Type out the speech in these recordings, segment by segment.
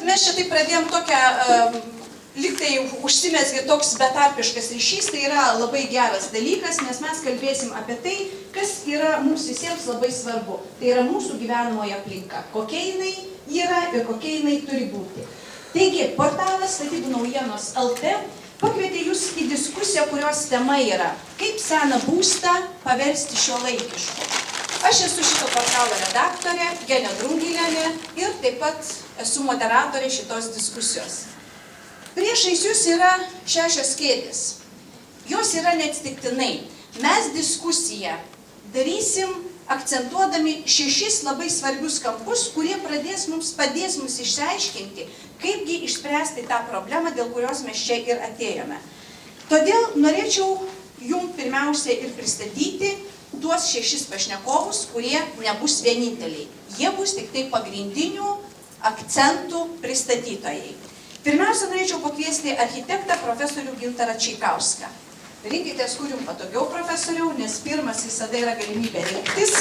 mes čia taip pradėjom tokią, liktai užsimezgė toks betarpiškas ryšys, tai yra labai geras dalykas, nes mes kalbėsim apie tai, kas yra mums visiems labai svarbu. Tai yra mūsų gyvenamoji aplinka, kokia jinai yra ir kokia jinai turi būti. Taigi, portalas Statybų naujienos LT pakvietė jūs į diskusiją, kurios tema yra, kaip seną būstą paversti šiuolaikišku. Aš esu šito portalo redaktorė, Genė Drungilienė, ir taip pat esu moderatorė šitos diskusijos. Priešais jūs yra 6 kėdės. Jos yra neatsitiktinai. Mes diskusiją darysim akcentuodami 6 labai svarbius kampus, kurie padės mums išsiaiškinti, kaipgi išspręsti tą problemą, dėl kurios mes čia ir atėjome. Todėl norėčiau jums pirmiausia ir pristatyti tuos 6 pašnekovus, kurie nebus vieninteliai. Jie bus tik tai pagrindinių akcentų pristatytojai. Pirmiausia, norėčiau pakviesti architektą profesorių Gintarą Čeikauską. Rinkitės, kur jums patogiau, profesoriau, nes pirmas visada yra galimybė rinktis.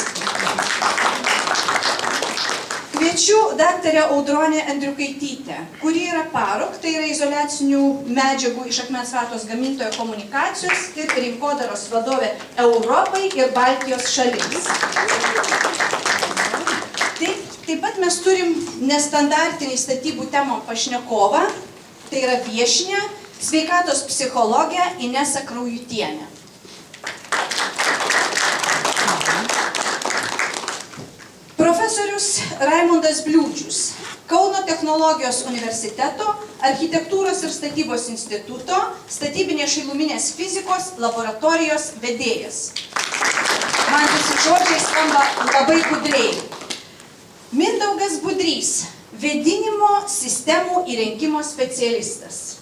Kviečiu daktarę Audronę Andriukaitytę, kuri yra PAROK, tai yra izoliacinių medžiagų iš akmens vatos gamintojo komunikacijos ir rinkodaros vadovė Europai ir Baltijos šalims. Taip pat mes turim nestandartinį statybų temom pašnekovą, tai yra viešinė, sveikatos psichologė Inesa Kraujutienė. Profesorius Raimundas Bliūdžius, Kauno technologijos universiteto, architektūros ir statybos instituto, statybinės šiluminės fizikos laboratorijos vedėjas. Man visi žodžiai skamba labai gudriai. Mindaugas Budrys, vėdinimo sistemų įrengimo specialistas.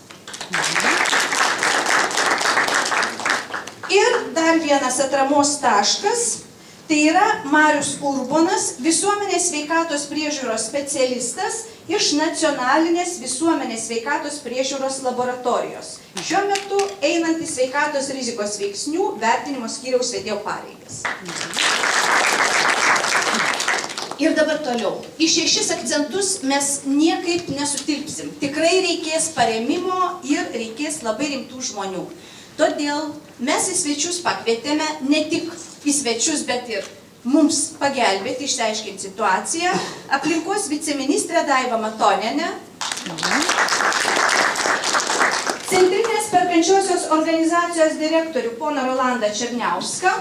Ir dar vienas atramos taškas, tai yra Marius Urbonas, visuomenės sveikatos priežiūros specialistas iš Nacionalinės visuomenės sveikatos priežiūros laboratorijos. Šiuo metu einantis sveikatos rizikos veiksnių vertinimo skyriaus vedėjo pareigas. Ir dabar toliau. Į 6 akcentus mes niekaip nesutilpsim. Tikrai reikės paremimo ir reikės labai rimtų žmonių. Todėl mes į svečius pakvietėme ne tik į svečius, bet ir mums pagelbėti, išsiaiškinti situaciją. Aplinkos viceministrė Daiva Matonienė, Centrinės perkančiosios organizacijos direktorių poną Rolandą Černiauską,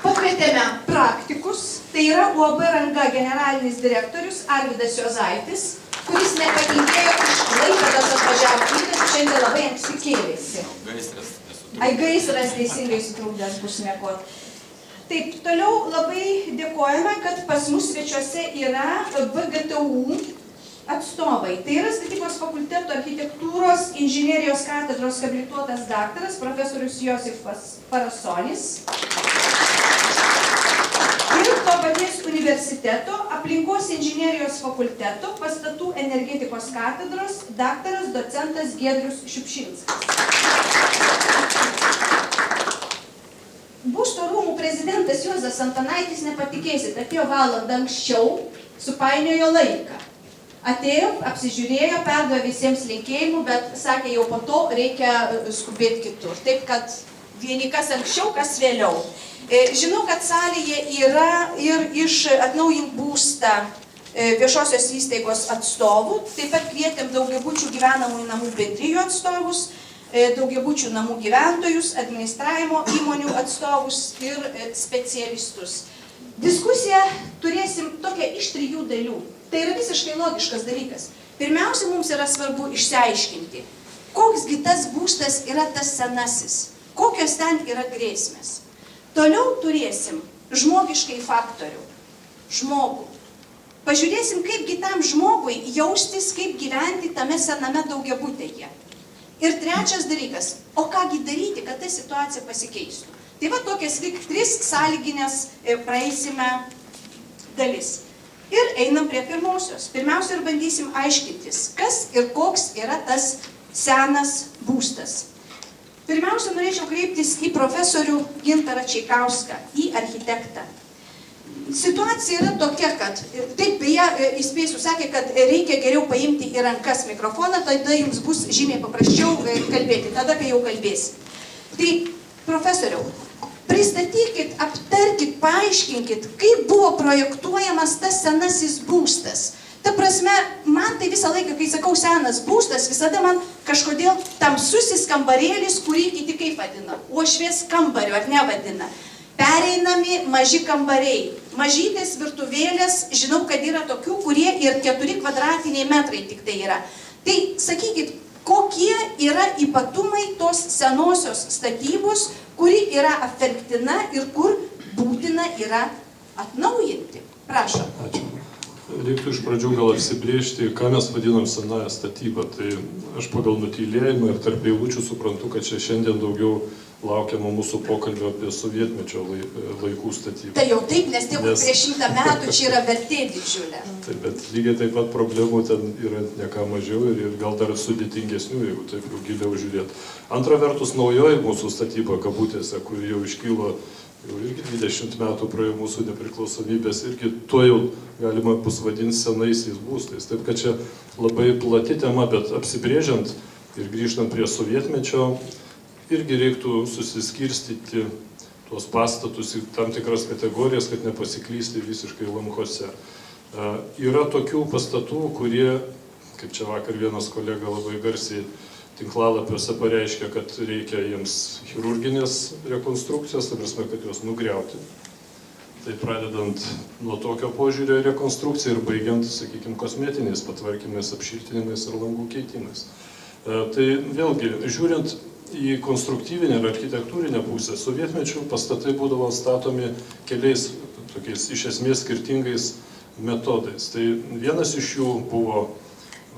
pakvietėme praktikus, tai yra UAB Ranga generalinis direktorius Arvydas Juozaitis, kuris nepalinkėjo iš Klaipėdos atvažiavo rytas, šiandien labai anksti kėlėsi. Gaisras teisingai sutrukdęs bus mėgot. Taip, toliau labai dėkojame, kad pas mus svečiuose yra VGTU atstovai. Tai yra Statybos fakulteto architektūros inžinerijos katedros habilituotas daktaras profesorius Josifas Parasonis. Ir to paties universiteto aplinkos inžinerijos fakulteto pastatų energetikos katedros daktaras docentas Giedrius Šiupšinskas. Būsto rūmų prezidentas Juozas Antanaitis, nepatikėsit, atėjo valandą anksčiau, supainiojo laiką. Atėjo, apsižiūrėjo, perdavė visiems linkėjimų, bet sakė, jau po to reikia skubėti kitur. Taip, kad vieni kas anksčiau, kas vėliau. Žinau, kad salėje yra ir iš Atnaujink būstą viešosios įstaigos atstovų. Taip pat kvietėm daugiabučių gyvenamųjų namų bendrijų atstovus, daugiabučių namų gyventojus, administravimo įmonių atstovus ir specialistus. Diskusiją turėsim tokią iš 3 dalių. Tai yra visiškai logiškas dalykas. Pirmiausia, mums yra svarbu išsiaiškinti, koksgi tas būstas yra tas senasis, kokios ten yra grėsmės. Toliau turėsim žmogiškai faktorių, žmogų. Pažiūrėsim, kaipgi tam žmogui jaustis, kaip gyventi tame sename daugiabutėje. Ir trečias dalykas, o kągi daryti, kad ta situacija pasikeistų. Tai va tokias lyg 3 sąlyginės praeisime dalis. Ir einam prie pirmosios. Pirmiausia, ir bandysim aiškintis, kas ir koks yra tas senas būstas. Pirmiausia, norėčiau kreiptis į profesorių Gintarą Čeikauską, į architektą. situacija yra tokia, kad, taip, beje, įspėsiu, sakė, kad reikia geriau paimti į rankas mikrofoną, tada jums bus žymiai paprasčiau kalbėti, tada, kai jau kalbėsi. Tai, profesoriau, pristatykit, aptarkit, paaiškinkit, kaip buvo projektuojamas tas senasis būstas. Ta prasme, man tai visą laiką, kai sakau senas būstas, visada man kažkodėl tamsusis kambarėlis, kurį kiti kaip vadina, uošvės kambariu, ar nevadina. Pereinami maži kambariai, mažytės virtuvėlės, žinau, kad yra tokių, kurie ir 4 kvadratiniai metrai tik tai yra. Tai sakykit, kokie yra ypatumai tos senosios statybos, kuri yra apverktina ir kur būtina yra atnaujinti. Prašom. Ačiū. Reiktų iš pradžių gal apsibrėžti, ką mes vadinam senąją statybą. Tai aš pagal nutylėjimą ir tarp eilučių suprantu, kad čia šiandien daugiau laukiama mūsų pokalbio apie sovietmečio laikų statybą. Tai jau taip, nes prieš 100 metų čia yra vertė didžiulė. Taip, bet lygiai taip pat problemų ten yra ne ką mažiau ir gal dar sudėtingesnių, jeigu taip jau giliau žiūrėt. Antra vertus, naujoji mūsų statyba kabutėse, kuri jau iškilo jau irgi 20 metų praėjo mūsų nepriklausomybės, irgi tuo jau galima bus vadinti senaisiais būstais. Taip, kad čia labai plati tema, bet apsibrėžiant ir grįžtant prie sovietmečio, irgi reiktų susiskirstyti tuos pastatus į tam tikras kategorijas, kad nepasiklysti visiškai lankose. Yra tokių pastatų, kurie, kaip čia vakar vienas kolega labai garsiai tinklalapiuose pareiškia, kad reikia jiems chirurginės rekonstrukcijos, tai prasme, kad juos nugriauti. Tai pradedant nuo tokio požiūrio rekonstrukciją ir baigiant, sakykime, kosmetiniais patvarkymais, apšiltinimais ir langų keitimais. Tai vėlgi, žiūrint į konstruktyvinę ir architektūrinę pusę, sovietmečių pastatai būdavo statomi keliais tokiais iš esmės skirtingais metodais. Tai vienas iš jų buvo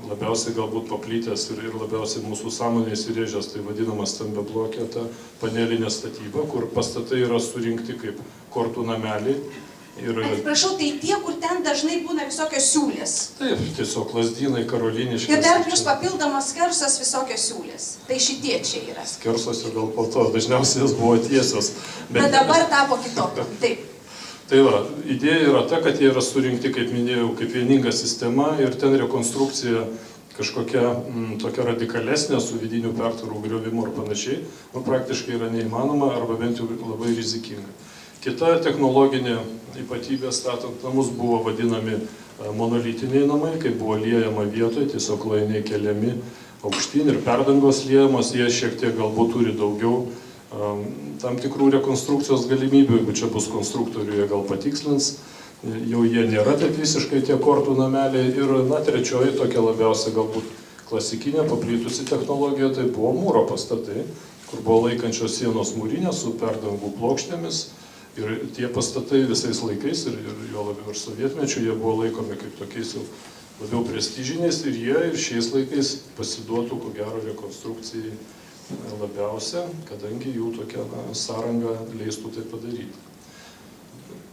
labiausiai galbūt paplitęs ir labiausiai mūsų sąmonėje įsirėžęs, tai vadinama stambiablokė ta panelinė statyba, kur pastatai yra surinkti kaip kortų nameliai. Atsiprašau, tai tie, kur ten dažnai būna visokios siūlės. Taip, tiesiog lazdynai, karoliniškės. Ir dar plius papildomos skersas visokios siūlės. Tai šitie čia yra. Skersos ir gal po to, dažniausiai jas buvo tiesios. Bet dabar tapo kitokio. Taip. Tai va, idėja yra ta, kad jie yra surinkti, kaip minėjau, kaip vieninga sistema ir ten rekonstrukcija kažkokia tokia radikalesnė su vidinių pertvarų griovimu ir panašiai, praktiškai yra neįmanoma arba bent jau labai rizikinga. Kita technologinė ypatybė statant namus buvo vadinami monolitiniai namai, kai buvo liejama vietoje, tiesiog lainiai keliami aukštyn ir perdangos liejamos, jie šiek tiek galbūt turi daugiau tam tikrų rekonstrukcijos galimybių, jeigu čia bus konstruktorių, jie gal patikslins, jau jie nėra taip visiškai tie kortų nameliai. Ir, trečioji tokia labiausiai galbūt klasikinė paplitusi technologija, tai buvo mūro pastatai, kur buvo laikančios sienos mūrinės su perdangų plokštėmis. Ir tie pastatai visais laikais, ir jo labiau ir sovietmečiu, jie buvo laikomi kaip tokiais jau labiau prestižiniais ir jie ir šiais laikais pasiduotų, ko gero, rekonstrukcijai labiausia, kadangi jų tokia sąranga leistų tai padaryti.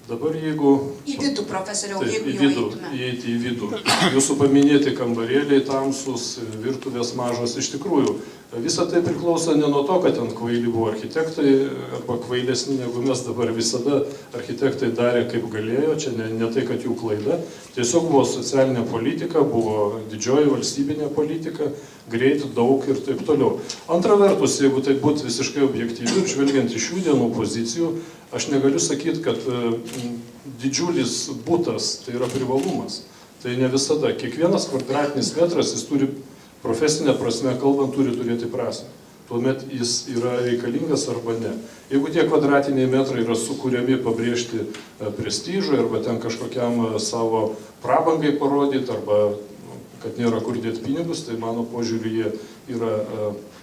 Dabar jeigu... Į vidų, profesoriau, taip, jeigu jau eitume. Įeiti į vidų. Jūsų paminėti kambarėliai tamsus, virtuvės mažos, iš tikrųjų, visa tai priklauso ne nuo to, kad ten kvaili buvo architektai arba kvailesni negu mes dabar. Visada architektai darė kaip galėjo, čia ne tai, kad jų klaida. Tiesiog buvo socialinė politika, buvo didžioji valstybinė politika, greit, daug ir taip toliau. Antra vertus, jeigu tai būtų visiškai objektyviai, žvelgiant iš šių dienų pozicijų, aš negaliu sakyti, kad didžiulis butas tai yra privalumas. Tai ne visada. Kiekvienas kvadratinis metras, jis turi, profesinė prasme kalbant, turi turėti prasmę. Tuomet jis yra reikalingas arba ne. Jeigu tie kvadratiniai metrai yra sukūriami pabrėžti prestižui arba ten kažkokiam savo prabangai parodyti arba kad nėra kur dėti pinigus, tai mano požiūrį jie yra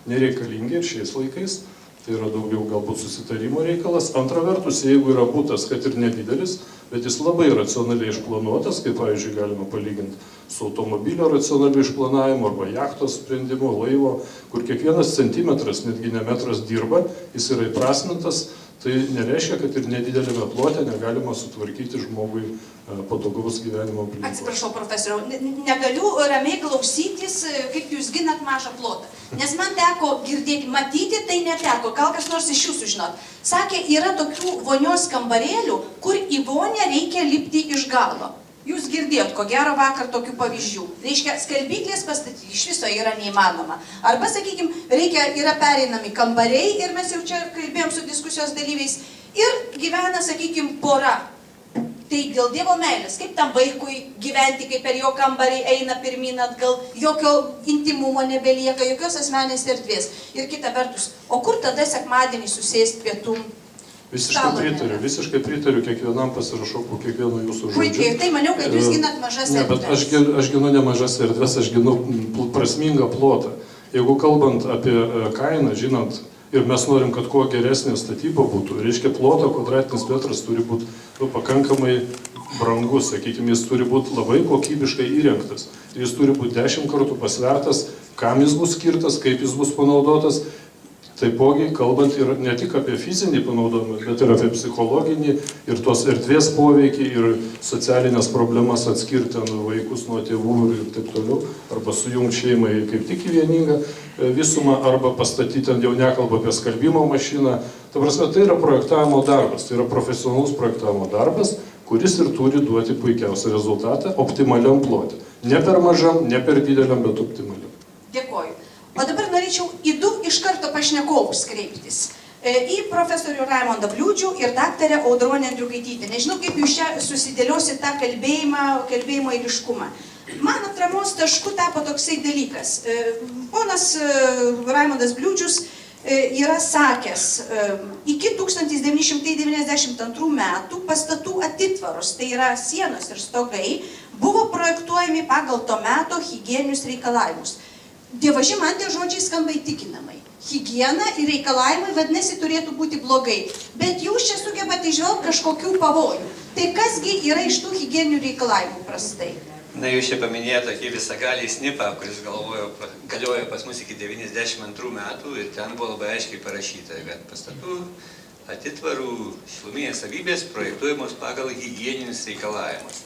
nereikalingi ir šiais laikais. Tai yra daugiau galbūt susitarimo reikalas. Antra vertus, jeigu yra butas, kad ir nedidelis, bet jis labai racionaliai išplanuotas, kaip, pavyzdžiui, galima palyginti su automobilio racionaliu išplanavimu arba jachtos sprendimu, laivo, kur kiekvienas centimetras, netgi ne metras dirba, jis yra įprasmintas, Tai nereiškia, kad ir nedidelėme plote negalima sutvarkyti žmogui patogaus gyvenimo aplinkos. Atsiprašau, profesoriau, negaliu ramiai klausytis, kaip jūs ginat mažą plotą. Nes man teko girdėti, matyti tai neteko, gal kas nors iš jūsų žinot. Sakė, yra tokių vonios kambarėlių, kur į vonę reikia lipti iš galo. Jūs girdėjot, ko gero vakar tokių pavyzdžių. Reiškia, skalbyklės pastatyti iš viso yra neįmanoma. Arba, sakykime, yra pereinami kambariai ir mes jau čia kalbėjom su diskusijos dalyviais ir gyvena, sakykime, pora. Tai dėl Dievo meilės, kaip tam vaikui gyventi, kai per jo kambarį eina pirmyn atgal, jokio intimumo nebelieka, jokios asmenės erdvės. Ir kita vertus, o kur tada sekmadienį susėsti pietum? Visiškai pritariu, kiekvienam pasirašau po kiekvieno jūsų žodžio. Puikiai, tai maniau, kad jūs ginat mažas erdves. Ne, bet aš ginu ne mažas erdves, aš ginu prasmingą plotą. Jeigu kalbant apie kainą, žinant, ir mes norim, kad kuo geresnė statyba būtų, reiškia ploto kvadratinis metras turi būti pakankamai brangus, sakykime, jis turi būti labai kokybiškai įrengtas. Jis turi būti 10 kartų pasvertas, kam jis bus skirtas, kaip jis bus panaudotas. Taipogi, kalbant ir ne tik apie fizinį panaudojimą, bet ir apie psichologinį ir tos erdvės poveikį ir socialinės problemas atskirti vaikus nuo tėvų ir taip toliau, arba sujungti šeimą kaip tik į vieningą visumą, arba pastatyti, jau nekalba apie skalbimo mašiną. Ta prasme, tai yra projektavimo darbas, tai yra profesionalus projektavimo darbas, kuris ir turi duoti puikiausią rezultatą optimaliam plote. Ne per mažam, ne per dideliam, bet optimaliam. Dėkoju. O dabar norėčiau į du iš karto pašnekovus kreiptis. Į profesorių Raimondą Bliūdžių ir daktarę Audronę Andriukaitytę. Nežinau, kaip jūs čia susidėliosit tą kalbėjimo eiliškumą. Man atramos tašku tapo toksai dalykas. Ponas Raimondas Bliūdžius yra sakęs, iki 1992 metų pastatų atitvaros, tai yra sienos ir stogai, buvo projektuojami pagal to meto higieninius reikalavimus. Dievaži, man tie žodžiai skamba įtikinamai. Higiena ir reikalavimai, vadinasi, turėtų būti blogai. Bet jūs čia sugebate įžvelgti kažkokių pavojų. Tai kasgi yra iš tų higieninių reikalavimų prastai? Na, jūs čia paminėjote tokį visagalį snipą, kuris galiojo pas mus iki 92 metų ir ten buvo labai aiškiai parašyta, kad pastatų atitvarų šiluminės savybės projektuojamos pagal higieninius reikalavimus.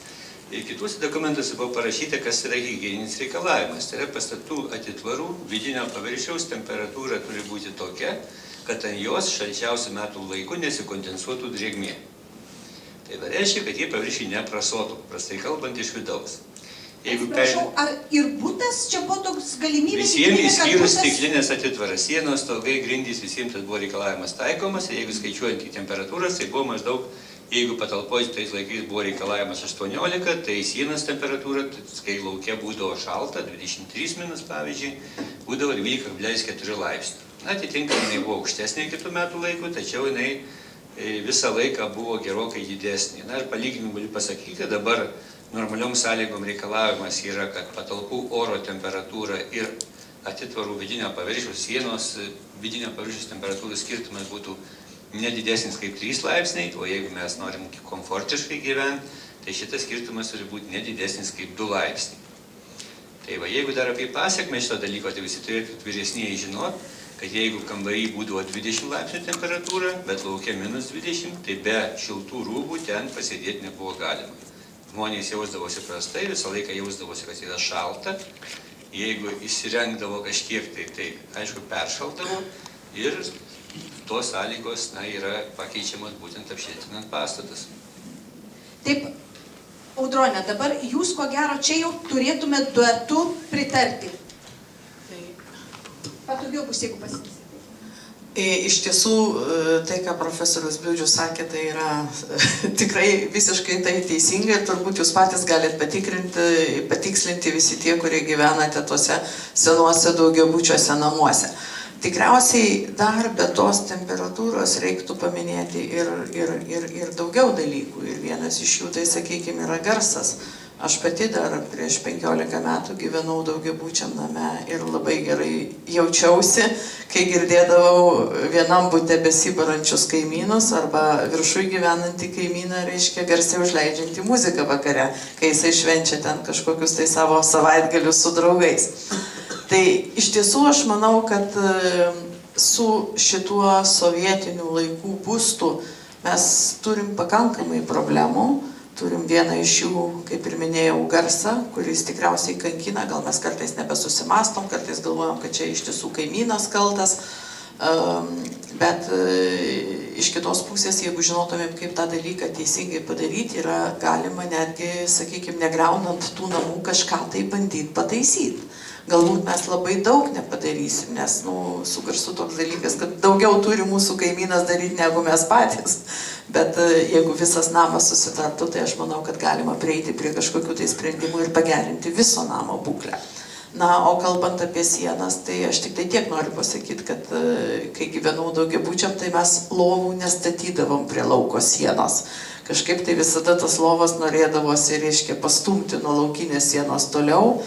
Ir kituose dokumentuose buvo parašyta, kas yra higieninis reikalavimas. Tai yra pastatų atitvarų vidinio paviršiaus temperatūra turi būti tokia, kad ant jos šalčiausių metų laiku nesikondensuotų drėgmė. Tai reiškia, kad jie paviršiai neprasotų, prastai kalbant, iš vidaus. Atsiprašau, ar ir butas čia buvo toks galimybės? Visiems išskyrus stiklinės atitvaras, sienos, stogai, grindys, visiems tas buvo reikalavimas taikomas. Ir jeigu skaičiuojant į temperatūras, tai buvo maždaug, jeigu patalpoj tais laikais buvo reikalavimas 18, tai sienos temperatūra, kai lauke būdavo šalta, 23 minus pavyzdžiui, būdavo 12,4 laipsnių. Na, atitinkamai jinai buvo aukštesnė kitų metų laikų, tačiau jinai visą laiką buvo gerokai didesnė. Na, ir palyginimui galiu pasakyti, dabar normaliom sąlygom reikalavimas yra, kad patalpų oro temperatūra ir atitvarų vidinio paviršiaus sienos vidinio paviršiaus temperatūros skirtumas būtų nedidesnis kaip 3 laipsniai, o jeigu mes norim komfortiškai gyventi, tai šitas skirtumas turi būti nedidesnis kaip 2 laipsniai. Tai va, jeigu dar apie pasiekmę šito dalyko, tai visi turėtų vyresnieji žinot, kad jeigu kambarį būdavo 20 laipsnių temperatūra, bet lauke minus 20, tai be šiltų rūbų ten pasėdėti nebuvo galima. Žmonės jausdavosi prastai, visą laiką jausdavosi, kad yra šalta. Jeigu įsirengdavo kažkiek, tai aišku peršaldavo ir tos sąlygos yra pakeičiamas būtent apšiltinant pastatus. Taip, Audronė, dabar jūs ko gero čia jau turėtumėt duetu pritarti. Patogiau bus, jeigu pasisakyti. Iš tiesų, tai, ką profesorius Bliūdžius sakė, tai yra tikrai visiškai tai teisinga ir turbūt jūs patys galite patikslinti visi tie, kurie gyvenate tuose senuose daugiabučiuose namuose. Tikriausiai dar be tos temperatūros reiktų paminėti ir daugiau dalykų. Ir vienas iš jų, tai sakykime, yra garsas. Aš pati dar prieš 15 metų gyvenau daugiabučiam name ir labai gerai jaučiausi, kai girdėdavau vienam bute besibarančius kaimynus arba viršui gyvenantį kaimyną, reiškia, garsiai užleidžiantį muziką vakare, kai jisai švenčia ten kažkokius tai savo savaitgalius su draugais. Tai iš tiesų aš manau, kad su šituo sovietiniu laikų būstu mes turim pakankamai problemų. Turim vieną iš jų, kaip ir minėjau, garsą, kuris tikriausiai kankina, gal mes kartais nebesusimastom, kartais galvojam, kad čia iš tiesų kaimynas kaltas, bet iš kitos pusės, jeigu žinotumėm, kaip tą dalyką teisingai padaryti, yra galima netgi, sakykime, negriaunant tų namų kažką tai bandyti pataisyti. Galbūt mes labai daug nepadarysim, nes su garsu toks dalykas, kad daugiau turi mūsų kaimynas daryti negu mes patys. Bet jeigu visas namas susitartų, tai aš manau, kad galima prieiti prie kažkokių tai sprendimų ir pagerinti viso namo būklę. Na, o kalbant apie sienas, tai aš tik tai tiek noriu pasakyti, kad kai gyvenau daugiabučiam, tai mes lovų nestatydavom prie lauko sienos. Kažkaip tai visada tas lovas norėdavosi, reiškia, pastumti nuo laukinės sienos toliau.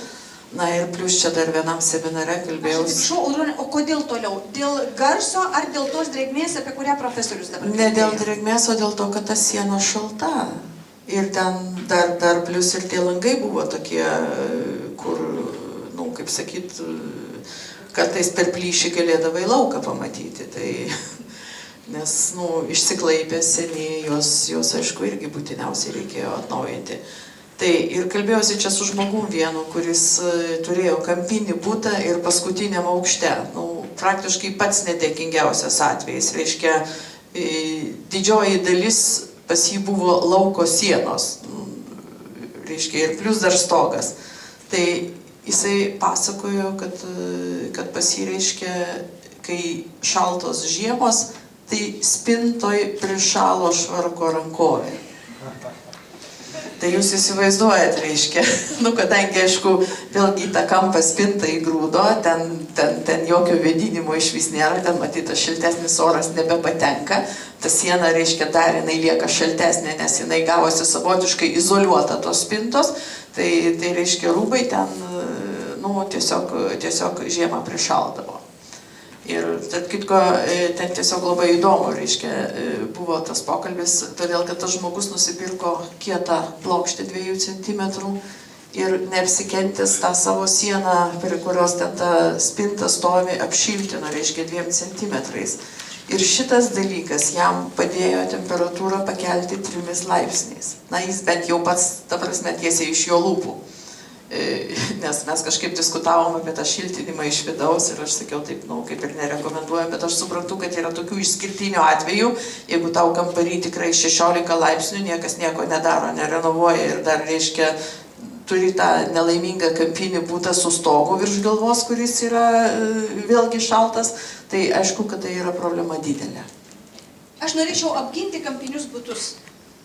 Na ir plius čia dar vienam seminare kalbėjau. Aš atsiprašau, Audronė, o kodėl toliau? Dėl garso ar dėl tos drėgmės, apie kurią profesorius dabar kalbėjo? Ne dėl drėgmės, o dėl to, kad ta siena šalta. Ir ten dar plius ir tie langai buvo tokie, kur, kaip sakyt, kartais per plyšį galėdavai lauką pamatyti. Tai, nes, išsiklaipė seniai, jos aišku, irgi būtiniausiai reikėjo atnaujinti. Tai ir kalbėjausi čia su žmogum vienu, kuris turėjo kampinį butą ir paskutiniam aukšte. Praktiškai pats nedėkingiausias atvejis. Reiškia, didžioji dalis pas jį buvo lauko sienos. Reiškia, ir plius dar stogas. Tai jisai pasakojo, kad pas jį, reiškia, kai šaltos žiemos, tai spintoj prišalo švarko rankovė. Tai jūs įsivaizduojat, reiškia, kadangi, aišku, vėlgi tą kampą spintą įgrūdo, ten jokio vėdinimo iš vis nėra, ten matytas šiltesnis oras nebepatenka, ta siena, reiškia, dar jinai lieka šaltesnė, nes jinai gavosi savotiškai izoliuota tos spintos, tai reiškia, rūbai ten, tiesiog žiemą prišaldavo. Ir, tarp kitko, ten tiesiog labai įdomu, reiškia, buvo tas pokalbis, todėl, kad tas žmogus nusipirko kietą plokštę 2 cm ir neapsikentęs tą savo sieną, prie kurios ten ta spinta stovi, apšiltino, reiškia, 2 cm. Ir šitas dalykas jam padėjo temperatūrą pakelti 3 laipsniais. Na, jis bent jau pats, ta prasme, tiesiai iš jo lūpų. Nes mes kažkaip diskutavom apie tą šiltinimą iš vidaus ir aš sakiau taip, kaip ir nerekomenduojam, bet aš suprantu, kad yra tokių išskirtinių atvejų, jeigu tau kambarį tikrai 16 laipsnių, niekas nieko nedaro, nerenovuoja ir dar, reiškia, turi tą nelaimingą kampinį butą su stogu virš galvos, kuris yra vėlgi šaltas, tai aišku, kad tai yra problema didelė. Aš norėčiau apginti kampinius butus.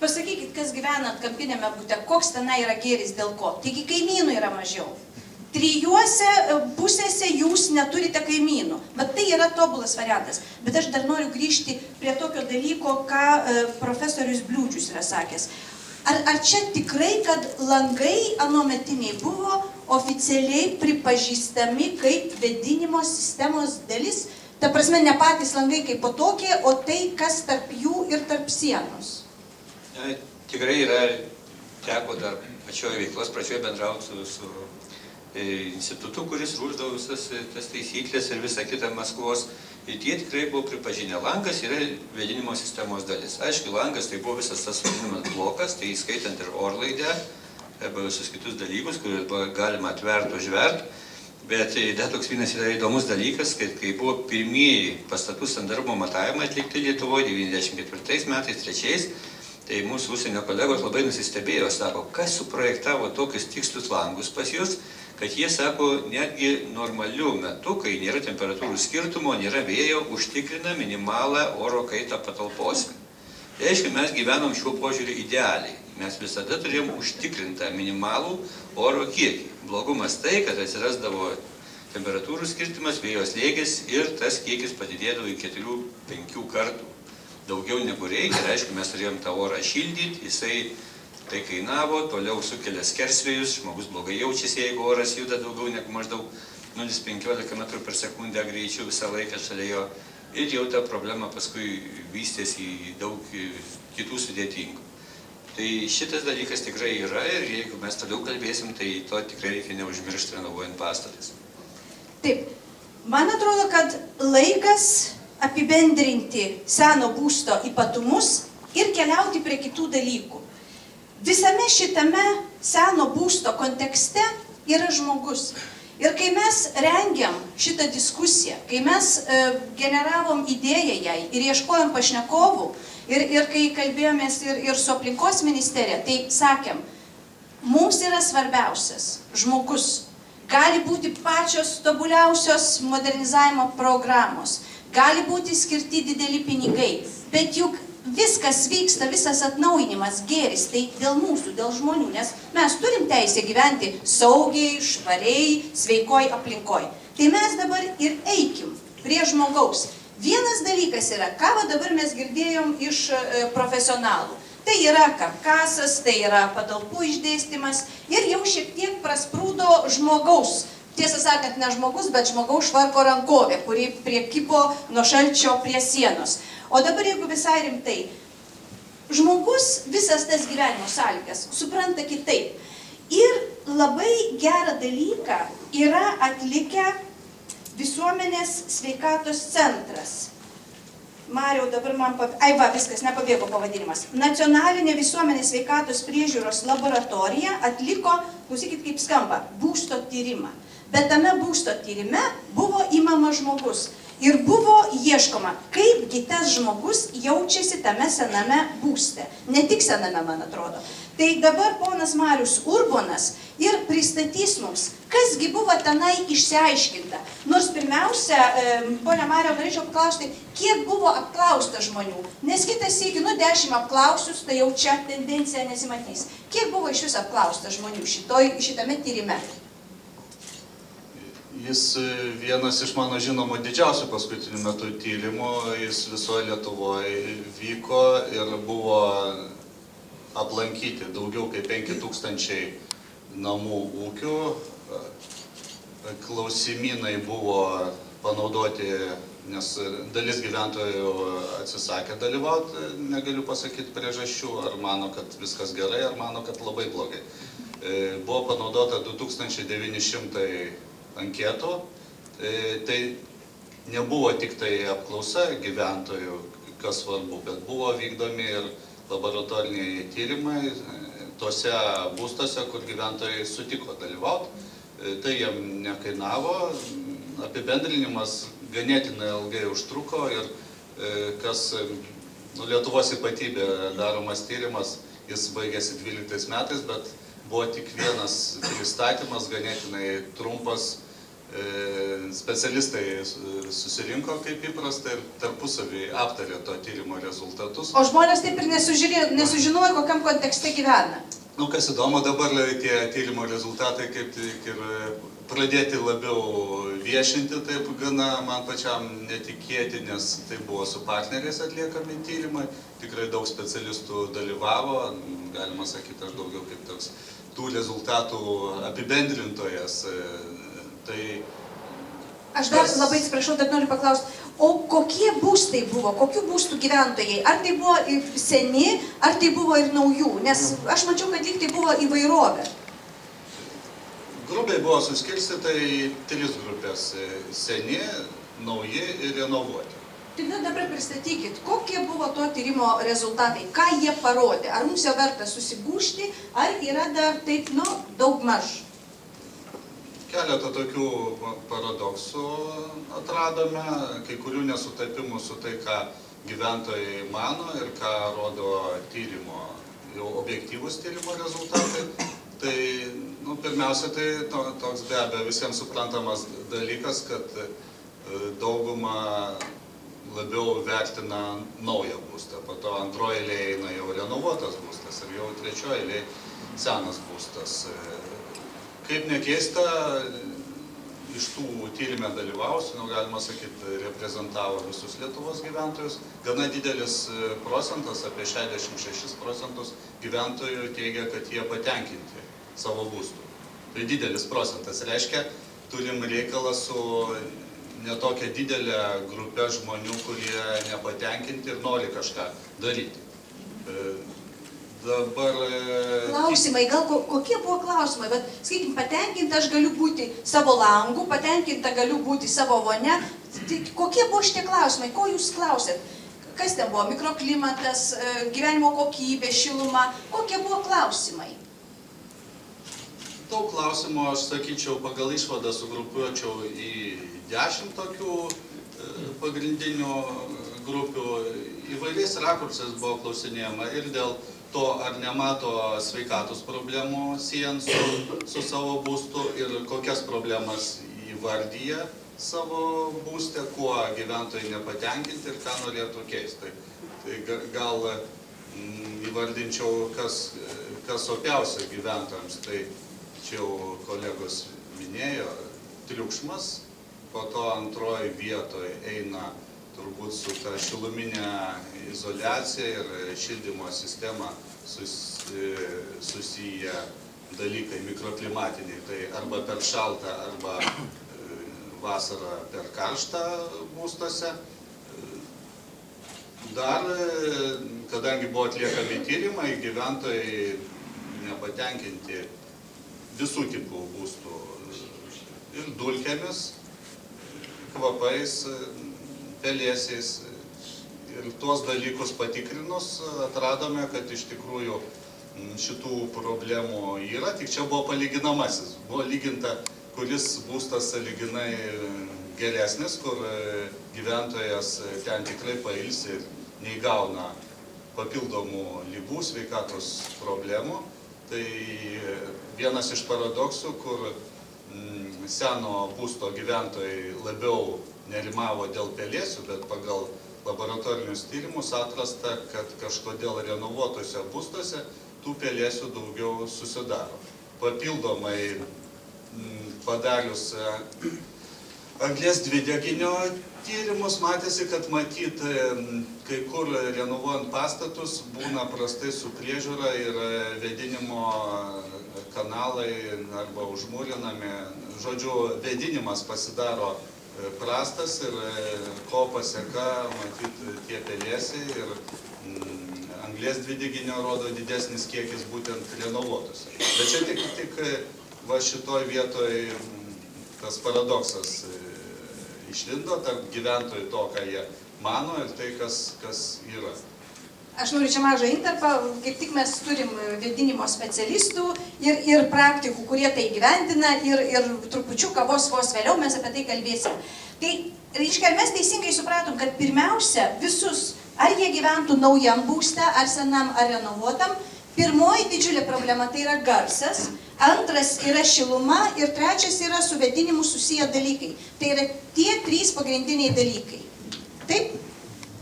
Pasakykit, kas gyvenat kampinėme bute, koks tenai yra gėris dėl ko. Taigi kaimynų yra mažiau. 3 pusėse jūs neturite kaimynų. Bet tai yra tobulas variantas. Bet aš dar noriu grįžti prie tokio dalyko, ką profesorius Bliūdžius yra sakęs. Ar čia tikrai, kad langai anuometiniai buvo oficialiai pripažįstami kaip vėdinimo sistemos dalis? Ta prasme, ne patys langai kaip po tokie, o tai, kas tarp jų ir tarp sienos. Tikrai teko dar pačioje veiklos pradžioje bendrauti su institutu, kuris ruošdavo visas tas taisyklės ir visą kitą Maskvos. Ir tie tikrai buvo pripažinę. Langas yra vėdinimo sistemos dalis. Aišku, langas tai buvo visas tas vadinamas blokas, tai įskaitant ir orlaidę, arba visus kitus dalykus, kuriuos buvo galima atverti, užverti. Bet dar toks vienas yra įdomus dalykas, kad kai buvo pirmieji pastatų standartumo matavimai atlikti Lietuvoje 94 metais, 3, tai mūsų užsienio kolegos labai nusistebėjo, sako, kas suprojektavo tokius tikslius langus pas jūs, kad jie, sako, netgi normaliu metu, kai nėra temperatūrų skirtumo, nėra vėjo, užtikrina minimalą oro kaitą patalpose. Tai reiškia, mes gyvenom šiuo požiūriu idealiai. Mes visada turėjom užtikrintą minimalų oro kiekį. Blogumas tai, kad atsirasdavo temperatūrų skirtumas, vėjo slėgis ir tas kiekis padidėdavo į 4-5 kartų. Daugiau negu reikia, reiškia, mes turėjom tą orą šildyti, jisai tai kainavo, toliau sukelia skersvėjus, žmogus blogai jaučiasi, jeigu oras juda daugiau negu maždaug 0,15 m/s greičiu visą laiką šalia jo. Ir jau ta problema paskui vystėsi į daug kitų sudėtingų. Tai šitas dalykas tikrai yra ir jeigu mes toliau kalbėsim, tai to tikrai reikia neužmiršti renovuojant pastatus. Taip. Man atrodo, kad laikas apibendrinti seno būsto ypatumus ir keliauti prie kitų dalykų. Visame šitame seno būsto kontekste yra žmogus. Ir kai mes rengiam šitą diskusiją, kai mes generavom idėją jai ir ieškojom pašnekovų, ir kai kalbėjomės ir su aplinkos ministerija, tai sakėm, mums yra svarbiausias žmogus. Gali būti pačios tobuliausios modernizavimo programos, gali būti skirti dideli pinigai, bet juk viskas vyksta, visas atnaujinimas, gėris, tai dėl mūsų, dėl žmonių, nes mes turim teisę gyventi saugiai, švariai, sveikoj aplinkoj. Tai mes dabar ir eikim prie žmogaus. Vienas dalykas yra, ką dabar mes girdėjom iš profesionalų. Tai yra karkasas, tai yra patalpų išdėstymas ir jau šiek tiek prasprūdo žmogaus. Tiesą sakant, ne žmogus, bet žmogaus švarko rankovė, kuri priekibo nuo šalčio prie sienos. O dabar jeigu visai rimtai, žmogus visas tas gyvenimo sąlygas supranta kitaip. Ir labai gerą dalyką yra atlikę Visuomenės sveikatos centras. Mariau, dabar man viskas, nepabėgo pavadinimas. Nacionalinė visuomenės sveikatos priežiūros laboratorija atliko, klausykit kaip skamba, būsto tyrimą. Bet tame būsto tyrime buvo imamas žmogus. Ir buvo ieškoma, kaipgi tas žmogus jaučiasi tame sename būste. Ne tik sename, man atrodo. Tai dabar ponas Marius Urbonas ir pristatys mums, kasgi buvo tenai išsiaiškinta. Nors pirmiausia, ponia Mariau, norėčiau paklausti, kiek buvo apklausta žmonių. Nes kitas sykį, 10 apklausius, tai jau čia tendencija nesimatys. Kiek buvo iš vis apklausta žmonių šitame tyrime? Jis vienas iš mano žinomų didžiausių paskutinių metų tyrimų, jis visoje Lietuvoje vyko ir buvo aplankyti daugiau kaip 5000 namų ūkių. Klausimynai buvo panaudoti, nes dalis gyventojų atsisakė dalyvauti, negaliu pasakyti priežasčių, ar mano, kad viskas gerai, ar mano, kad labai blogai. Buvo panaudota 2900 anketų, tai nebuvo tik tai apklausa gyventojų, kas svarbu, bet buvo vykdomi ir laboratoriniai tyrimai tose būstuose, kur gyventojai sutiko dalyvauti. Tai jam nekainavo, apibendrinimas ganėtinai ilgai užtruko ir kas Lietuvos ypatybė daromas tyrimas, jis baigėsi 12 metais, bet buvo tik vienas pristatymas, ganėtinai trumpas. Specialistai susirinko kaip įprasta ir tarpusavį aptarė to tyrimo rezultatus. O žmonės taip ir nesužinojo, kokiam kontekste gyvena. Kas įdomu, dabar tie tyrimo rezultatai kaip tik ir pradėti labiau viešinti, taip gana man pačiam netikėti, nes tai buvo su partneriais atliekami tyrimai. Tikrai daug specialistų dalyvavo, galima sakyti, aš daugiau kaip toks tų rezultatų apibendrintojas. Aš dar labai atsiprašau, bet noriu paklausti, o kokie būstai buvo, kokių būstų gyventojai? Ar tai buvo seni, ar tai buvo ir naujų? Nes aš mačiau, kad lyg tai buvo įvairovė. Grubiai buvo suskirstyta į 3 grupės - seni, nauji ir renovuoti. Tai dabar pristatykit, kokie buvo to tyrimo rezultatai, ką jie parodė? Ar mums jau verta susigūžti, ar yra dar taip, daug maž? Keletą tokių paradoksų atradome, kai kurių nesutapimų su tai, ką gyventojai mano ir ką rodo tyrimo, jau objektyvus tyrimo rezultatai. Tai, pirmiausia, tai toks be abejo visiems suprantamas dalykas, kad dauguma labiau vertina naują būstą, po to antroje eilėje eina jau renovuotas būstas ir jau trečioje eilėje senas būstas. Kaip nekeista, iš tų tyrime dalyvavusių, galima sakyti, reprezentavo visus Lietuvos gyventojus. Gana didelis procentas, apie 66% gyventojų teigia, kad jie patenkinti savo būstų. Tai didelis procentas. Reiškia, turim reikalą su netokia didelė grupė žmonių, kurie nepatenkinti ir nori kažką daryti. Dabar... Klausimai, gal kokie buvo klausimai? Bet, sakykim, patenkinta aš galiu būti savo langu, patenkinta galiu būti savo vonia. Tai kokie buvo šitie klausimai? Ko jūs klausėt? Kas ten buvo? Mikroklimatas, gyvenimo kokybė, šiluma? Kokie buvo klausimai? Daug klausimų, aš sakyčiau, pagal išvadą sugrupuočiau į 10 tokių pagrindinių grupių. Įvairiais rakursais buvo klausinėjama ir dėl to, ar nemato sveikatos problemų siejant su savo būstu ir kokias problemas įvardyja savo būste, kuo gyventojai nepatenkinti ir ką norėtų keisti. Tai gal įvardinčiau, kas opiausia gyventojams. Tai čia jau kolegos minėjo, triukšmas, po to antroji vietoje eina turbūt su ta šiluminė izoliacija ir šildymo sistema susiję dalykai mikroklimatiniai. Tai arba per šaltą, arba vasarą per karštą būstuose. Dar, kadangi buvo atliekami tyrimai, gyventojai nepatenkinti visų tipų būstų ir dulkėmis, kvapais, pelėsiais. Ir tuos dalykus patikrinus atradome, kad iš tikrųjų šitų problemų yra, tik čia buvo palyginamasis. Buvo lyginta, kuris būstas sąlyginai geresnis, kur gyventojas ten tikrai pailsi ir neįgauna papildomų ligų, sveikatos problemų. Tai vienas iš paradoksų, kur seno būsto gyventojai labiau nerimavo dėl pelėsių, bet pagal laboratorinius tyrimus atrasta, kad kažkodėl renovuotose būstuose tų pelėsių daugiau susidaro. Papildomai padarius anglies dvideginio tyrimus matėsi, kad matyt, kai kur renovuojant pastatus būna prastai su priežiūra ir vėdinimo kanalai arba užmūrinami. Žodžiu, vėdinimas pasidaro prastas ir ko paseka, matyt, tie pelėsiai ir anglies dvideginio rodo didesnis kiekis būtent renovuotose. Bet čia tik va šitoj vietoj tas paradoksas išlindo tarp gyventojų to, ką jie mano ir tai, kas yra. Aš noriu čia mažą interpą, kaip tik mes turim vėdinimo specialistų ir praktikų, kurie tai gyvendina ir trupučiuką vos vėliau mes apie tai kalbėsim. Tai, reiškia, mes teisingai supratom, kad pirmiausia visus, ar jie gyventų naujam būste, ar senam, ar renovuotam, pirmoji didžiulė problema tai yra garsas, antras yra šiluma ir trečias yra su vėdinimu susiję dalykai. Tai yra tie 3 pagrindiniai dalykai. Taip?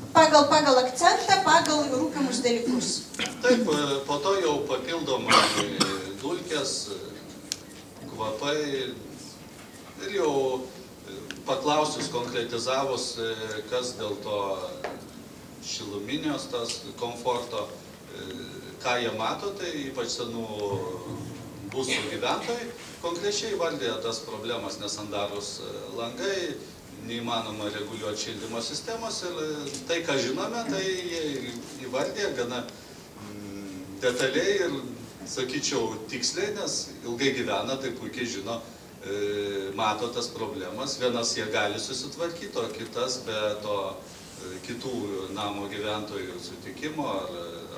Pagal akcentą, pagal rūpimus dalykus. Taip, po to jau papildomai dulkės, kvapai ir jau paklausius, konkretizavus, kas dėl to šiluminios, tas komforto, ką jie mato, tai ypač senų būstų gyventojai konkrečiai vardė tas problemas, nesandarūs langai, neįmanoma reguliuoti šildymo sistemos ir tai, ką žinome, tai jie įvardė gana detaliai ir, sakyčiau, tiksliai, nes ilgai gyvena, tai puikiai žino, mato tas problemas. Vienas jie gali susitvarkyti, o kitas be to kitų namo gyventojų sutikimo ar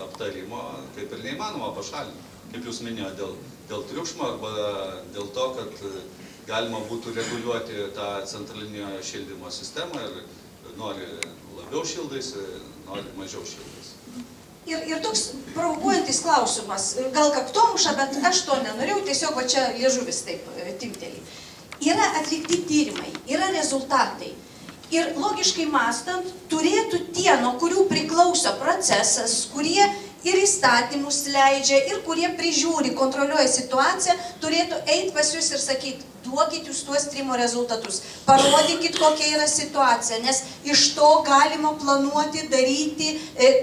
aptarimo kaip ir neįmanoma pašalinti. Kaip jūs minėjote, dėl triukšmo arba dėl to, kad galima būtų reguliuoti tą centralinio šildymo sistemą ir nori labiau šildaisi, nori mažiau šildaisi. Ir toks provokuojantis klausimas, gal kaktomuša, bet aš to nenorėjau, tiesiog va čia liežuvis taip timpteli. Yra atlikti tyrimai, yra rezultatai. Ir logiškai mąstant, turėtų tie, nuo kurių priklauso procesas, kurie ir įstatymus leidžia, ir kurie prižiūri, kontroliuoja situaciją, turėtų eiti pas jūs ir sakyti, duokit jūs tuos tyrimo rezultatus, parodykit, kokia yra situacija, nes iš to galima planuoti, daryti,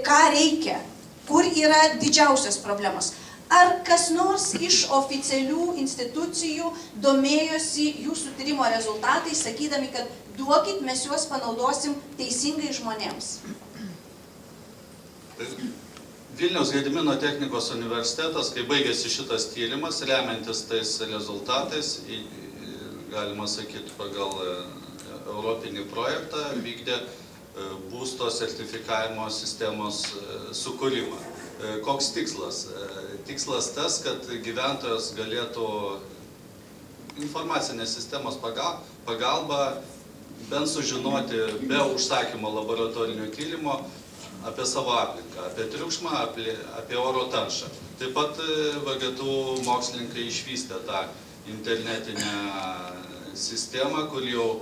ką reikia, kur yra didžiausios problemos. Ar kas nors iš oficialių institucijų domėjosi jūsų tyrimo rezultatais, sakydami, kad duokit, mes juos panaudosim teisingai žmonėms? Vilniaus Gedimino technikos universitetas, kai baigėsi šitas tyrimas, remiantis tais rezultatais, galima sakyti, pagal europinį projektą vykdė būsto sertifikavimo sistemos sukūrimą. Koks tikslas? Tikslas tas, kad gyventojas galėtų informacinės sistemos pagalba bent sužinoti be užsakymo laboratorinio tyrimo apie savo aplinką, apie triukšmą, apie oro taršą. Taip pat VGTU mokslininkai išvystė tą internetinę sistemą, kur jau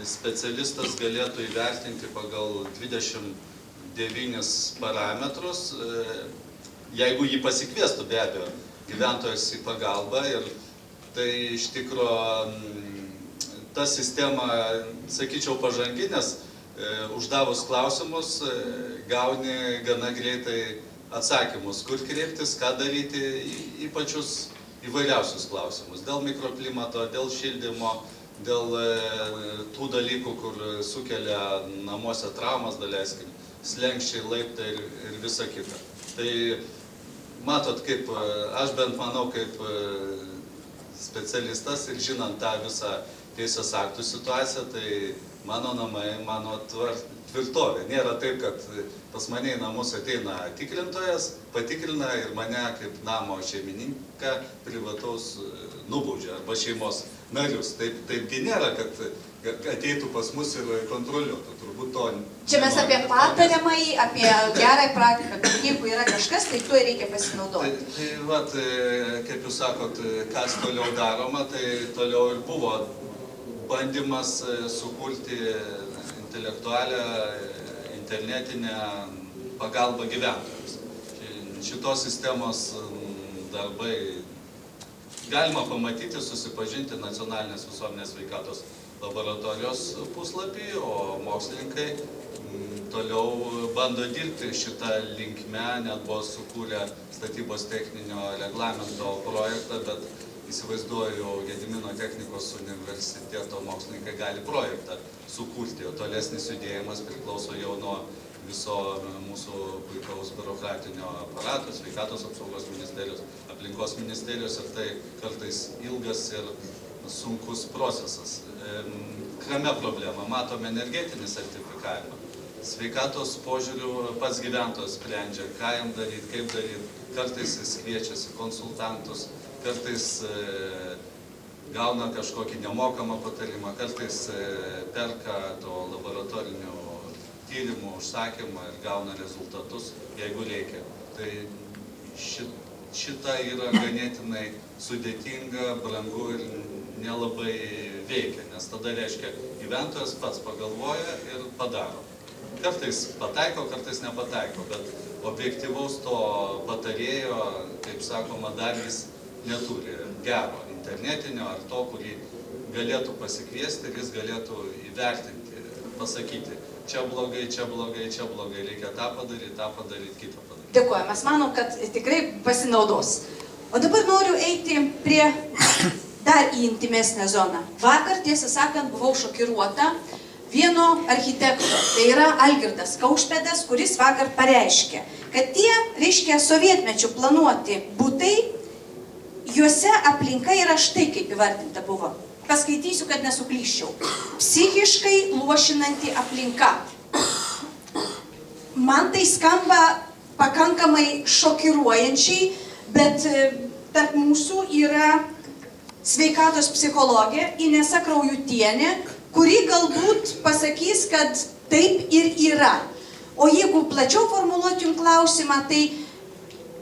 specialistas galėtų įvertinti pagal 29 parametrus, jeigu jį pasikviestų be abejo gyventojas į pagalbą. Ir tai iš tikro ta sistema, sakyčiau, pažangi, nes uždavus klausimus gauni gana greitai atsakymus, kur kreiptis, ką daryti, į pačius įvairiausius klausimus. Dėl mikroklimato, dėl šildymo, dėl tų dalykų, kur sukelia namuose traumas, daleiskim, slenkščiai, laiptai ir visa kita. Tai matot, kaip aš bent manau, kaip specialistas ir žinant tą visą teisės aktų situaciją, tai mano namai, mano tvirtovė. Nėra taip, kad pas mane į namus ateina tikrintojas, patikrina ir mane kaip namo šeimininką privataus nubaudžia arba šeimos narius. Taipgi nėra, kad ateitų pas mus ir kontroliuotų. Turbūt to... Čia mes apie patariamąjį, apie gerąją praktiką, kad jeigu yra kažkas, tai tuo reikia pasinaudoti. Tai vat, kaip jūs sakot, kas toliau daroma, tai toliau ir buvo bandymas sukurti intelektualią internetinę pagalbą gyventojams. Šitos sistemos darbai galima pamatyti, susipažinti Nacionalinės visuomenės sveikatos laboratorijos puslapį, o mokslininkai toliau bando dirbti šitą linkmę, net buvo sukūrę statybos techninio reglamento projektą, bet įsivaizduoju, Gedimino technikos universiteto mokslininkai gali projektą sukurti, o tolesnis judėjimas priklauso jau nuo viso mūsų puikaus biurokratinio aparato, sveikatos apsaugos ministerijos, aplinkos ministerijos, ir tai kartais ilgas ir sunkus procesas. Kame problema? Matome energetinį sertifikavimą. Sveikatos požiūrių pats gyventojas sprendžia, ką jam daryti, kaip daryti. Kartais jis kviečiasi konsultantus, kartais gauna kažkokį nemokamą patarimą, kartais perka to laboratorinių tyrimų užsakymą ir gauna rezultatus, jeigu reikia. Tai šita yra ganėtinai sudėtinga, brangu ir nelabai veikia, nes tada reiškia gyventojas pats pagalvoja ir padaro. Kartais pataiko, kartais nepataiko, bet objektyvaus to patarėjo, kaip sakoma, dar jis neturi gero internetinio ar to, kurį galėtų pasikviesti ir jis galėtų įvertinti, pasakyti, čia blogai, čia blogai, čia blogai, reikia tą padaryti, kitą padaryti. Dėkuoju, mes manom, kad tikrai pasinaudos. O dabar noriu eiti prie dar į intimesnę zoną. Vakar, tiesą sakant, buvau šokiruota vieno architekto, tai yra Algirdas Kaušpėdas, kuris vakar pareiškė, kad tie, reiškia, sovietmečių planuoti butai, juose aplinka yra štai kaip įvardinta buvo. Paskaitysiu, kad nesuklyščiau. Psichiškai luošinanti aplinka. Man tai skamba pakankamai šokiruojančiai, bet tarp mūsų yra sveikatos psichologė Inesa Kraujutienė, kuri galbūt pasakys, kad taip ir yra. O jeigu plačiau formuluoti jums klausimą, tai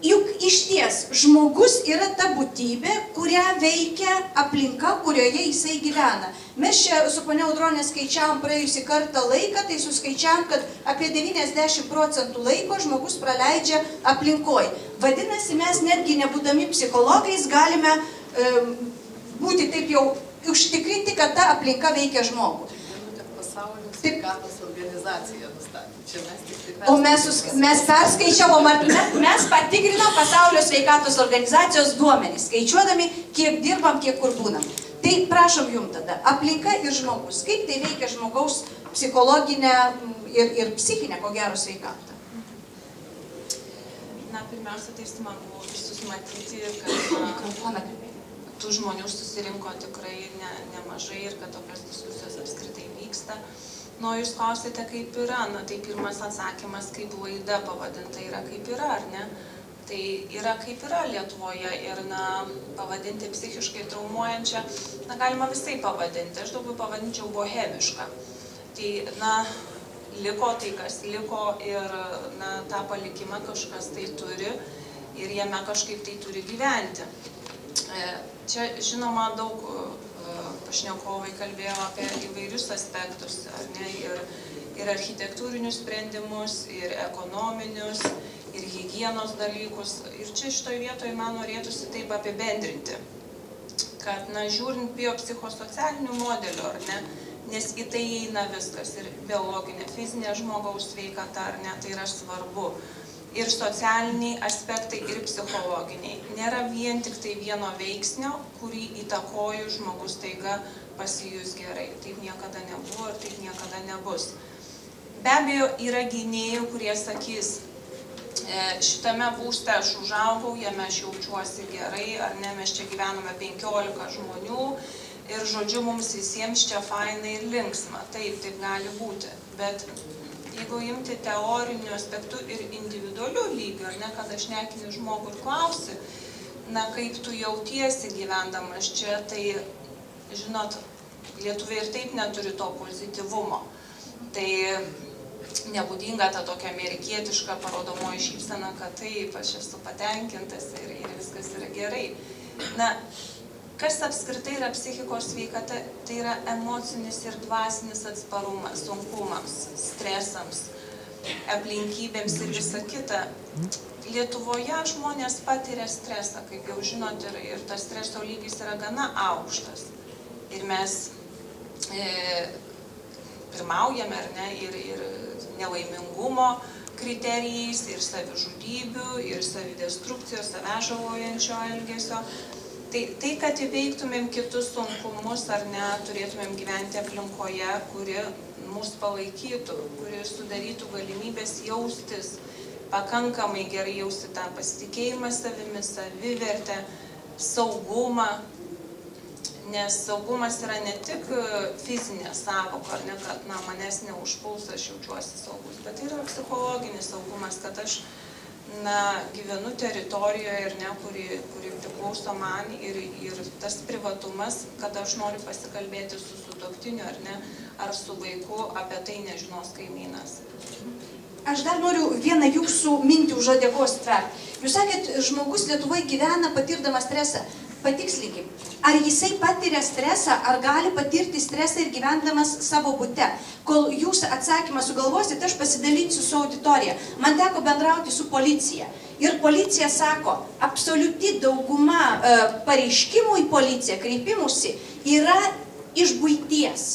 juk iš ties žmogus yra ta būtybė, kurią veikia aplinka, kurioje jisai gyvena. Mes čia su ponia Audronė skaičiavom praėjusį kartą laiką, tai suskaičiavom, kad apie 90% laiko žmogus praleidžia aplinkoj. Vadinasi, mes netgi nebūdami psichologais galime būti taip jau užtikrinti, kad ta aplinka veikia žmogų. Pasaulinė sveikatos organizacija nustatė. Čia O mes perskaičiavom, mes patikrinom Pasaulio sveikatos organizacijos duomenys, skaičiuodami, kiek dirbam, kiek kur būnam. Tai prašom jums tada, aplinka ir žmogus, kaip tai veikia žmogaus psichologinę ir psichinę, ko gero, sveikatą? Na, pirmiausia, tai smagu visus matyti, kad tų žmonių susirinko tikrai nemažai ir kad tokios diskusijos apskritai vyksta. Nu, jūs klausėte, kaip yra. Na, tai pirmas atsakymas, kaip laida pavadinta, yra kaip yra, ar ne? Tai yra kaip yra Lietuvoje ir, na, pavadinti psichiškai traumuojančią, na, galima visai pavadinti. Aš daugiau pavadinčiau bohemišką. Tai, na, liko tai, kas liko ir, na, tą palikimą kažkas tai turi ir jame kažkaip tai turi gyventi. Čia, žinoma, daug pašnekovai kalbėjo apie įvairius aspektus, ar ne, ir architektūrinius sprendimus, ir ekonominius, ir higienos dalykus. Ir čia šitoje vietoje man norėtųsi taip apibendrinti, kad, na, žiūrint biopsichosocialinių modelių, ar ne, nes į tai įeina viskas, ir biologinė, fizinė žmogaus sveikata, ar ne, tai yra svarbu. Ir socialiniai aspektai, ir psichologiniai. Nėra vien tik tai vieno veiksnio, kurį įtakoju žmogus taiga pasijus gerai. Taip niekada nebuvo ir taip niekada nebus. Be abejo, yra gynėjų, kurie sakys, šitame būste aš užaugau, jame aš jaučiuosi gerai, ar ne, mes čia gyvename 15 žmonių ir, žodžiu, mums visiems čia fainai ir linksma. Taip gali būti, bet jeigu imti teoriniu aspektu ir individualiu lygiu, ar ne, kada šnekini žmogų ir klausi, na, kaip tu jautiesi gyvendamas čia, tai, žinot, lietuviai ir taip neturi to pozityvumo. Tai nebūdinga ta tokia amerikietiška parodomoji šypsena, kad taip, aš esu patenkintas ir viskas yra gerai. Na, kas apskritai yra psichikos sveikata, tai yra emocinis ir dvasinis atsparumas sunkumams, stresams, aplinkybėms ir visa kita. Lietuvoje žmonės patiria stresą, kaip jau žinot, ir tas streso lygis yra gana aukštas. Ir mes pirmaujame, ar ne, ir nelaimingumo kriterijais, ir savižudybių, ir savidestrukcijos, savęžalojančio elgesio. Tai, kad įveiktumėm kitus sunkumus, ar ne, turėtumėm gyventi aplinkoje, kuri mus palaikytų, kuri sudarytų galimybės jaustis, pakankamai gerai jausti tą pasitikėjimą savimi, savivertę, saugumą. Nes saugumas yra ne tik fizinė sąvoka, ar ne, kad, na, manęs neužpuls, aš jaučiuosi saugus, bet tai yra psichologinis saugumas, kad aš, na, gyvenu teritorijoje, ir ne, kuri priklauso man, ir tas privatumas, kad aš noriu pasikalbėti su sutuoktiniu, ar ne, ar su vaiku, apie tai nežinos kaimynas. Aš dar noriu vieną jūsų mintį už uodegos tverti. Jūs sakėt, žmogus Lietuvoje gyvena patirdamas stresą. Patikslinkime, ar jisai patiria stresą, ar gali patirti stresą ir gyvendamas savo bute. Kol jūs atsakymą sugalvosit, aš pasidalinsiu su auditorija. Man teko bendrauti su policija. Ir policija sako, absoliuti dauguma pareiškimų į policiją, kreipimusi, yra iš buities.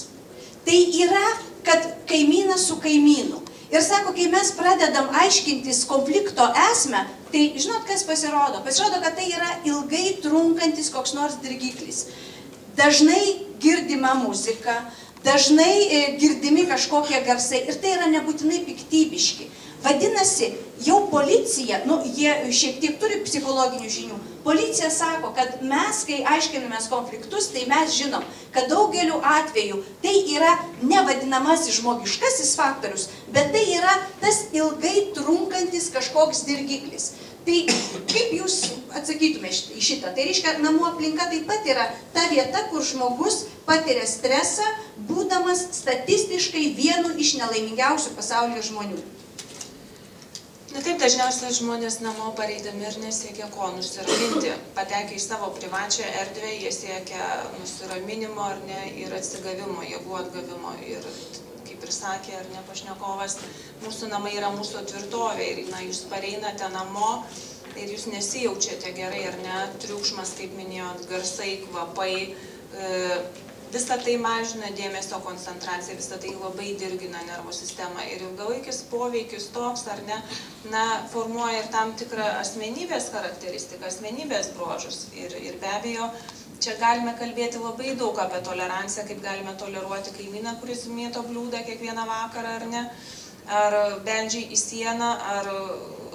Tai yra, kad kaimynas su kaimynu. Ir sako, kai mes pradedam aiškintis konflikto esmę, tai žinot, kas pasirodo? Pasirodo, kad tai yra ilgai trunkantis koks nors dirgiklis. Dažnai girdima muzika, dažnai girdimi kažkokie garsai ir tai yra nebūtinai piktybiški. Vadinasi, jau policija, jie šiek tiek turi psichologinių žinių. Policija sako, kad mes, kai aiškinamės konfliktus, tai mes žinom, kad daugeliu atveju tai yra ne vadinamasis žmogiškasis faktorius, bet tai yra tas ilgai trunkantis kažkoks dirgiklis. Tai kaip jūs atsakytumėte į šitą? Tai reiškia, namų aplinka taip pat yra ta vieta, kur žmogus patiria stresą, būdamas statistiškai vienu iš nelaimingiausių pasaulio žmonių. Na taip, dažniausiai žmonės namo pareidami ir nesiekia ko nusiraminti. Patekę į savo privačią erdvę, jie siekia nusiraminimo ar ne ir atsigavimo, jėgų atgavimo. Ir kaip ir sakė, ar ne pašnekovas, mūsų namai yra mūsų tvirtovė ir jūs pareinate namo ir jūs nesijaučiate gerai, ar ne, triukšmas, kaip minėjot, garsai, kvapai. Visa tai mažina dėmesio koncentraciją, visa tai labai dirgina nervų sistemą ir ilgalaikis poveikis toks, ar ne, formuoja ir tam tikrą asmenybės charakteristiką, asmenybės bruožus. Ir be abejo, čia galime kalbėti labai daug apie toleranciją, kaip galime toleruoti kaimyną, kuris mėto bliūdą kiekvieną vakarą, ar ne, ar beldžia į sieną, ar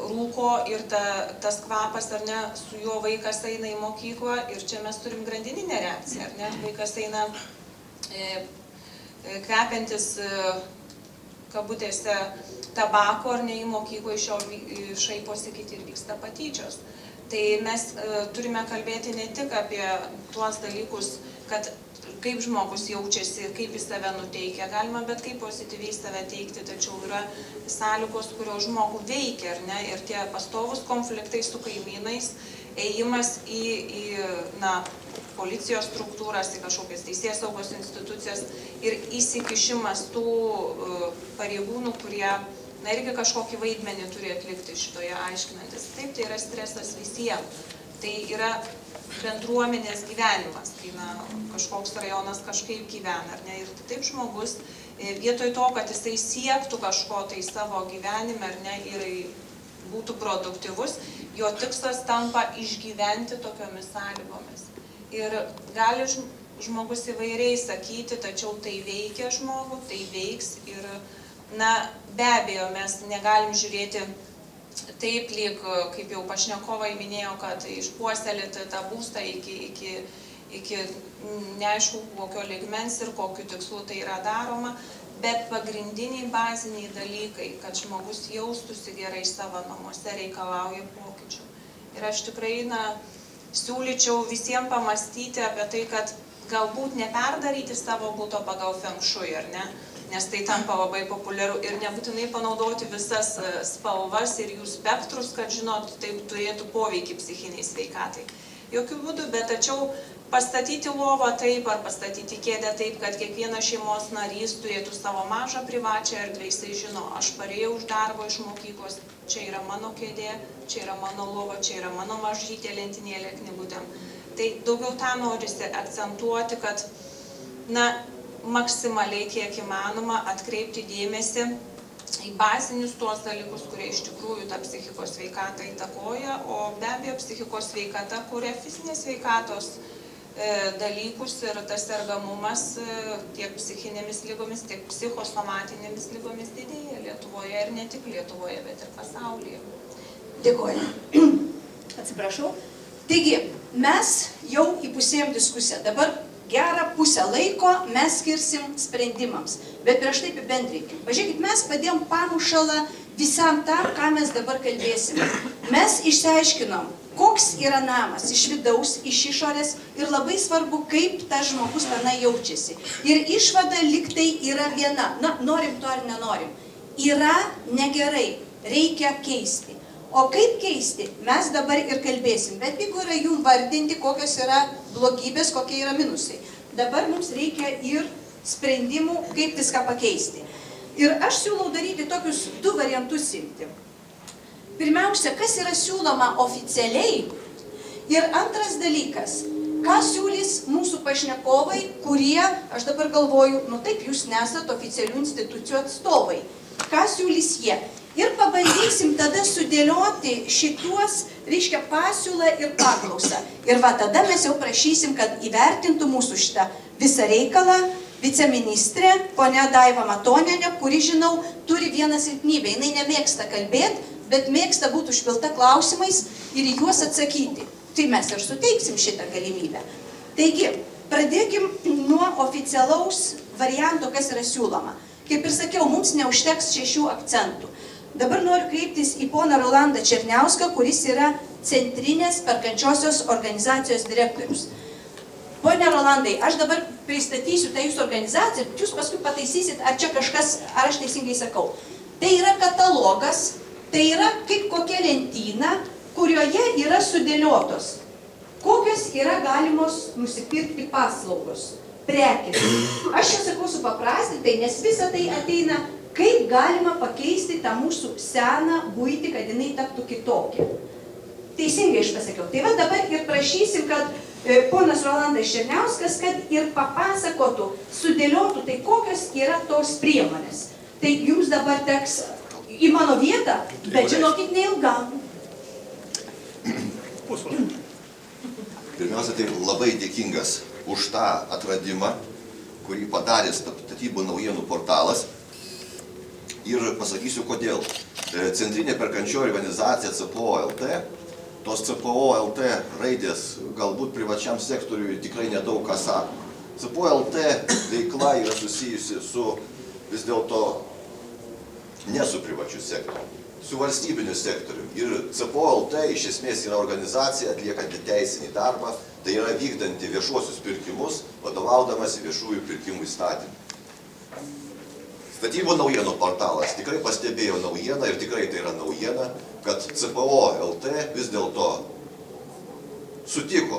rūko ir tas kvapas, ar ne, su juo vaikas eina į mokyklą ir čia mes turim grandininę reakciją, ar ne, vaikas eina kvepiantis kabutėse tabako ar ne į mokyklą, iš jo šaiposi kiti ir vyksta patyčios. Tai mes turime kalbėti ne tik apie tuos dalykus, kad kaip žmogus jaučiasi, kaip jis save nuteikia, galima bet kaip pozityviai save teikti, tačiau yra sąlygos, kurios žmogų veikia, ar ne, ir tie pastovus konfliktai su kaimynais, ėjimas į policijos struktūras, į kažkokias teisėsaugos institucijas ir įsikišimas tų pareigūnų, kurie irgi kažkokį vaidmenį turi atlikti šitoje aiškinantis. Taip, tai yra stresas visiems. Tai yra bendruomenės gyvenimas, kai kažkoks rajonas kažkaip gyvena, ar ne, ir taip žmogus vietoj to, kad jisai siektų kažko tai savo gyvenime, ar ne, ir būtų produktyvus, jo tikslas tampa išgyventi tokiomis sąlygomis. Ir gali žmogus įvairiai sakyti, tačiau tai veikia žmogų, tai veiks ir, be abejo, mes negalim žiūrėti taip, lyg, kaip jau pašnekovai minėjo, kad išpuoselėti tą būstą iki neaišku kokio lygmens ir kokiu tikslu tai yra daroma, bet pagrindiniai baziniai dalykai, kad žmogus jaustųsi gerai savo namuose, reikalauja pokyčių. Ir aš tikrai, siūlyčiau visiems pamastyti apie tai, kad galbūt neperdaryti savo buto pagal feng shui, ar ne? Nes tai tampa labai populiaru ir nebūtinai panaudoti visas spalvas ir jų spektrus, kad, žinot, taip turėtų poveikį psichiniai sveikatai. Jokių būdų, bet tačiau pastatyti lovą taip ar pastatyti kėdę taip, kad kiekvienas šeimos narys turėtų savo mažą privačią erdvę, jisai žino, aš parėjau iš darbo, iš mokyklos, čia yra mano kėdė, čia yra mano lova, čia yra mano mažytė lentynėlė knygutėm. Tai daugiau tą norisi akcentuoti, kad, maksimaliai kiek įmanoma atkreipti dėmesį į bazinius tuos dalykus, kurie iš tikrųjų tą psichikos sveikatą įtakoja, o be abejo psichikos sveikata kuria fizinės sveikatos dalykus ir tas sergamumas tiek psichinėmis lygomis, tiek psichosomatinėmis lygomis didėja Lietuvoje ir ne tik Lietuvoje, bet ir pasaulyje. Dėkoju. Atsiprašau. Taigi, mes jau įpusėjom diskusiją. Dabar gerą pusę laiko mes skirsim sprendimams. Bet prieš tai apibendrinkim. Pažiūrėkit, mes padėjom pamušalą visam tam, ką mes dabar kalbėsime. Mes išsiaiškinom, koks yra namas iš vidaus, iš išorės ir labai svarbu, kaip tas žmogus tenai jaučiasi. Ir išvada liktai yra viena. Norim to ar nenorim. Yra negerai. Reikia keisti. O kaip keisti, mes dabar ir kalbėsim. Bet jeigu yra jums vardinti, kokios yra blogybės, kokie yra minusai. Dabar mums reikia ir sprendimų, kaip viską pakeisti. Ir aš siūlau daryti tokius 2 variantus imti. Pirmiausia, kas yra siūloma oficialiai. Ir antras dalykas, ką siūlys mūsų pašnekovai, kurie, aš dabar galvoju, taip, jūs nesat oficialių institucijų atstovai. Ką siūlys jie? Ir pabandysim tada sudėlioti šituos, reiškia, pasiūlą ir paklausą. Ir tada mes jau prašysim, kad įvertintų mūsų šitą visą reikalą viceministrė, ponia Daiva Matonienė, kuri, žinau, turi vieną silpnybę. Jinai nemėgsta kalbėti, bet mėgsta būti užpilta klausimais ir į juos atsakyti. Tai mes ir suteiksim šitą galimybę. Taigi, pradėkim nuo oficialaus varianto, kas yra siūloma. Kaip ir sakiau, mums neužteks 6 akcentų. Dabar noriu kreiptis į poną Rolandą Černiauską, kuris yra Centrinės perkančiosios organizacijos direktorius. Pone Rolandai, aš dabar pristatysiu tą jūsų organizaciją, jūs paskui pataisysit, ar čia kažkas, ar aš teisingai sakau. Tai yra katalogas, tai yra kaip kokia lentyna, kurioje yra sudėliotos, kokios yra galimos nusipirkti paslaugos, prekės. Aš čia sakau supaprastintai, nes visa tai ateina, kaip galima pakeisti tą mūsų seną buitį, kad jinai taptų kitokia. Teisingai aš pasakiau. Tai dabar ir prašysim, kad ponas Rolandas Černiauskas, kad ir papasakotų, sudėliotų, tai kokios yra tos priemonės. Tai jums dabar teks į mano vietą, bet žinokit, neilgam. Pirmiausia, tai labai dėkingas už tą atradimą, kurį padarė statybų naujienų portalas. Ir pasakysiu kodėl. centrinė perkančioji organizacija CPO LT. Tos CPO LT raidės galbūt privačiam sektoriui tikrai nedaug ką sako. CPO LT veikla yra susijusi su vis dėlto ne su privačiu sektoriu, su valstybiniu sektoriu. Ir CPO LT iš esmės yra organizacija atliekanti teisinį darbą, tai yra vykdanti viešuosius pirkimus, vadovaudamasi viešųjų pirkimų įstatymų. Statybų naujienų portalas tikrai pastebėjo naujieną ir tikrai tai yra naujiena, kad CPO LT vis dėlto sutiko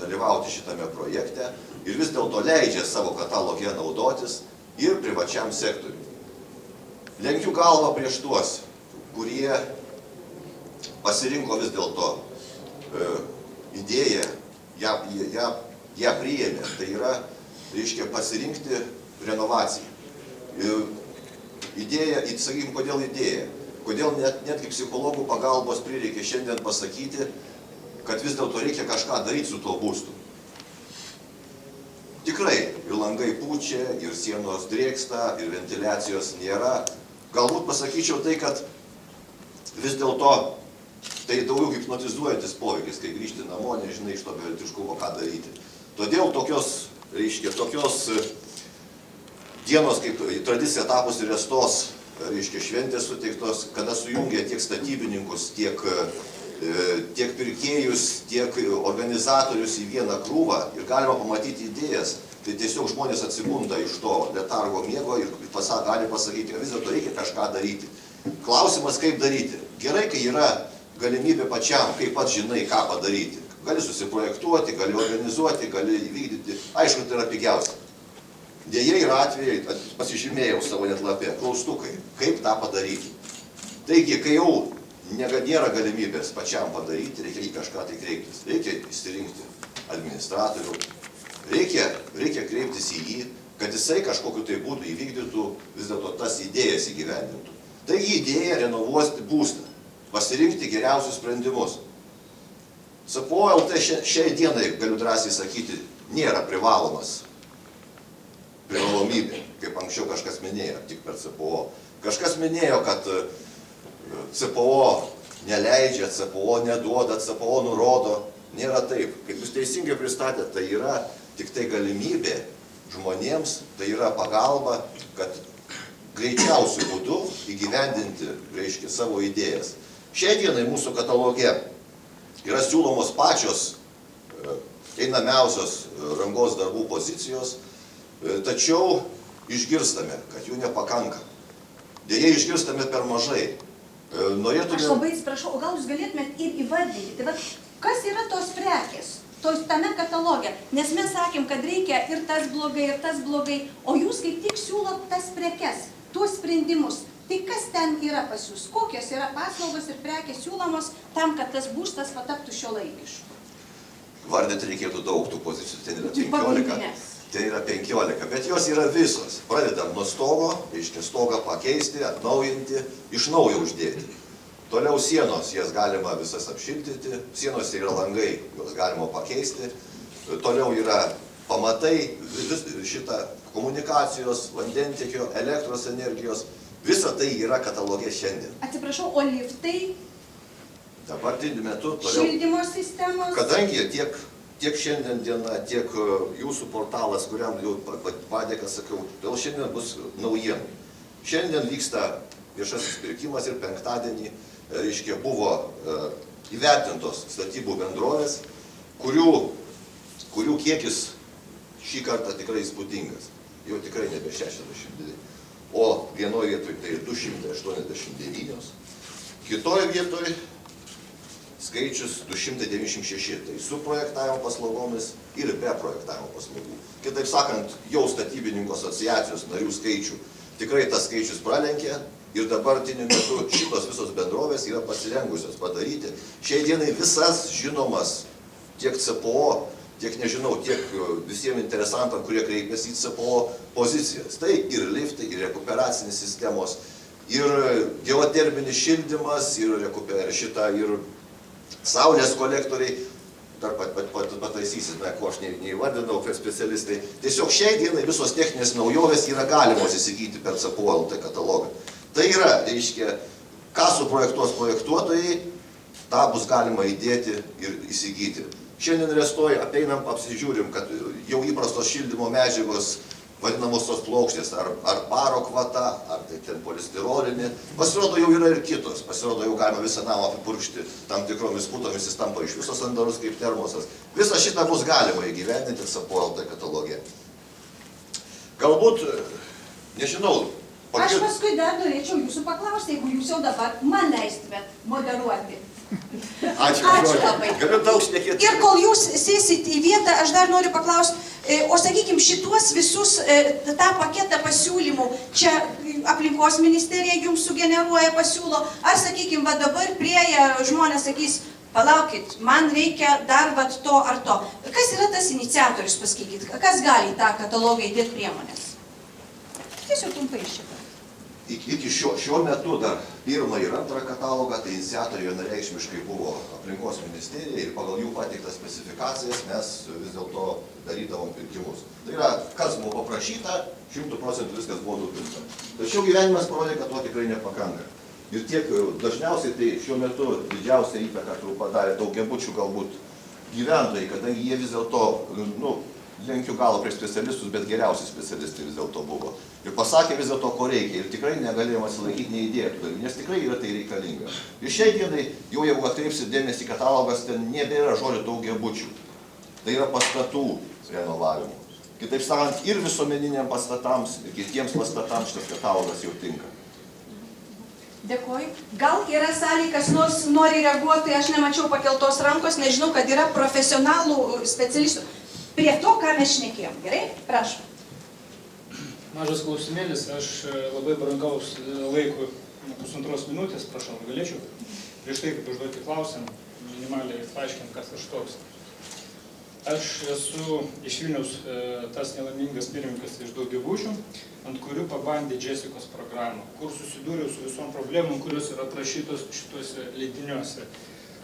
dalyvauti šitame projekte ir vis dėlto leidžia savo kataloge naudotis ir privačiam sektoriui. Lenkiu galvą prieš tuos, kurie pasirinko vis dėlto idėją, ją priėmė, tai yra, reiškia, pasirinkti renovaciją. Idėja, sakykim, kodėl idėja? Kodėl netgi psichologų pagalbos prireikė šiandien pasakyti, kad vis dėlto reikia kažką daryti su tuo būstu. Tikrai, ir langai pučia, ir sienos drėksta, ir ventiliacijos nėra. Galbūt pasakyčiau tai, kad vis dėlto tai daugiau hipnotizuojantis poveikis, kai grįžti namo, nežinai iš to beviltiškumo ką daryti. Todėl tokios dienos, kaip tradicija tapusi Restos, reiškia, šventės suteiktos, kada sujungia tiek statybininkus, tiek pirkėjus, tiek organizatorius į vieną krūvą ir galima pamatyti idėjas, tai tiesiog žmonės atsibunda iš to letargo miego ir gali pasakyti, kad vis dėlto reikia kažką daryti. Klausimas, kaip daryti. Gerai, kai yra galimybė pačiam, kaip pats žinai, ką padaryti. Gali susiprojektuoti, gali organizuoti, gali įvykdyti. Aišku, tai yra pigiausia. Dėja yra atvejai, pasižymėjau savo net lapę, klaustukai, kaip tą padaryti. Taigi, kai jau nėra galimybės pačiam padaryti, reikia į kažką tai kreiptis. Reikia išsirinkti administratorių, reikia kreiptis į jį, kad jisai kažkokiu tai būdu įvykdytų vis dėlto tas idėjas įgyvendintų. Taigi idėja renovuoti būstą, pasirinkti geriausius sprendimus. CPO LT šiai dienai, galiu drąsiai sakyti, nėra privalomybė, kaip anksčiau kažkas minėjo, tik per CPO. Kažkas minėjo, kad CPO neleidžia, CPO neduoda, CPO nurodo. Nėra taip. Kaip jūs teisingai pristatėte, tai yra tik tai galimybė žmonėms, tai yra pagalba, kad greičiausiu būdu įgyvendinti, reiškia, savo idėjas. Šiai dienai mūsų kataloge yra siūlomos pačios einamiausios rangos darbų pozicijos, tačiau išgirstame, kad jų nepakanka. Dėja, išgirstame per mažai. Aš labai atsiprašau, o gal jūs galėtumėt ir įvardinti, tai va, kas yra tos prekės, tame kataloge? Nes mes sakėm, kad reikia ir tas blogai, o jūs kaip tik siūlot tas prekes, tuos sprendimus. Tai kas ten yra pas jūs? Kokios yra paslaugos ir prekės siūlomos tam, kad tas būstas pataptų šiuolaikišku? Vardinti reikėtų daug tų pozicijų, ten yra 15. Tai yra 15, bet jos yra visos. Pradedam nuo stogo, reiškia stogą pakeisti, atnaujinti, iš naujo uždėti. Toliau sienos, jas galima visas apšiltyti, sienos yra langai, juos galima pakeisti. Toliau yra pamatai, šitą komunikacijos, vandentiekio, elektros energijos. Visa tai yra kataloge šiandien. Atsiprašau, o liftai? Dabartiniu metu toliau. Šildymo sistemos? Kadangi tiek šiandien diena, tiek jūsų portalas, kuriam jau padėką sakiau, dėl šiandien bus naujienų. Šiandien vyksta viešasis pirkimas ir penktadienį, reiškia, buvo įvertintos statybų bendrovės, kurių kiekis šį kartą tikrai įspūdingas. Jau tikrai nebe 62. O vienoje vietoje tai 289, kitoje vietoje skaičius 296, tai su projektavimo paslaugomis ir be projektavimo paslaugų. Kitaip sakant, jau statybininkų asociacijos narių skaičių tikrai tas skaičius pralenkė ir dabartiniu metu šitos visos bendrovės yra pasirengusios padaryti šiai dienai visas žinomas tiek CPO, tiek nežinau, tiek visiems interesantam, kurie kreipėsi į CPO pozicijas. Tai ir liftai, ir rekuperacinės sistemos, ir geoterminis šildymas, ir saulės kolektoriai, dar pataisysit, ko aš neįvardinau, kad specialistai. Tiesiog šiai dienai visos techninės naujovės yra galimos įsigyti per CPO LT katalogą. Tai yra, reiškia, ką suprojektuos projektuotojai, tą bus galima įdėti ir įsigyti. Šiandien Restoj apeinam, apsižiūrim, kad jau įprastos šildymo medžiagos, vadinamos tos plokštės, ar baro kvata, ar tai ten polistirolinė, pasirodo jau yra ir kitos, pasirodo jau galima visą namą apipurkšti tam tikromis putomis, jis tampa iš viso sandarus kaip termosas. Visą šitą bus galima įgyvendinti SAPO.lt kataloge. Galbūt, nežinau, Aš paskui dar norėčiau jūsų paklausti, jeigu jūs jau dabar man leistumėt moderuoti. Ačiū labai. Galiu daug šnekėti. Ir kol jūs sėsit į vietą, aš dar noriu paklausti, o sakykime, šituos visus tą paketą pasiūlymų, čia aplinkos ministerija jums sugeneruoja, pasiūlo, ar sakykime, va dabar prieja žmonės sakys, palaukit, man reikia dar vat to ar to. Kas yra tas iniciatorius, pasakykit, kas gali į tą katalogą įdėti priemonės? Tiesiog trumpai šitą. Iki šiuo metu dar pirmą ir antrą katalogą, tai iniciatoriai vienareikšmiškai buvo aplinkos ministerija ir pagal jų pateiktas specifikacijas mes vis dėlto darydavom pirkimus. Tai yra, kas buvo paprašyta, 100% viskas buvo nupirkta. Tačiau gyvenimas parodė, kad to tikrai nepakanka. Ir tiek dažniausiai tai šiuo metu didžiausia įtaka padarė daugiabučių galbūt gyventojai, kadangi jie vis dėlto, lenkiu galą prieš specialistus, bet geriausi specialistai vis dėlto buvo. Ir pasakė vis dėlto, ko reikia. Ir tikrai negalėjom atsilaikyti neįdėtų dalykų, nes tikrai yra tai reikalinga. Ir šiai dienai, jau jeigu atkreipsit dėmesį katalogas, ten nebėra žodžio daugiabučių. Tai yra pastatų renovavimo. Kitaip sakant, ir visuomeniniam pastatams, ir kitiems pastatams šitas katalogas jau tinka. Dėkuoju. Gal yra salėje, kas nors nori reaguoti, aš nemačiau pakeltos rankos, nežinau, kad yra profesionalų specialistų. Prie to, ką mes šnekėjom. Gerai? Prašau. Mažas klausimėlis, aš labai brangaus laikų pusantros minutės, prašau, galėčiau prieš tai, kaip užduoti klausimą, minimaliai paaiškinti, kas aš toks. Aš esu iš Vilniaus tas nelaimingas pirmininkas iš daugiabučių, ant kurių pabandė Jessicos programą, kur susidūriau su visom problemom, kurios yra aprašytos šituose leidiniuose,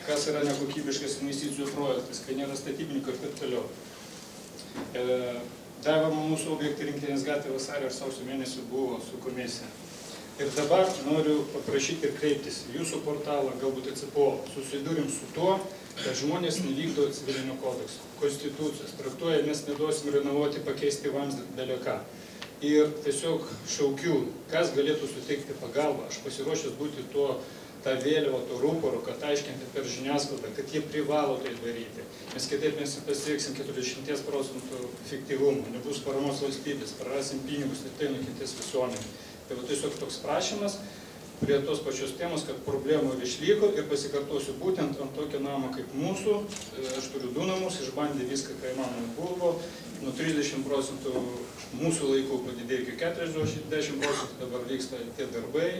kas yra nekokybiškas investicijų projektas, kai nėra statybininkų ir taip toliau. Davama mūsų objektai Rinktinės gatvė vasario ir sausio mėnesį buvo su komisija. Ir dabar noriu paprašyti ir kreiptis jūsų portalą, galbūt ECPO, susidūrim su tuo, kad žmonės nevykdo civilinio kodekso, konstitucijos, traktuoja, mes neduosim renovuoti, pakeisti vamzdį beleką. Ir tiesiog šaukiu, kas galėtų suteikti pagalbą, aš pasiruošęs būti tą vėliavą, to rūporo, kad aiškinti per žiniasklaidą, kad jie privalo tai daryti. Nes kitaip mes pasieksim 40% efektyvumą, nebus paramos valstybės, prarasim pinigus ir tai nukentės visuomenė. Tai va tiesiog toks prašymas prie tos pačios temos, kad problemų ir išliko ir pasikartosiu būtent ant tokio namo kaip mūsų. Aš turiu 2 namus, išbandė viską, ką įmanoma buvo. Nuo 30% mūsų laikų padidėjo iki 40%, dabar vyksta tie darbai,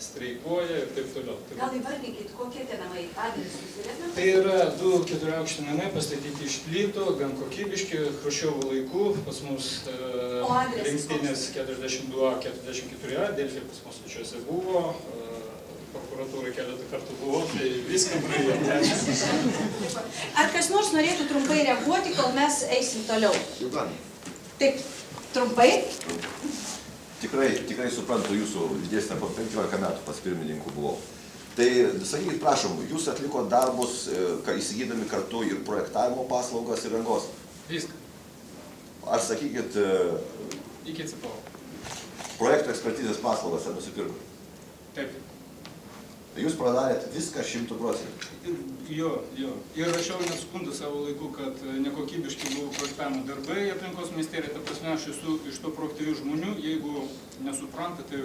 streikuoja ir taip toliau. Gal įvardinkit, kokie tie namai adresus turėtume? Tai yra 2 4-aukšti namai pastatyti iš plytų, gan kokybiški, Chruščiovo laikų, pas mus Rinktinės 42-44A, Delfi pas mus svečiuose buvo, prokuratūrai keletą kartų buvo, tai viską praėjo. Ar kas nors norėtų trumpai reaguoti, kol mes eisim toliau? Taip, trumpai. Tikrai suprantu jūsų didesnę, po 15 metų pas pirmininku buvau. Tai, sakykit, prašom, jūs atliko darbus, įsigydami kartu ir projektavimo paslaugas ir rangos? Viską. Ar sakykit, Iki CPO. projektų ekspertizės paslaugas ar nusipirko? Taip. Jūs pradarėt viską 100%. Jo. Ir rašiau net skundą savo laiku, kad nekokybiški buvo projektavimo darbai aplinkos ministerija. Ta prasme, aš esu iš to proaktyvių žmonių, jeigu nesupranta, tai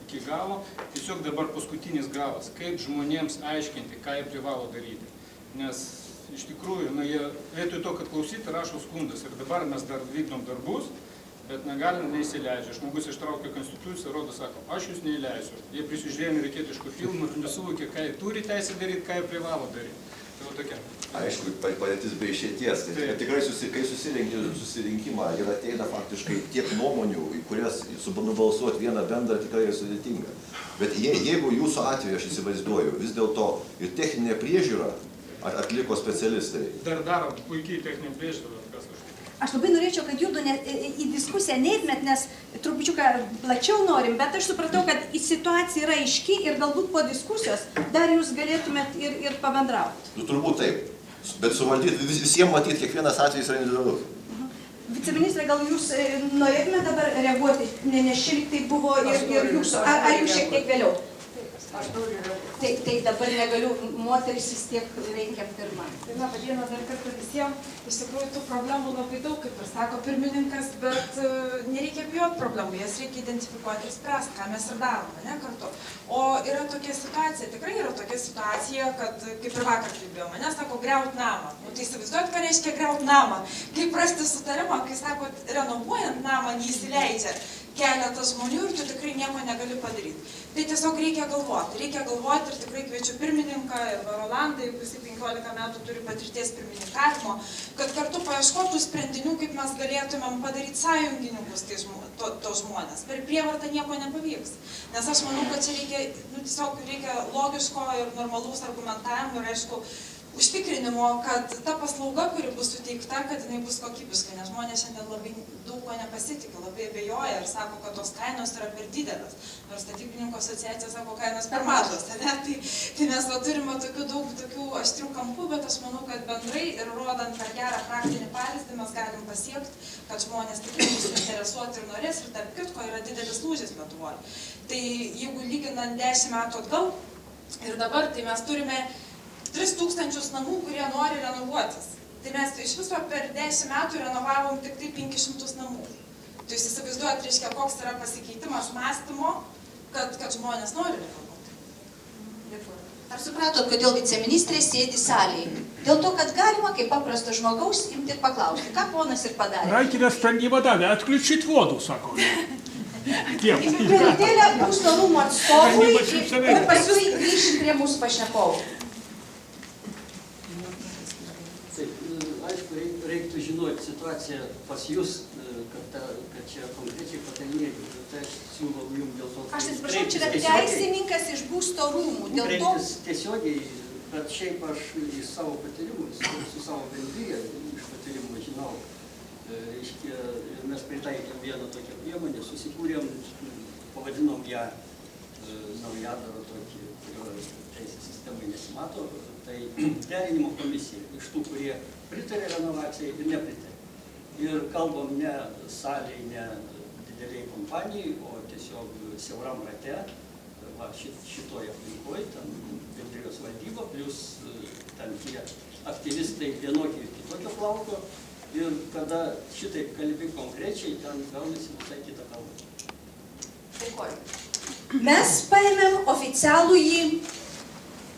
iki galo. Tiesiog dabar paskutinis galas, kaip žmonėms aiškinti, ką jie privalo daryti. Nes iš tikrųjų, jie vietoj to, kad klausyti, rašo skundas. Ir dabar mes dar vykdom darbus, bet negalime neįsileidžia. Žmogus ištraukia konstituciją, rodo, sako, aš jūs neįleisiu. Jie prisižiūrėjo amerikietiškų filmų ir nesuvokė, ką jie turi teisę daryti, ką jie privalo daryti. Tai va tokia. Aišku, padėtis be išeities. Tai tikrai, kai susirenki susirinkimą ir ateina faktiškai tiek nuomonių, į kurias nubalsuoti vieną bendrą tikrai yra sudėtinga. Bet jeigu jūsų atveju, aš įsivaizduoju, vis dėlto ir techninė priežiūra atliko specialistai. Dar daro puikiai techninė priežiūra, kas aš. Aš labai norėčiau, kad jūdu į diskusiją neįtumėt, nes trupučiuką plačiau norim, bet aš supratau, kad situacija yra aiški ir galbūt po diskusijos dar jūs galėtumėt ir pabendrauti. Nu, turbūt taip. Bet suvaldyti, visiems matyti, kiekvienas atvejis yra individualus. Viceministrė, gal jūs norėtume dabar reaguoti, nes šiek tiek buvo ir jūsų, ar jūs šiek tiek vėliau? Aš noriu reaguoti. Tai dabar negaliu, moteris vis tiek reikia pirmą. Labą dieną dar kartą visiems. Iš tikrųjų, tų problemų labai daug, kaip ir sako pirmininkas, bet nereikia bijoti problemų, jas reikia identifikuoti ir spręsti, ką mes ir darome, ne, kartu. O yra tokia situacija, tikrai yra tokia situacija, kad, kaip ir vakar kalbėjau, mane sako, griaut namą. Nu, tai įsivaizduojat, ką reiškia griaut namą. Kaip rasti sutarimą, kai sako, renovuojant namą neįsileidžia keletas žmonių ir tu tikrai nieko negali padaryti. Tai tiesiog reikia galvoti ir tikrai kviečiu pirmininką ir Rolandą, jeigu jis 15 metų turi patirties pirmininkavimo, kad kartu paieškotų sprendinių, kaip mes galėtumėm padaryti sąjungininkus to žmonės. Per prievartą nieko nepavyks. Nes aš manau, kad čia tiesiog reikia logiško ir normalaus argumentavimo ir aišku, užtikrinimo, kad ta paslauga, kuri bus suteikta, kad jinai bus kokybiška, nes žmonės šiandien labai daug ko nepasitikė, labai abejoja ir sako, kad tos kainos yra per didelės. Nors statybininkų asociacija sako, kainos per mažos. Tai mes turime tokių aštrių kampų, bet aš manau, kad bendrai ir rodant per gerą praktinį pavyzdį mes galim pasiekti, kad žmonės tikrai bus interesuoti ir norės ir tarp kitko yra didelis lūžis Lietuvoje. Tai jeigu lyginant 10 metų atgal ir dabar, tai mes turime 3000 namų, kurie nori renovuotis. Tai mes iš viso per 10 metų renovavom tik tai 500 namų. Tai jūs įsivaizduojat, reiškia, koks yra pasikeitimas mąstymo, kad žmonės nori renovuoti. Ar supratot, kodėl viceministrė sėdi salėje? Dėl to, kad galima, kaip paprasto žmogaus, imti ir paklausti, ką ponas ir padarė. Райкина sprendimą davė, atключить воду, sako. Minutėlę būsto rūmų atstovui ir paskui grįšim prie mūsų pašnekovų. Aišku, reiktų žinoti situaciją pas jūs, kad čia konkrečiai patarinėti, tai aš siūlau jums dėl to. Aš atsiprašau, čia yra teisininkas iš būsto rūmų, dėl to... Tiesiogiai, bet šiaip aš iš savo patyrimų, su savo bendryje iš patyrimų žinau, mes pritaikėm vieną tokią priemonę, susikūrėm, pavadinom ją naujadarą tokį, kurio teisės sistemai nesimato, tai derinimo komisija iš tų, kurie pritarė renovacijai ir nepritarė. Ir kalbam ne salėj, ne dideliai kompanijai, o tiesiog siauram rate, šitoje aplinkoje, ten bendrijos valdyba, plus ten tie aktyvistai vienokį ir kitokio plauko. Ir kada šitaip kalbi konkrečiai, ten gaunasi visai kitą kalbą. Dėkuoju. Mes paėmėm oficialųjį,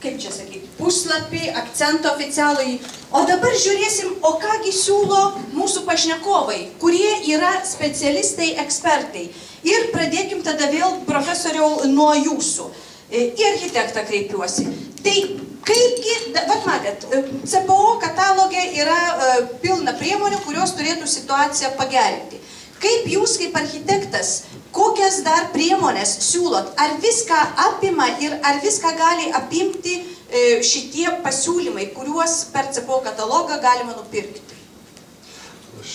kaip čia sakyti, puslapį, akcentą oficialųjį. O dabar žiūrėsim, o kągi siūlo mūsų pašnekovai, kurie yra specialistai, ekspertai. Ir pradėkim tada vėl, profesoriau, nuo jūsų. Į architektą kreipiuosi. Tai kaipgi, vat matėt, CPO katalogė yra pilna priemonių, kurios turėtų situaciją pagerinti. Kaip jūs kaip architektas, kokias dar priemonės siūlot? Ar viską apima ir ar viską gali apimti šitie pasiūlymai, kuriuos per CPO katalogą galima nupirkti? Aš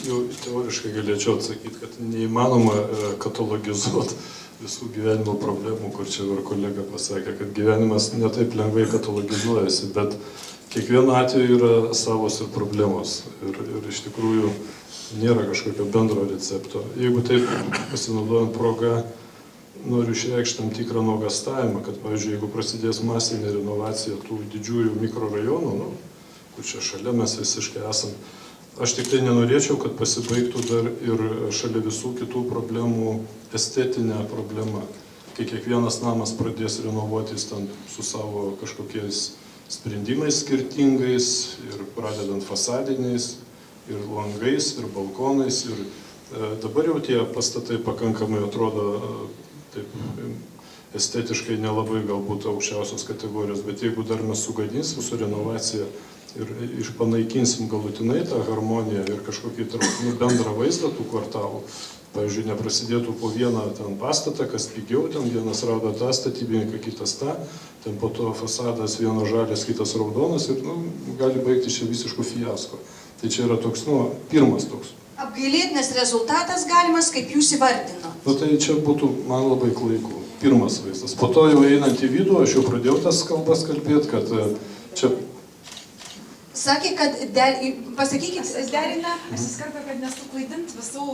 jau teoriškai galėčiau atsakyti, kad neįmanoma katalogizuoti visų gyvenimo problemų, kur čia ir kolega pasakė, kad gyvenimas netaip lengvai katalogizuojasi, bet kiekvienu atveju yra savos ir problemos. Ir iš tikrųjų nėra kažkokio bendro recepto. Jeigu taip pasinaudojant progą, noriu išreikšti tam tikrą nuogąstavimą, kad, pavyzdžiui, jeigu prasidės masinė renovacija tų didžiųjų mikrorajonų, kur čia šalia mes visiškai esam, aš tik tai nenorėčiau, kad pasibaigtų dar ir šalia visų kitų problemų estetinė problema. Kai kiekvienas namas pradės renovuotis ten su savo kažkokiais sprendimais skirtingais ir pradedant fasadiniais, ir langais, ir balkonais. Ir dabar jau tie pastatai pakankamai atrodo taip estetiškai nelabai galbūt aukščiausios kategorijos, bet jeigu dar mes sugadinsim su renovacija ir panaikinsim galutinai tą harmoniją ir kažkokį bendrą vaizdą tų kvartalų, pavyzdžiui, neprasidėtų po vieną ten pastatą, kas pigiau, ten vienas rado tą statybininką, kitas tą, ten po to fasadas vienas žalias, kitas raudonas ir gali baigti čia visiškų fiasko. Tai čia yra toks, pirmas toks. Apgailėtinas rezultatas galimas, kaip jūs įvardino. Tai čia būtų man labai klaiku. Pirmas vaizdas. Po to jau einant į vidų, aš jau pradėjau tas kalbas kalbėti, kad čia... Sakė, kad pasakykit, derina. Aš įskartą, kad nesuklaidint visų,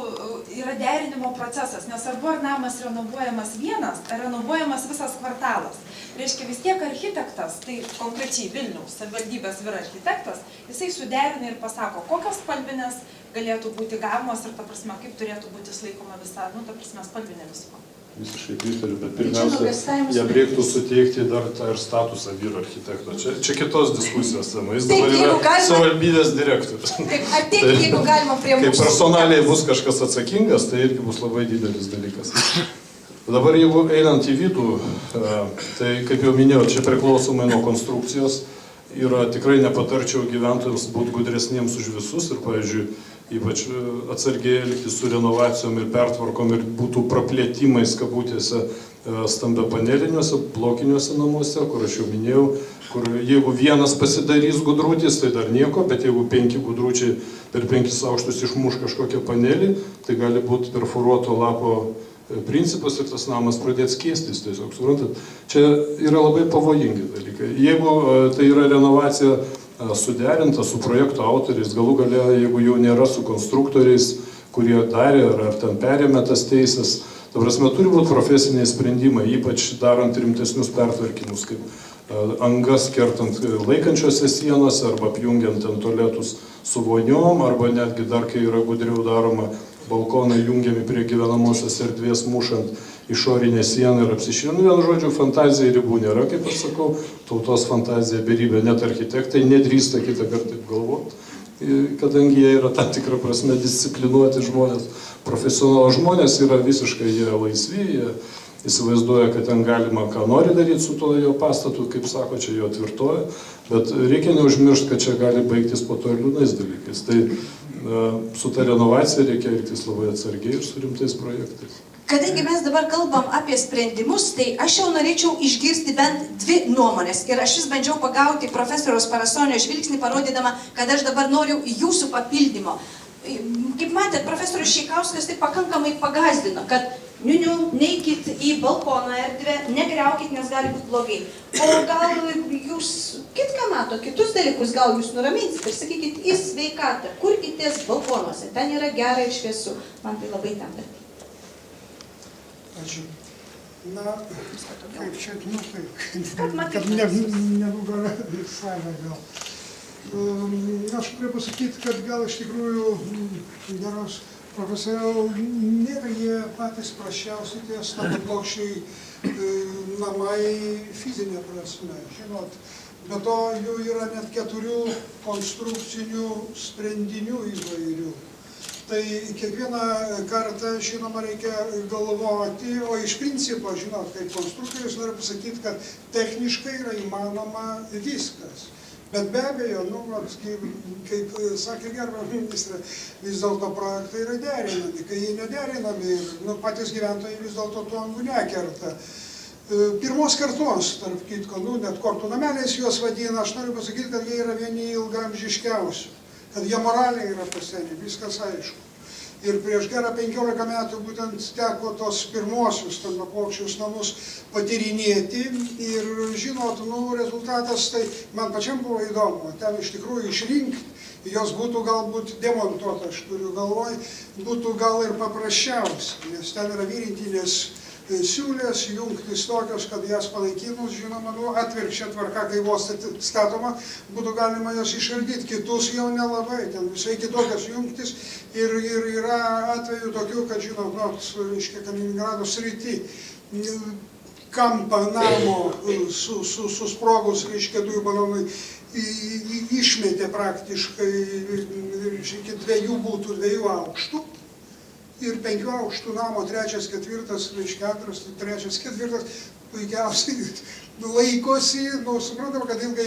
yra derinimo procesas, nes arba namas renovuojamas vienas, ar renovuojamas visas kvartalas. Reiškia, vis tiek architektas, tai konkrečiai Vilniaus savivaldybės vyr architektas, jisai suderina ir pasako, kokios spalvinės galėtų būti gavimos ir, ta prasme, kaip turėtų būti išlaikoma visa, ta prasme, spalvinė visko. Visiškai pritariu, bet pirmiausia, jam reiktų suteikti dar tą ir statusą vyro architekto. Čia kitos diskusijos tema. Jis dabar yra savivaldybės direktorius. Taip, ar tiek, jeigu galima prie mūsų... Kai personaliai bus kažkas atsakingas, tai irgi bus labai didelis dalykas. Dabar jeigu einant į vidų, tai kaip jau minėjau, čia priklausomai nuo konstrukcijos yra tikrai nepatarčiau gyventojams būti gudresniems už visus ir, pavyzdžiui, ypač atsargiai elgtis su renovacijom ir pertvarkom ir būtų praplėtimais kabutėse stambiapaneliniuose, blokiniuose namuose, kur aš jau minėjau, kur jeigu vienas pasidarys gudrutis, tai dar nieko, bet jeigu 5 gudručiai per 5 aukštus išmuš kažkokią panelį, tai gali būti perforuoto lapo principas ir tas namas pradės keistis, tiesiog, suprantat. Čia yra labai pavojingi dalykai. Jeigu tai yra renovacija suderinta su projekto autoriais, galų gale, jeigu jau nėra su konstruktoriais, kurie darė ar ten perėmė tas teisės, ta prasme, turi būti profesiniai sprendimai, ypač darant rimtesnius pertvarkymus, kaip angas kertant laikančiose sienose, arba apjungiant ten tualetus su voniom, arba netgi dar, kai yra gudriau daroma, balkonai jungiami prie gyvenamosios erdvės, mušant išorinę sieną ir apsišvienu. Vienu žodžiu, fantazijai ribų nėra, kaip aš sakau, tautos fantazija beribė, net architektai nedrįsta kitą kartą taip galvoti, kadangi jie yra tam tikrą prasme disciplinuoti žmonės, profesionalų žmonės yra visiškai jie laisvi, jie įsivaizduoja, kad ten galima ką nori daryti su tuo jo pastatu, kaip sako, čia jo tvirtovė, bet reikia neužmiršti, kad čia gali baigtis po to ir liūdnais dalykais. Tai su ta renovacija reikia elgtis labai atsargiai ir su rimtais projektais. Kadangi mes dabar kalbam apie sprendimus, tai aš jau norėčiau išgirsti bent 2 nuomonės. Ir aš vis bandžiau pagauti profesoriaus Parasonio žvilgsnį, parodydama, kad aš dabar noriu jūsų papildymo. Kaip matėt, profesorius Šeikauskas tai pakankamai pagazdino, kad neikit į balkoną erdvę, negriaukit, nes gali būti blogai. O gal jūs kitką mato, kitus dalykus, gal jūs nuraminsit ir sakykit į sveikatą, kurkitės balkonuose, ten yra gera ir šviesu. Man tai labai temda. Ačiū. Na, kaip čia, kad nenugara salę gal. Aš noriu pasakyti, kad gal iš tikrųjų geros profesoriau, nėra jie patys prasčiausi tie stambiaplokščiai namai fizinė prasme, žinot. Be to jų yra net 4 konstrukcinių sprendinių įvairių. Tai kiekvieną kartą, žinoma, reikia galvoti, o iš principo, žinot, kaip konstruktorius noriu pasakyti, kad techniškai yra įmanoma viskas. Bet be abejo, kaip sakė gerbiamas ministrė, vis dėlto projektai yra derinami. Kai jie nederinami, patys gyventojai vis dėlto tų angų nekerta. Pirmos kartos, tarp kitko, net kortų nameliais juos vadina, aš noriu pasakyti, kad jie yra vieni ilgaamžiškiausių, kad jie moraliai yra pasenę, viskas aišku. Ir prieš gerą 15 metų būtent teko tos pirmosius stambiaplokščius namus patyrinėti ir žinot, rezultatas tai man pačiam buvo įdomu, ten iš tikrųjų išrinkti, jos būtų galbūt demontuota, aš turiu galvoj, būtų gal ir paprasčiausia, nes ten yra virintinės siūlės, jungtis tokios, kad jas panaikinus, žinoma, atvirkščia tvarka, kai vos statoma, būtų galima jas išardyti, kitus jau nelabai, ten visai kitokios jungtis ir yra atveju tokių, kad, žinoma, Kaliningrado srity kampą namo susprogus, dujų balonai išmetė praktiškai iki 2 būtų 2 aukštų. Ir 5 aukštų namo, 3, 4, 2, 3, 4 puikiausiai laikosi, suprantama, kad ilgai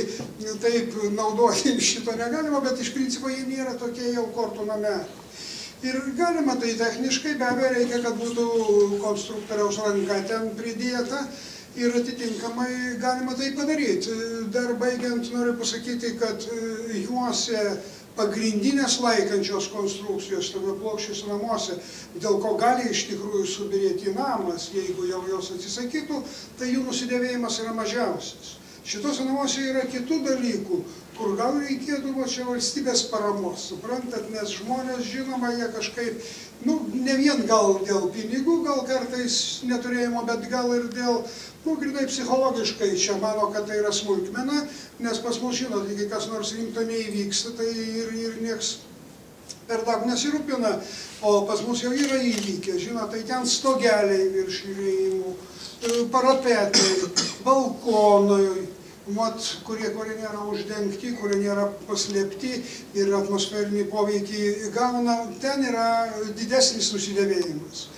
taip naudoti šito negalima, bet iš principo jie nėra tokie jau kortų nameliai. Ir galima tai techniškai, be abejo, reikia, kad būtų konstruktoriaus ranka ten pridėta ir atitinkamai galima tai padaryti. Dar baigiant noriu pasakyti, kad juose pagrindinės laikančios konstrukcijos tame plokščiuose namuose, dėl ko gali iš tikrųjų subirėti namas, jeigu jau jos atsisakytų, tai jų nusidėvėjimas yra mažiausias. Šitose namuose yra kitų dalykų, kur gal reikėtų čia valstybės paramos, suprantat, nes žmonės, žinoma, jie kažkaip, ne vien gal dėl pinigų, gal kartais neturėjimo, bet gal ir dėl, grinai psichologiškai čia mano, kad tai yra smulkmena, nes pas mus, žinot, jeigu kas nors rimto neįvyksta, tai ir nieks per daug nesirūpina, o pas mus jau yra įvykę, žinot, tai ten stogeliai virš įrėjimų, parapetai, balkonai, kurie nėra uždengti, kurie nėra paslėpti ir atmosferinį poveikį gauna, ten yra didesnis nusidėvėjimas.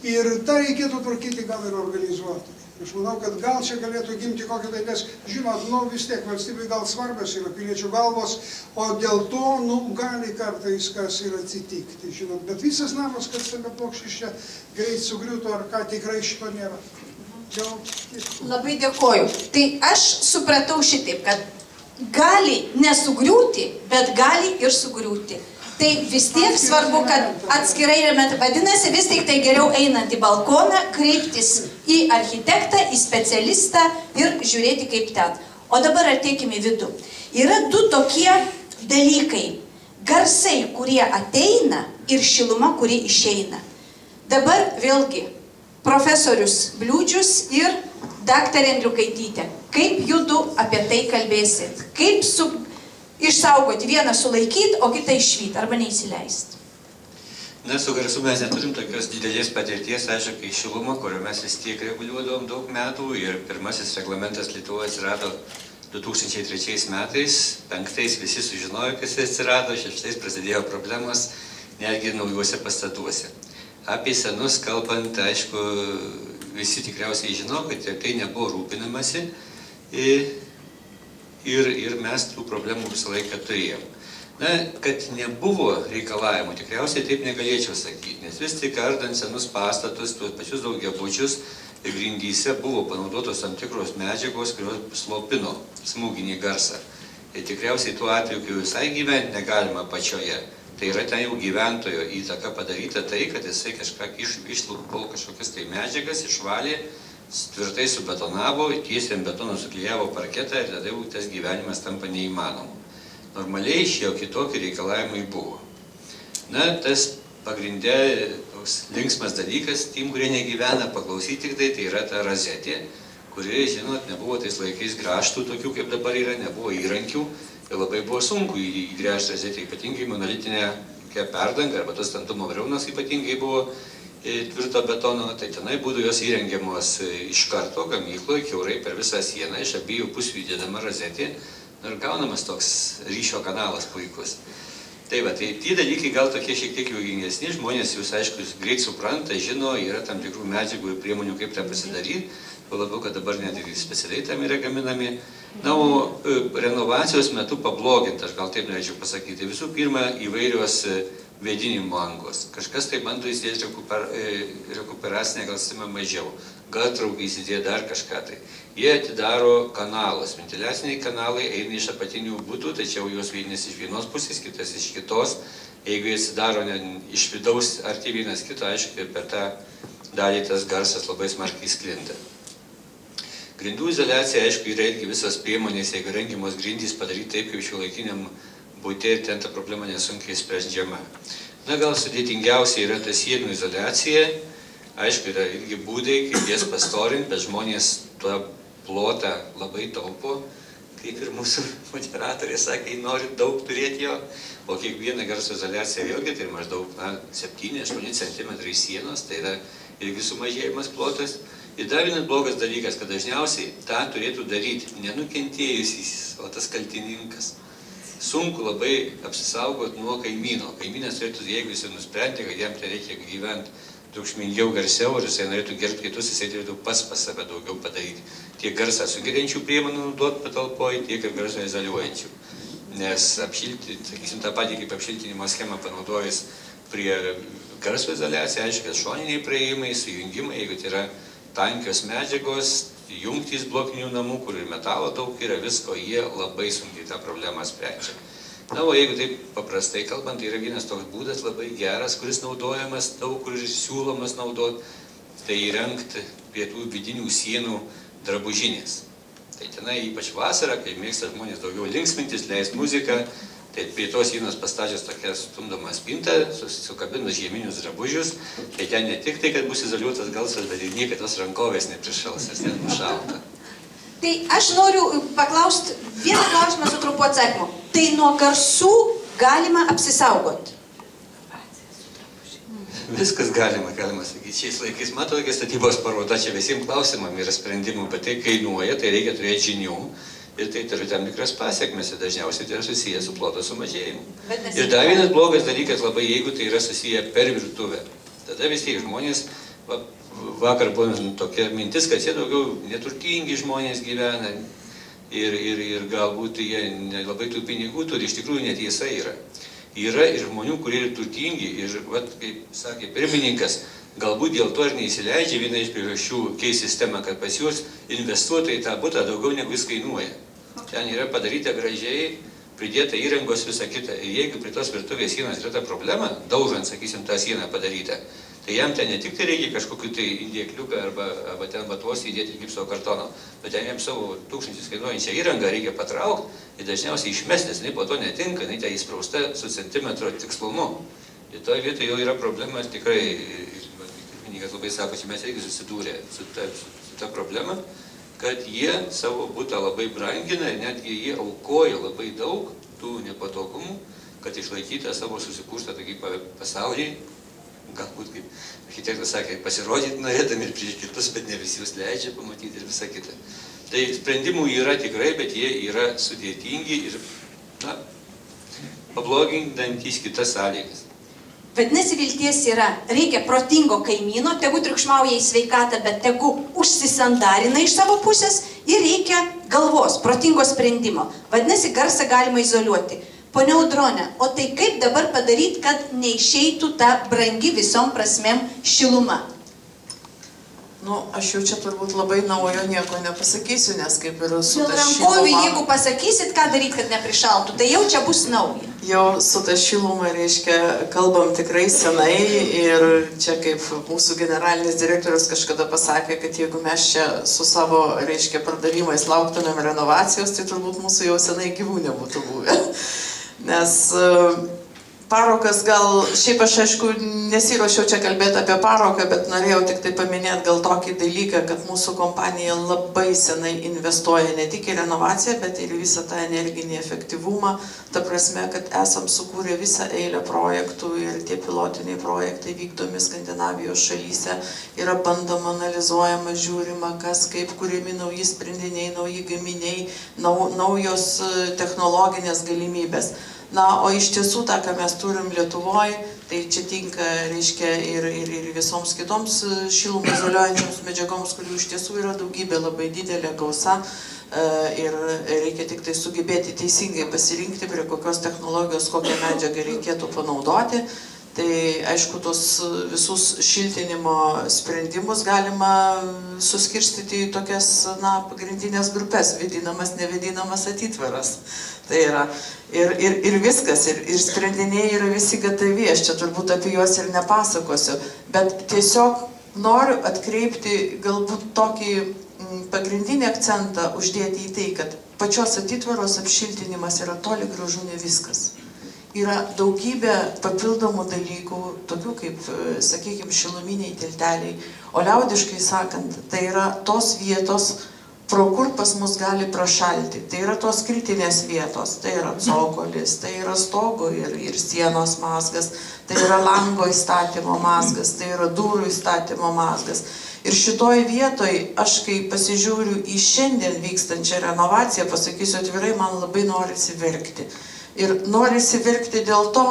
Ir tą reikėtų tvarkyti gal ir organizuoti. Aš manau, kad gal čia galėtų gimti kokią tai, nes, žinot, vis tiek valstybei gal svarbios yra piliečių galvos, o dėl to, gali kartais kas ir atsitikti, žinot. Bet visas namas, kad tame plokščiai čia greit sugriūtų, ar ką, tikrai šito nėra. Labai dėkoju. Tai aš supratau šitaip, kad gali nesugriūti, bet gali ir sugriūti. Tai vis tiek svarbu, kad atskirai remėt, vadinasi, vis tik tai geriau einant į balkoną, kreiptis į architektą, į specialistą ir žiūrėti kaip ten. O dabar ateikime į vidų. Yra du tokie dalykai. Garsai, kurie ateina ir šiluma, kuri išeina. Dabar vėlgi profesorius Bliūdžius ir daktarė Andriukaitytė. Kaip judu apie tai kalbėsit? Kaip išsaugoti, vieną sulaikyti, o kitą išvyti, arba neįsileisti? Na, su garsu mes neturim tokios didelės patirties, aišku, kai šilumą, kurio mes vis tiek reguliuodavom daug metų ir pirmasis reglamentas Lietuvoje atsirado 2003 metais, 2005 visi sužinojo, kas jis atsirado, 2006 prasidėjo problemos netgi naujuose pastatuose. Apie senus kalbant, aišku, visi tikriausiai žino, kad tai nebuvo rūpinamasi ir mes tų problemų visą laiką turėjom. Na, kad nebuvo reikalavimų, tikriausiai taip negalėčiau sakyti, nes vis tik ardant senus pastatus, tuos pačius daugiabučius, grindyse buvo panaudotos tam tikros medžiagos, kurios slopino smūginį garsą. Ir tikriausiai tuo atveju, kai visai gyventi negalima pačioje, tai yra ten jau gyventojo įtaka padaryta tai, kad jisai kažką išlupo kažkokias tai medžiagas, išvalė, tvirtai subetonavo, tiesiai ant betono suklijavo parketą ir tada jau tas gyvenimas tampa neįmanomu. Normaliai šie kitokie reikalavimai buvo. Na, tas pagrindė toks linksmas dalykas, tiem, kurie negyvena, paklausyti tik tai yra ta rozetė, kuri, žinot, nebuvo tais laikais grąžtų tokių, kaip dabar yra, nebuvo įrankių. Ir labai buvo sunku įgręžti rozetę, ypatingai monolitinę perdangą, arba tos tantumo briaunos ypatingai buvo tvirto betono, tai tenai būdų jos įrengiamos iš karto gamykloje, kiaurai per visą sieną, iš abiejų pusių įdedama rozetė, ir gaunamas toks ryšio kanalas puikus. Tai va, tai tie dalykai gal tokie šiek tiek juokingesni, žmonės jūs aišku greit supranta, žino, yra tam tikrų medžiagų ir priemonių, kaip tą pasidaryti, tuo labiau, kad dabar net ir specialiai tam yra gaminami. Na, o renovacijos metu pabloginti, aš gal taip norėčiau pasakyti, visų pirma įvairios vėdinimo angos. Kažkas tai bando įsidėti rekuperacinę, gal sistemą mažiau, gatraukai įsidėti dar kažką tai. Jie atidaro kanalus, ventiliaciniai kanalai eina iš apatinių butų, tačiau jos vienas iš vienos pusės, kitas iš kitos. Jeigu jie atsidaro iš vidaus arti vienas kito, aišku, per tą dalį tas garsas labai smarkiai sklinda. Grindų izoliacija, aišku, yra irgi visas priemonės, jeigu rengiamos grindys padaryti taip, kaip šiuolaikiniam bute, ir ten ta problema nesunkiai sprendžiama. Na, gal sudėtingiausia yra ta sienų izoliacija. Aišku, yra irgi būdai, kaip jas pastorinti, bet žmonės tuo plotą labai taupo. Kaip ir mūsų moderatorė sakė, nori daug turėti jo, o kiekviena garso izoliacija vėlgi, tai maždaug 7-8 cm sienos, tai yra irgi sumažėjimas plotas. Ir dar vienas blogas dalykas, kad dažniausiai tą turėtų daryti nenukentėjusysis, o tas kaltininkas. Sunku labai apsisaugoti nuo kaimyno. Kaimynas turėtų, jeigu jis nusprendė, kad jam tai reikia gyventi triukšmingiau, garsiau, ir jisai norėtų gerbti kitus, jisai turėtų pas save daugiau padaryti. Tiek garsą sugeriančių priemonų naudoti patalpoje, tiek ir garsą izoliuojančių. Nes apšilti, sakysim, tą patį kaip apšiltinimo schemą panaudojus prie garso izoliaciją, aišku, šoniniai praėjimai, sujungimai, jeigu tai yra tankios medžiagos, jungtys blokinių namų, kur ir metalo daug yra, visko, jie labai sunkiai tą problemą sprendžia. Na, o jeigu taip paprastai kalbant, tai yra vienas toks būdas labai geras, kuris naudojamas, daug kur siūlomas naudoti, tai įrengti prie tų vidinių sienų drabužinės. Tai tenai ypač vasarą, kai mėgsta žmonės daugiau linksmintis, leis muziką, tai prie tos sienos pastačius tokią stumdomą spintą, sukabinus žieminius drabužius, tai ten ne tik tai, kad bus izoliuotas galsas, bet ir niekad tos rankovės neprišals, nes ten bus šalta. Tai aš noriu paklausti vieną klausimą su trumpu atsakymu. Tai nuo garsų galima apsisaugoti? Viskas galima sakyti. Šiais laikais, matau, tokia statybos paroda, čia visiems klausimam yra sprendimų, bet tai kainuoja, tai reikia turėti žinių ir tai turi tam tikras pasiekmes ir dažniausiai tai yra susiję su ploto sumažėjimu. Ir dar vienas blogas dalykas labai, jeigu tai yra susiję per virtuvę. Tada vis tiek žmonės, vakar buvo tokia mintis, kad jie daugiau neturtingi žmonės gyvena ir galbūt jie nelabai tų pinigų turi, iš tikrųjų netiesa yra. Yra ir žmonių, kurie yra turtingi ir, kaip sakė pirmininkas, galbūt dėl to ir neįsileidžia viena iš priežasčių keisti sistemą, kad pas juos investuotojai tą butą daugiau negu jis kainuoja. Ten yra padaryta gražiai, pridėta įrangos visą kitą. Ir jeigu prie tos virtuvės sienos yra ta problema, daužant, sakysim, tą sieną padarytą, tai jam ten ne tik tai reikia kažkokiu tai indėkliuką arba ten batos įdėti gipso kartono, bet ten jam savo 1000 kainuojančią įrangą reikia patraukti ir dažniausiai išmesti, nes jinai po to netinka, jinai ten įsprausta su centimetro tikslumu. Ir toje vietoje jau yra problema tikrai, pirmininkas labai sako, čia mes irgi susidūrė su ta problema, kad jie savo butą labai brangina ir netgi jie aukoja labai daug tų nepatogumų, kad išlaikytą savo susikūrstą tokį pasaulį, galbūt, kaip architektas sakė, pasirodyti norėdami ir prieš kitus, bet ne visi jūs leidžia pamatyti ir visą kitą. Tai sprendimų yra tikrai, bet jie yra sudėtingi ir, na, pablogindantys kitas sąlygas. Vadinasi, vilties yra, reikia protingo kaimyno, tegu triukšmauja į sveikatą, bet tegu užsisandarina iš savo pusės ir reikia galvos, protingo sprendimo. Vadinasi, garsą galima izoliuoti. Pone Audrone, o tai kaip dabar padaryti, kad neišeitų ta brangi visom prasmėm šiluma? Nu, aš jau čia turbūt labai naujo nieko nepasakysiu, nes kaip ir su ta rankovių, šiluma... jeigu pasakysit, ką daryti, kad neprišaltų, tai jau čia bus nauja. Jau su ta šiluma, reiškia, kalbam tikrai senai ir čia kaip mūsų generalinis direktorius kažkada pasakė, kad jeigu mes čia su savo, reiškia, pardavimais lauktumėm renovacijos, tai turbūt mūsų jau senai gyvų nebūtų buvę. Nes parokas gal, šiaip aš aišku nesiruošiau čia kalbėti apie paroką, bet norėjau tik tai paminėti gal tokį dalyką, kad mūsų kompanija labai senai investuoja ne tik į renovaciją, bet ir visą tą energinį efektyvumą. Ta prasme, kad esam sukūrę visą eilę projektų ir tie pilotiniai projektai vykdomi Skandinavijos šalyse. Yra bandoma, analizuojama, žiūrima, kas, kaip kuriami nauji sprendiniai, nauji gaminiai, naujos technologinės galimybės. Na, o iš tiesų tą, ką mes turim Lietuvoje, tai čia tinka, reiškia, ir visoms kitoms šilumą izoliuojančioms medžiagoms, kurių iš tiesų yra daugybė, labai didelė gausa ir reikia tik tai sugebėti teisingai pasirinkti, prie kokios technologijos, kokią medžiagą reikėtų panaudoti. Tai aišku, tos visus šiltinimo sprendimus galima suskirstyti į tokias, na, pagrindinės grupės, vėdinamas, nevėdinamas atitvaras. Tai yra ir viskas, ir sprendiniai yra visi gatavi, aš čia turbūt apie juos ir nepasakosiu, bet tiesiog noriu atkreipti galbūt tokį pagrindinį akcentą uždėti į tai, kad pačios atitvaros apšiltinimas yra toli gražu ne viskas. Yra daugybė papildomų dalykų, tokių kaip, sakykime, šiluminiai tilteliai, o liaudiškai sakant, tai yra tos vietos, pro kur pas mus gali prašalti. Tai yra tos kritinės vietos, tai yra cokolis, tai yra stogo ir sienos mazgas, tai yra lango įstatymo mazgas, tai yra durų įstatymo mazgas. Ir šitoj vietoj, aš kai pasižiūriu į šiandien vykstančią renovaciją, pasakysiu atvirai, man labai norisi verkti. Ir norisi verkti dėl to,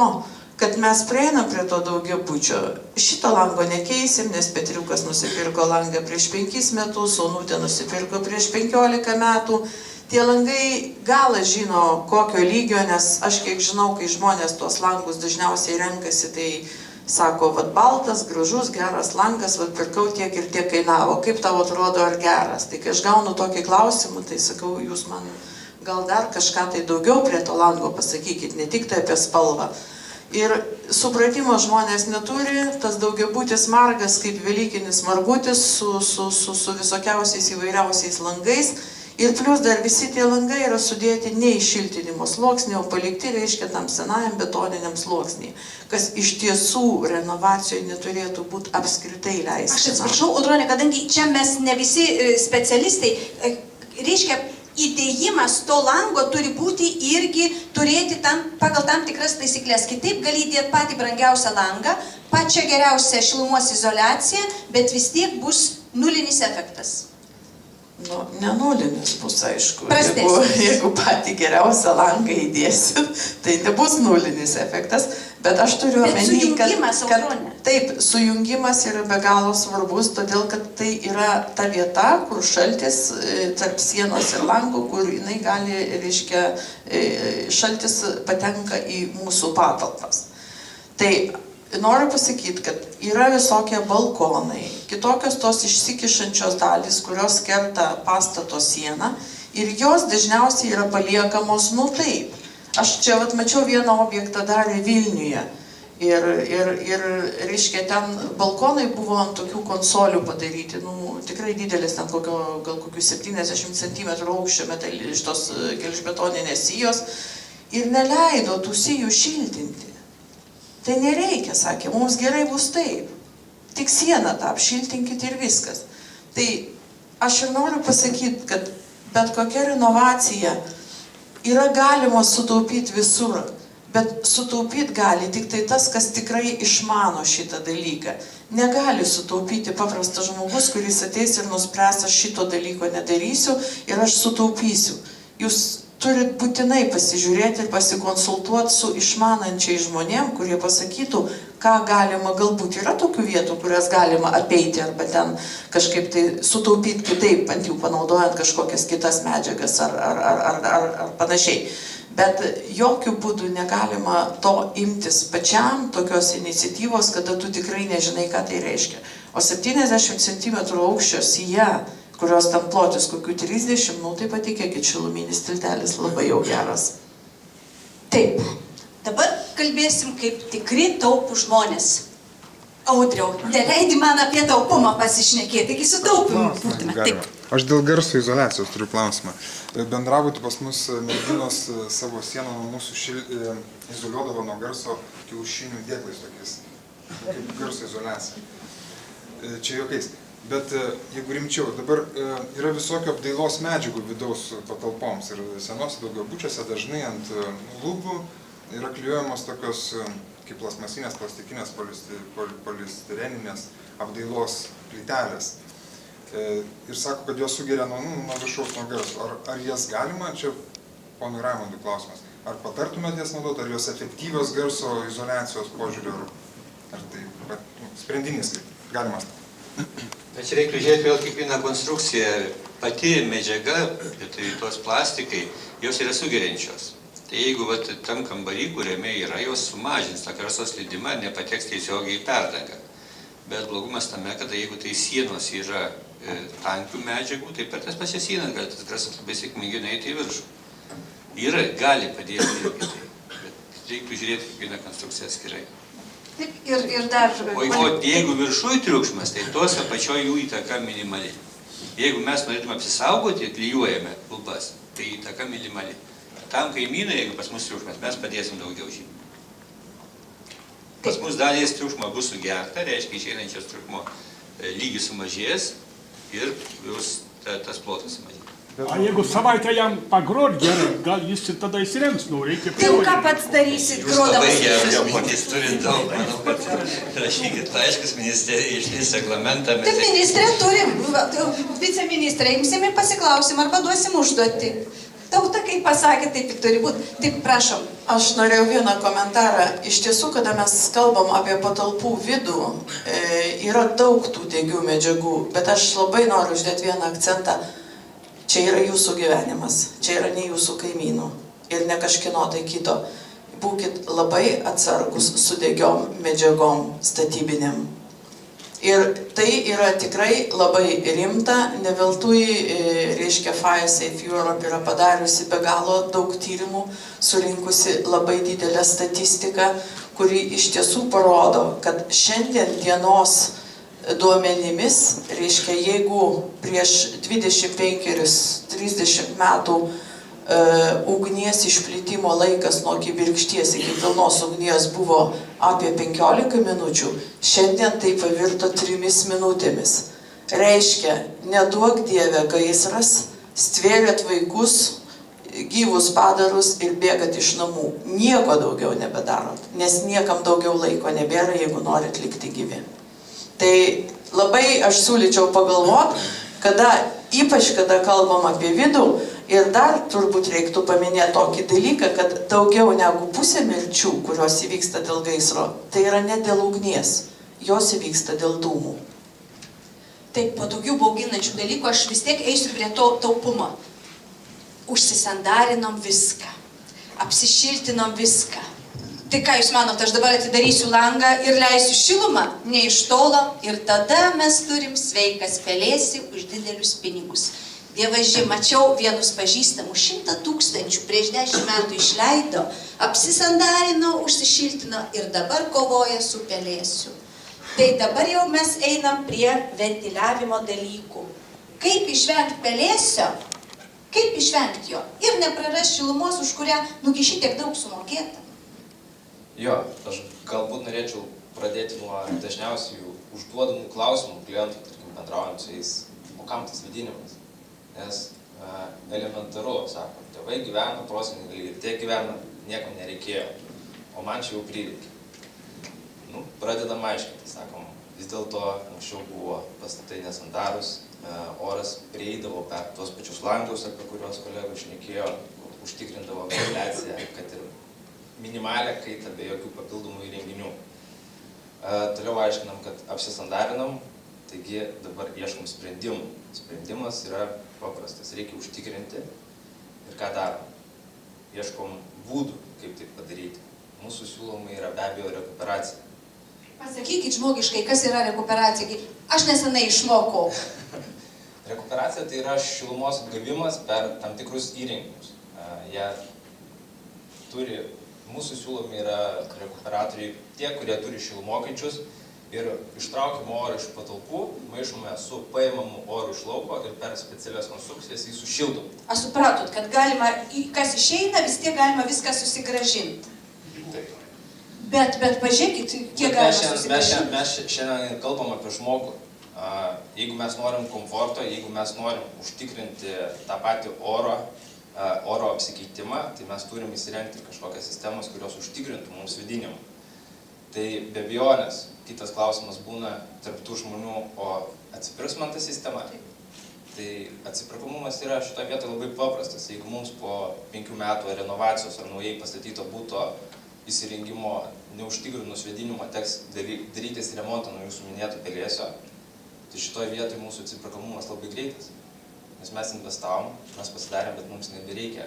kad mes prieinam prie to daugiabučio. Šito lango nekeisim, nes Petriukas nusipirko langą prieš 5 metus, Onutė nusipirko prieš 15 metų. Tie langai galas žino kokio lygio, nes aš kiek žinau, kai žmonės tuos langus dažniausiai renkasi, tai Sako, vat baltas, gražus, geras langas, vat pirkau tiek ir tiek kainavo. Kaip tau atrodo, ar geras? Tai kai aš gaunu tokį klausimą, tai sakau, jūs man gal dar kažką tai daugiau prie to lango pasakykit, ne tik tai apie spalvą. Ir supratimo žmonės neturi, tas daugiabutis margas kaip velykinis margutis su visokiausiais įvairiausiais langais. Ir plus dar visi tie langai yra sudėti ne į šiltinimo sluoksnį, o palikti, reiškia, tam senajam betoniniam sluoksnį, kas iš tiesų renovacijoje neturėtų būti apskritai leistina. Aš atsiprašau, Audronė, kadangi čia mes ne visi specialistai, reiškia, įdėjimas to lango turi būti irgi turėti pagal tam tikras taisyklės. Kitaip gali įdėti patį brangiausią langą, pačią geriausią šilumos izoliaciją, bet vis tiek bus nulinis efektas. Nu, nenulinis bus, aišku. Jeigu patį geriausią langą įdėsiu, tai nebus nulinis efektas, bet aš turiu omeny, kad taip, sujungimas yra be galo svarbus, todėl kad tai yra ta vieta, kur šaltis tarp sienos ir lango, kur jinai gali, reiškia, šaltis patenka į mūsų patalpas. Tai noriu pasakyti, kad yra visokie balkonai, kitokios tos išsikišančios dalys, kurios kerta pastato sieną ir jos dažniausiai yra paliekamos, nu taip. Aš čia mačiau vieną objektą darė Vilniuje ir reiškia, ten balkonai buvo ant tokių konsolių padaryti, nu tikrai didelis, ten gal kokių 70 cm aukščio iš tos gelžbetoninės sijos ir neleido tų sijų šiltinti. Tai nereikia, sakė, mums gerai bus taip. Tik sieną tą apšiltinkit ir viskas. Tai aš ir noriu pasakyti, kad bet kokia renovacija yra galima sutaupyti visur, bet sutaupyti gali tik tai tas, kas tikrai išmano šitą dalyką. Negali sutaupyti paprastas žmogus, kuris ateis ir nuspręs, aš šito dalyko nedarysiu ir aš sutaupysiu. Jūs turit būtinai pasižiūrėti ir pasikonsultuoti su išmanančiai žmonėm, kurie pasakytų, ką galima, galbūt yra tokių vietų, kurias galima apeiti arba ten kažkaip tai sutaupyti kitaip, ant jų panaudojant kažkokias kitas medžiagas ar panašiai. Bet jokių būdų negalima to imtis pačiam, tokios iniciatyvos, kada tu tikrai nežinai, ką tai reiškia. O 70 cm aukščio sija, kurios ten plotis kokių 30, nu tai patikėkit, šiluminis tiltelis labai jau geras. Taip, dabar kalbėsim kaip tikri taupų žmonės. Audriau, neleidi man apie taupumą pasišnekėti, taigi sutaupimą būtume. Taip. Aš dėl garso izoliacijos turiu klausimą. Bendrabuty pas mus merginos savo sieną nuo mūsų izoliuodavo nuo garso kiaušinių dėklais tokiais, kaip garso izoliacija. Čia jokiais. Bet jeigu rimčiau, dabar yra visokio apdailos medžiagų vidaus patalpoms ir senose daugiabučiuose dažnai ant lubų yra klijuojamos tokios kaip plastmasinės, plastikinės, polistireninės apdailos plytelės. Ir sako, kad jos sugeria nuo viršaus, nuo garso. Ar jas galima, čia ponui Raimondui klausimas, ar patartumėt jas naudoti, ar jos efektyvios garso izoliacijos požiūriu, ar tai sprendinys kaip galimas? Čia reikia žiūrėti vėl kiekvieną konstrukciją. Pati medžiaga, tai tos plastikai, jos yra sugeriančios. Tai jeigu tam kambarį, kuriame yra, jos sumažins tą garso slydimą ir nepateks tiesiogiai į perdangą. Bet blogumas tame, kad jeigu tai sienos yra tankių medžiagų, tai per tas pačias sienas gali tas garsas labai sėkmingai nueiti į viršų. Yra, gali padėti irgi tai, bet reikia žiūrėti kiekvieną konstrukciją atskirai. Ir dar... O jeigu viršui triukšmas, tai tos apačioje jų įtaka minimali. Jeigu mes norėtume apsisaugoti, klijuojame lubas, tai įtaka minimali. Tam kaimynai, jeigu pas mus triukšmas, mes padėsim daugiau žymiai. Pas mus dalies triukšmo bus sugerta, reiškia išeinančios triukšmo lygis sumažės ir tas plotas sumažės. A jeigu savaitę jam pagrot gerai, gal jis ir tada įsirengs, nu reikia... Tai ką pats darysit, grodamas? Jūs labai gerai žmonės turit daug, manau, kad rašykit laiškus ministerijai, išlys reglamentą. Taip, ministrė turim, viceministrė, imsim ir pasiklausim, arba duosim užduoti. Tauta, kaip pasakė, taip ir turi būti. Taip, prašom. Aš norėjau vieną komentarą. Iš tiesų, kada mes kalbam apie patalpų vidų, yra daug tų degių medžiagų, bet aš labai noriu uždėti vieną akcentą. Čia yra jūsų gyvenimas, čia yra ne jūsų kaimynų ir ne kažkino tai kito. būkit labai atsargus su degiom medžiagom statybinėm. Ir tai yra tikrai labai rimta, ne veltui, reiškia, Fire Safe Europe yra padariusi be galo daug tyrimų, surinkusi labai didelę statistiką, kuri iš tiesų parodo, kad šiandien dienos duomenimis, reiškia, jeigu prieš 25-30 metų ugnies išplitimo laikas nuo kibirkšties iki pilnos ugnies buvo apie 15 minučių, šiandien tai pavirto 3 minutėmis. Reiškia, neduok Dieve gaisras, stvėrėt vaikus, gyvus padarus ir bėgat iš namų. Nieko daugiau nebedarot, nes niekam daugiau laiko nebėra, jeigu norit likti gyvi. Tai labai aš siūlyčiau pagalvoti, ypač kada kalbam apie vidų, ir dar turbūt reiktų paminėti tokį dalyką, kad daugiau negu pusė mirčių, kurios įvyksta dėl gaisro, tai yra ne dėl ugnies, jos įvyksta dėl dūmų. Taip, po tokių bauginančių dalykų aš vis tiek eisiu prie to taupumo. Užsisandarinom viską, apsišiltinom viską. Tai ką jūs manote, aš dabar atidarysiu langą ir leisiu šilumą, ne iš tolo, ir tada mes turim sveikas pelėsi už didelius pinigus. Dievaži, mačiau vienus pažįstamus 100 000 prieš 10 metų išleido, apsisandarino, užsišiltino ir dabar kovoja su pelėsiu. Tai dabar jau mes einam prie ventiliavimo dalykų. Kaip išvengti pelėsio? Kaip išvengti jo? Ir neprarasti šilumos, už kurią nugi šitiek daug sumokėta. Jo, aš galbūt norėčiau pradėti nuo dažniausiai užduodamų klausimų klientų, tarkim, bendraujant su jais. O kam tas vėdinimas? Nes elementaru, sako, tėvai gyvena, proseneliai ir tie gyvena, niekam nereikėjo, o man čia jau prireikė. Pradedam aiškinti, sakom, vis dėlto anksčiau buvo pastatai nesandarūs, oras prieidavo per tuos pačius langus, apie kuriuos kolegos šnekėjo, užtikrindavo ventiliaciją, kad ir minimalę kaitą be jokių papildomų įrenginių. Toliau aiškinam, kad apsisandarinom, taigi dabar ieškom sprendimų. Sprendimas yra paprastas, reikia užtikrinti ir ką darom. Ieškom būdų, kaip tai padaryti. Mūsų siūloma yra be abejo rekuperacija. Pasakykit žmogiškai, kas yra rekuperacija. Aš nesenai išmokau. Rekuperacija tai yra šilumos atgavimas per tam tikrus įrenginius. Jie turi, mūsų siūlomi yra rekuperatoriai tie, kurie turi šilumokaičius ir ištraukiam orą iš patalpų, maišome su paimamu oru iš lauko ir per specialias konstrukcijas jį sušildom. Aš supratot, kad galima, kas išeina, vis tiek galima viską susigrąžinti. Taip. Bet pažiūrėkit, kiek galima susigrąžinti. Mes šiandien kalbam apie žmogų. Jeigu mes norim komforto, jeigu mes norim užtikrinti tą patį oro apsikeitimą, tai mes turim įsirengti kažkokias sistemas, kurios užtikrintų mums vėdinimą. Tai be abejonės, kitas klausimas būna tarp tų žmonių, o atsipirks man ta sistema. Tai atsiperkamumas yra šitoje vietoje labai paprastas. Jeigu mums po 5 metų renovacijos ar naujai pastatyto būto įsirengimo neužtikrinus vėdinimo teks darytis remontą nuo jūsų minėto pelėsio, tai šitoje vietoje mūsų atsiperkamumas labai greitas. Nes mes investavom, mes pasidarėm, bet mums nebereikia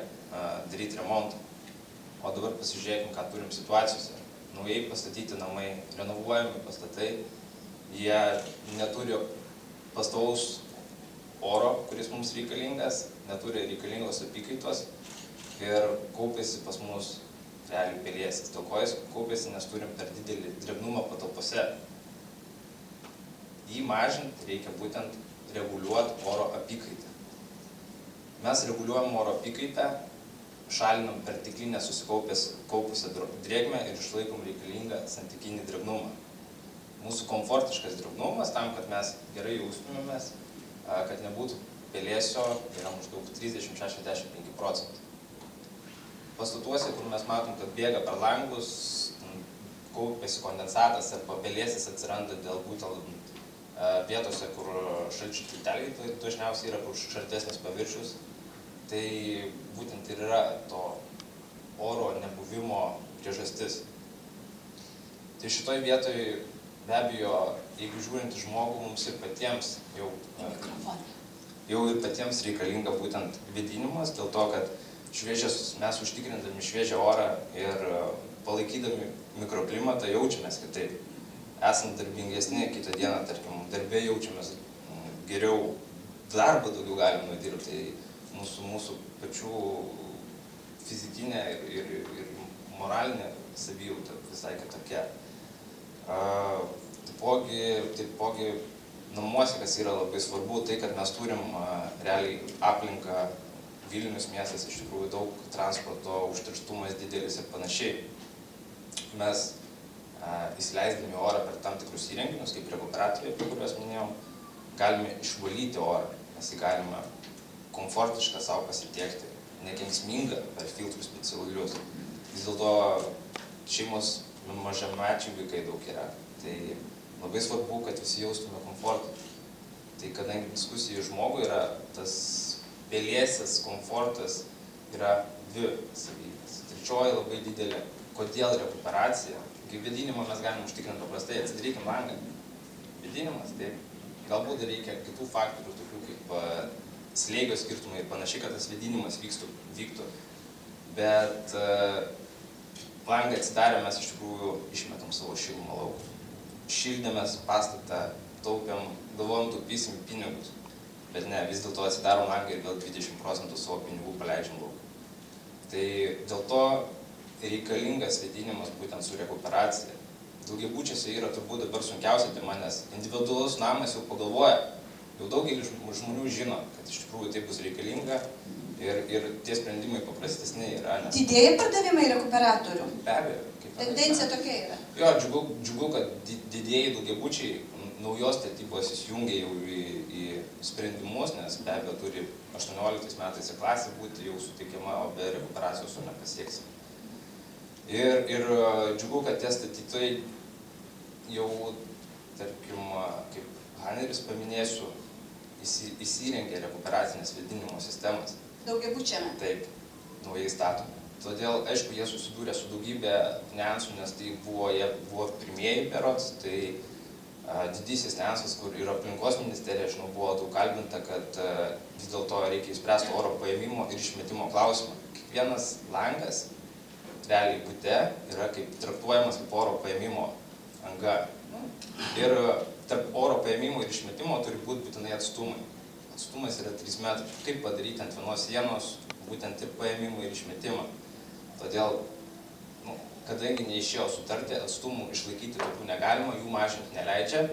daryti remontą. O dabar pasižiūrėkim, ką turim situacijose. Naujai pastatyti namai, renovuojami pastatai, jie neturi pastovaus oro, kuris mums reikalingas, neturi reikalingos apykaitos ir kaupėsi pas mus realiai pelėsis. Dėl ko jis kaupėsi, nes turim per didelį drėgnumą patalpose. Jį mažinti reikia būtent reguliuoti oro apykaitą. Mes reguliuojam oro apykaitą, šalinam perteklinę susikaupusią drėgmę ir išlaikom reikalingą santykinį drėgnumą. Mūsų komfortiškas drėgnumas, tam, kad mes gerai jaustumėmės, kad nebūtų pelėsio, yra maždaug 30-65%. Pastatuose, kur mes matom, kad bėga per langus, kaupiasi kondensatas arba pelėsis atsiranda dėl būtent vietose, kur šalčių tilteliai, tai dažniausiai yra kur šaltesnis paviršius. Tai būtent ir yra to oro nebuvimo priežastis. Tai šitoj vietoj be abejo, jeigu žiūrint į žmogų, mums ir patiems jau ir patiems reikalinga būtent vėdinimas, dėl to, kad mes užtikrindami šviežią orą ir palaikydami mikroklimatą jaučiamės kitaip. Esant darbingesni, kitą dieną, tarkim, darbė jaučiamės geriau, darbą daugiau galim nudirbti, mūsų pačių fizikinė ir moralinė savijauta visai kitokia. Taipogi namuose, kas yra labai svarbu, tai, kad mes turim realiai aplinką, Vilnius miestas iš tikrųjų daug transporto, užterštumas didelis ir panašiai. Mes įsileisdami orą per tam tikrus įrenginius, kaip rekuperatoriai, apie kuriuos minėjom, galime išvalyti orą, mes jį galime komfortišką savo pasitiekti, nekenksmingą per filtrus specialius. Vis dėlto šeimos mažamečiai vaikai daug yra, tai labai svarbu, kad visi jaustume komfortą. Tai kadangi diskusijų žmogui yra tas pelėsis komfortas, yra dvi savybės. Trečioji labai didelė, kodėl rekuperacija. Vėdinimą mes galim užtikrinti paprastai, atsidarykim langą. Vėdinimas, tai galbūt reikia kitų faktorių, tokių kaip slėgio skirtumai ir panašiai, kad tas vėdinimas vyktų. Bet langą atsidarę mes iš tikrųjų išmetam savo šilumą lauk. Šildėmės pastatą, taupėm, galvojom, taupysim pinigus. Bet ne, vis dėlto atsidarom langą ir vėl 20% savo pinigų paleidžiam lauk. Tai dėl to reikalingas vėdinimas būtent su rekuperacija. Daugiabučiuose yra turbūt dabar sunkiausia tema, nes individualus namas jau pagalvoja, jau daugelis žmonių žino, kad iš tikrųjų tai bus reikalinga ir tie sprendimai paprastesni yra. Didėja pardavimai rekuperatorių? Be abejo. Tendencija tokia yra. Jo, džiugu, kad didieji daugiabučiai naujos statybos įsijungia jau į sprendimus, nes be abejo turi 18 metais klasė būti jau suteikiama, o be rekuperacijos to nepasieksim. Ir džiugu, kad tie statytojai jau, tarkim, kaip Haneris paminėsiu, įsirengė rekuperacinės vėdinimo sistemas. Daugiabučiame? Taip, naujai statomi. Todėl, aišku, jie susidūrė su daugybė niuansų, nes tai jie buvo pirmieji berods, tai didysis niuansas, kur ir aplinkos ministerija, žinau, buvo daug kalbinta, kad vis dėlto reikia išspręsti oro paėmimo ir išmetimo klausimą. Kiekvienas langas realiai bute yra kaip traktuojamas kaip oro paėmimo anga. Ir tarp oro paėmimo ir išmetimo turi būti būtinai atstumai. Atstumas yra 3 metrai. Kaip padaryti ant vienos sienos būtent ir paėmimą ir išmetimą. Todėl, kadangi neišėjo sutarti, atstumų išlaikyti tokių negalima, jų mažinti neleidžia,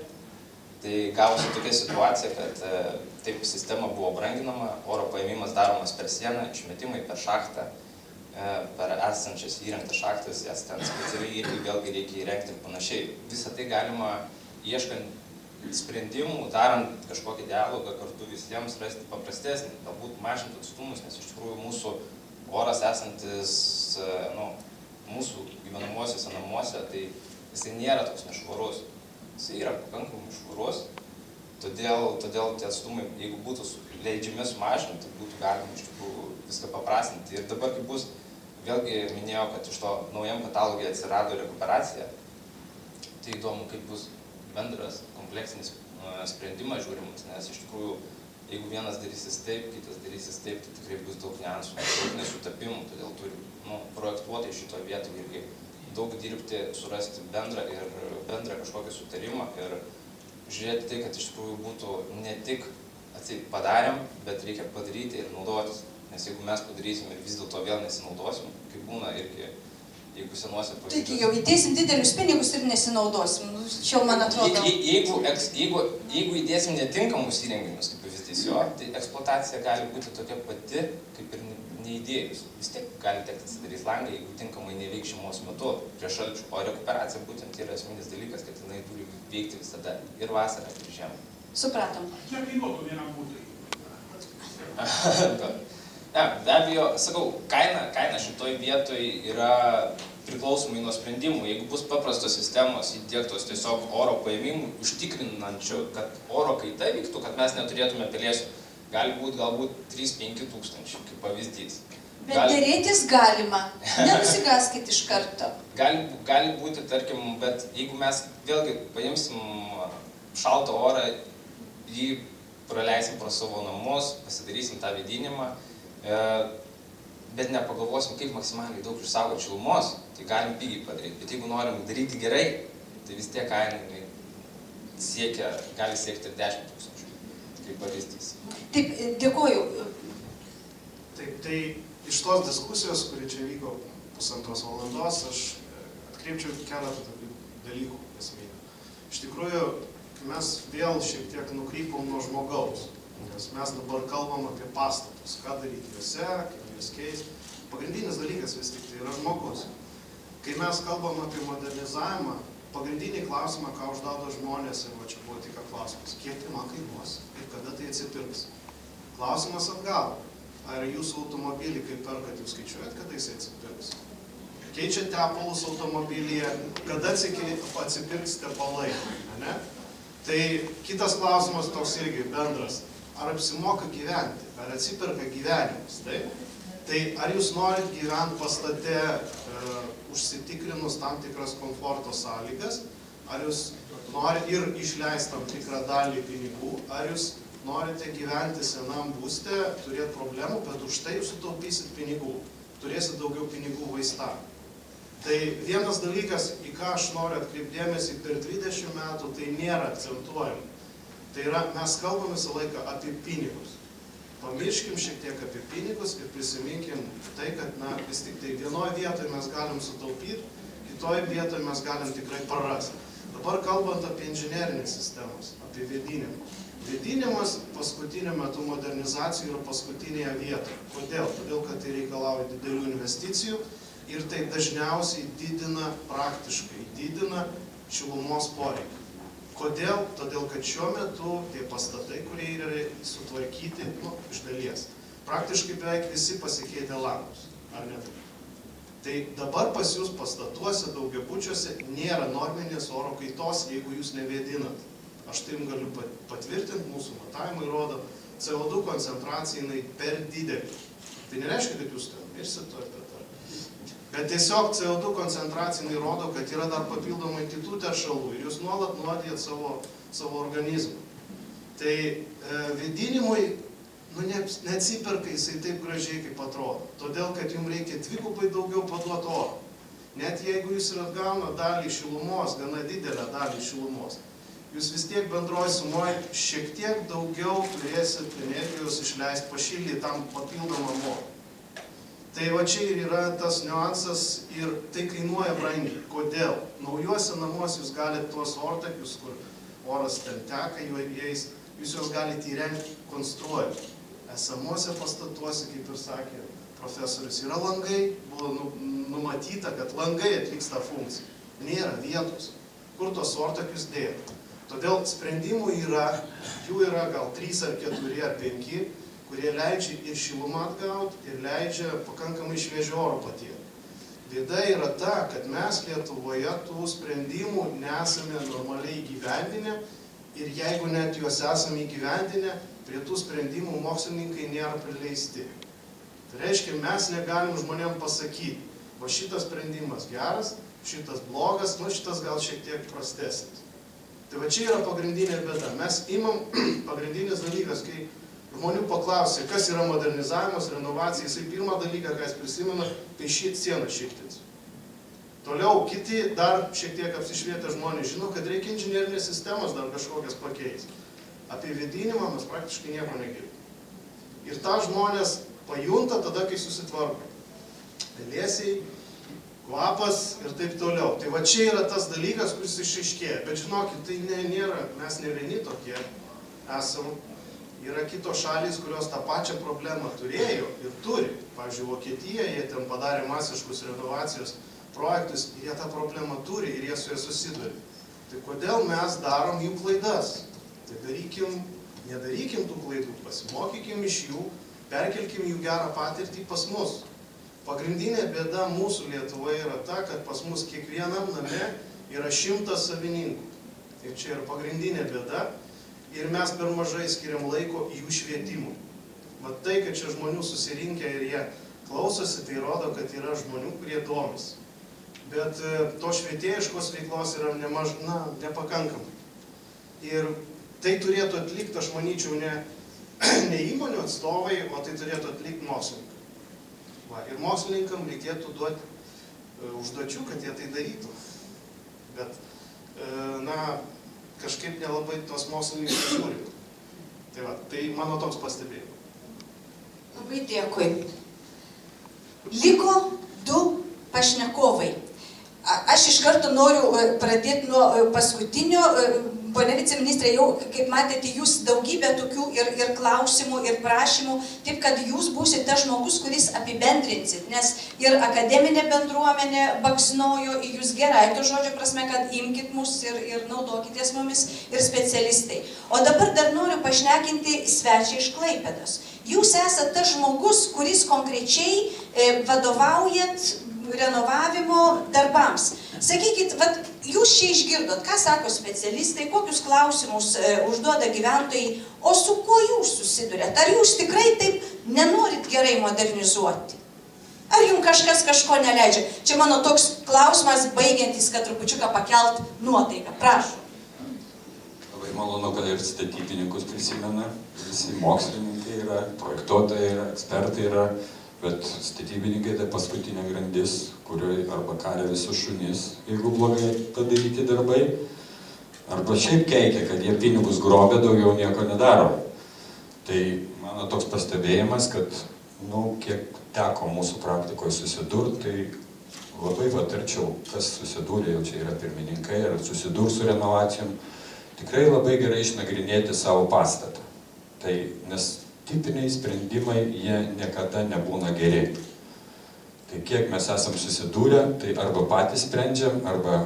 tai gavosi tokia situacija, kad taip sistema buvo branginama, oro paėmimas daromas per sieną, išmetimai per šachtą, per esančias įrengtas šachtas, jas ten specialiai irgi vėlgi reikia įrengti ir panašiai. Visą tai galima ieškant sprendimų, darant kažkokį dialogą kartu visiems rasti paprastesnį, galbūt mažinti atstumus, nes iš tikrųjų mūsų oras esantis mūsų gyvenamuosiuose namuose, tai jisai nėra toks nešvarus. Jisai yra pakankamai švarus, todėl tie atstumai, jeigu būtų leidžiami sumažinti, tai būtų galima iš tikrųjų viską paprastinti. Ir dabar, kai bus, vėlgi minėjau, kad iš to naujam katalogė atsirado rekuperacija, tai įdomu, kaip bus bendras kompleksinis sprendimas žiūrimas, nes iš tikrųjų, jeigu vienas darysis taip, kitas darysis taip, tai tikrai bus daug niuansų, daug nesutapimų, todėl turi projektuotojai šito vietoje irgi daug dirbti, surasti bendrą kažkokį sutarimą ir žiūrėti tai, kad iš tikrųjų būtų ne tik padarėm, bet reikia padaryti ir naudotis, nes jeigu mes padarysim ir vis dėlto vėl nesinaudosim, kaip būna irgi, jeigu senuose pavyzdžiuose. Taigi jau įdėsim didelius pinigus ir nesinaudosim, čia man atrodo. Jeigu įdėsim netinkamus įrenginius, kaip pavyzdys jo, tai eksploatacija gali būti tokia pati, kaip ir neįdėjus. Vis tiek gali tekti atsidaryti langą, jeigu tinkamai neveiks žiemos metu prie šalčių. O rekuperacija būtent yra esminis dalykas, kad jinai turi veikti visada ir vasarą, ir žiemą. Supratom. Kiek kainuotų vienam būtui? Be abejo, sakau, kaina šitoj vietoj yra priklausomai nuo sprendimų. Jeigu bus paprastos sistemos įdiegtos tiesiog oro paėmimų, užtikrinančių, kad oro kaita vyktų, kad mes neturėtume pelėsių, gali būti galbūt 3-5 tūkstančių, kaip pavyzdys. Bet dėrėtis galima, nenusigaskit iš karto. Gali būti, tarkim, bet jeigu mes vėlgi paimsim šaltą orą, jį praleisim pro savo namus, pasidarysim tą vėdinimą, bet nepagalvosim, kaip maksimaliai daug išsaugoti šilumos, tai galim pigiai padaryti. Bet jeigu norim daryti gerai, tai vis tiek kaina gali siekti ir 10 000, kaip pavyzdys. Taip, dėkoju. Taip, tai iš tos diskusijos, kuri čia vyko 1,5 valandos, aš atkreipčiau keletą tokių dalykų esminių. Iš tikrųjų, mes vėl šiek tiek nukrypom nuo žmogaus, nes mes dabar kalbam apie pastatus, ką daryti juose, kaip juos keisti. Pagrindinis dalykas vis tik tai yra žmogus. Kai mes kalbam apie modernizavimą, pagrindinį klausimą, ką uždado žmonės, ir va čia buvo tik klausimas, kiek tai man kainuos ir kada tai atsipirks. Klausimas atgal, ar jūsų automobilį, kai perkat, jūs skaičiuojat, kada jis atsipirks? Keičiant tepalus automobilyje, kada atsipirks tepalai, ne? Tai kitas klausimas toks irgi bendras, ar apsimoka gyventi, ar atsiperka gyvenimas, taip? Tai ar jūs norit gyventi pastate užsitikrinus tam tikras komforto sąlygas, ar jūs norit ir išleisti tam tikrą dalį pinigų, ar jūs norite gyventi senam būste, turėti problemų, bet už tai jūs sutaupysit pinigų, turėsit daugiau pinigų vaistam. Tai vienas dalykas, į ką aš noriu atkreipdėmėsi per 20 metų, tai nėra akcentuojama. Tai yra, mes kalbam visą laiką apie pinigus. Pamirškim šiek tiek apie pinigus ir prisiminkim tai, kad vis tik tai vienoje vietoje mes galim sutaupyti, kitoje vietoje mes galim tikrai prarasti. Dabar kalbant apie inžinerinės sistemas, apie vėdinimą. Vėdinimas paskutiniu metu modernizacijų yra paskutinėje vietoje. Kodėl? Todėl, kad tai reikalauja didelių investicijų ir tai dažniausiai praktiškai didina šilumos poreikį. Kodėl? Todėl, kad šiuo metu tie pastatai, kurie yra sutvarkyti, iš dalies, praktiškai beveik visi pasikeitė langus, ar ne taip? Tai dabar pas jūs pastatuose, daugiabučiuose nėra norminės oro kaitos, jeigu jūs nevėdinat. Aš tai jums galiu patvirtinti, mūsų matavimai rodo, CO2 koncentracija jinai per didelė. Tai nereiškia, kad jūs mirsit ar bet tiesiog CO2 koncentracija rodo, kad yra dar papildomai kitų teršalų ir jūs nuolat nuodijat savo organizmą. Tai vėdinimui neatsiperka jisai taip gražiai, kaip atrodo. Todėl, kad jums reikia dvigubai daugiau paduoti oro. Net jeigu jūs ir atgauna dalį šilumos, gana didelę dalį šilumos, jūs vis tiek bendroji sumoje šiek tiek daugiau turėsit energijos išleisti pašildyti tam papildomam orui. Tai va čia ir yra tas niuansas ir tai kainuoja brangiai. Kodėl? Naujuose namuose jūs galite tuos ortakius, kur oras ten teka jais, jūs juos galite įrengti, konstruoti. Esamuose pastatuose, kaip ir sakė profesorius, yra langai, buvo numatyta, kad langai atliks tą funkciją. Nėra vietos, kur tos ortakius dėti. Todėl sprendimų yra, jų yra gal 3 ar 4 ar 5, kurie leidžia ir šilumą atgauti, ir leidžia pakankamai šviežio oro patiekti. Bėda yra ta, kad mes Lietuvoje tų sprendimų nesame normaliai įgyvendinę ir jeigu net juos esame įgyvendinę, prie tų sprendimų mokslininkai nėra prileisti. Tai reiškia, mes negalim žmonėm pasakyti, va šitas sprendimas geras, šitas blogas, šitas gal šiek tiek prastesnis. Tai va čia yra pagrindinė bėda. Mes imam pagrindinis dalykas, kai žmonių paklausė, kas yra modernizavimas, renovacija, jisai pirmą dalyką, ką jis prisimena, tai sieną šiltins. Toliau kiti dar šiek tiek apsišvietę žmonės žino, kad reikia inžinerinės sistemas dar kažkokias pakeisti. Apie vėdinimą mes praktiškai nieko negirdime. Ir tą žmonės pajunta tada, kai susitvarko. Pelėsiai, kvapas ir taip toliau. Tai va čia yra tas dalykas, kuris išaiškėja. Bet žinokit, tai nėra, mes ne vieni tokie esam. Yra kitos šalys, kurios tą pačią problemą turėjo ir turi. Pavyzdžiui, Vokietija, jie ten padarė masiškus renovacijos projektus ir jie tą problemą turi ir jie su jie susiduria. Tai kodėl mes darom jų klaidas? Tai nedarykim tų klaidų, pasimokykim iš jų, perkelkim jų gerą patirtį pas mus. Pagrindinė bėda mūsų Lietuvoje yra ta, kad pas mus kiekvienam name yra 100 savininkų. Tai čia yra pagrindinė bėda. Ir mes per mažai skiriam laiko jų švietimui. Vat tai, kad čia žmonių susirinkę ir jie klausosi, tai rodo, kad yra žmonių, kurie domisi. Bet to švietėjiškos veiklos yra nepakankamai. Ir tai turėtų atlikti, aš manyčiau, ne įmonių atstovai, o tai turėtų atlikti mokslininkai. Va, ir mokslininkam reikėtų duoti užduočių, kad jie tai darytų. Bet, kažkaip nelabai tos mokslininkai žiūri. Tai va, tai mano toks pastebėjimas. Labai dėkui. Liko 2 pašnekovai. Aš iš karto noriu pradėti nuo paskutinio. Pone viceministrė, jau, kaip matėte, jūs daugybę tokių ir klausimų, ir prašymų, taip kad jūs būsite tas žmogus, kuris apibendrinsit, nes ir akademinė bendruomenė baksnojo į jūs gerai, to žodžio prasme, kad imkit mus ir naudokitės mumis, ir specialistai. O dabar dar noriu pašnekinti svečią iš Klaipėdos. Jūs esate tas žmogus, kuris konkrečiai vadovaujat renovavimo darbams. Sakykit, jūs čia išgirdot, ką sako specialistai, kokius klausimus užduoda gyventojai, o su kuo jūs susidurėt? Ar jūs tikrai taip nenorit gerai modernizuoti? Ar jums kažkas kažko neleidžia? Čia mano toks klausimas, baigiantis, kad trupučiuką pakelt nuotaiką. Prašau. Labai malonu, kad ir statybininkus prisimena. Visi mokslininkai yra, projektuotojai yra, ekspertai yra. Bet statybininkai tai paskutinė grandis, kurioje arba karia visus šunis, jeigu blogai padaryti darbai, arba šiaip keikia, kad jie pinigus grobia, daugiau nieko nedaro. Tai mano toks pastebėjimas, kad, kiek teko mūsų praktikoje susidurti, tai labai patarčiau, kas susidūrė, jau čia yra pirmininkai, ar susidūr su renovacijom, tikrai labai gerai išnagrinėti savo pastatą. Tai, nes tipiniai sprendimai, jie niekada nebūna geri. Tai kiek mes esam susidūrę, tai arba patys sprendžiam, arba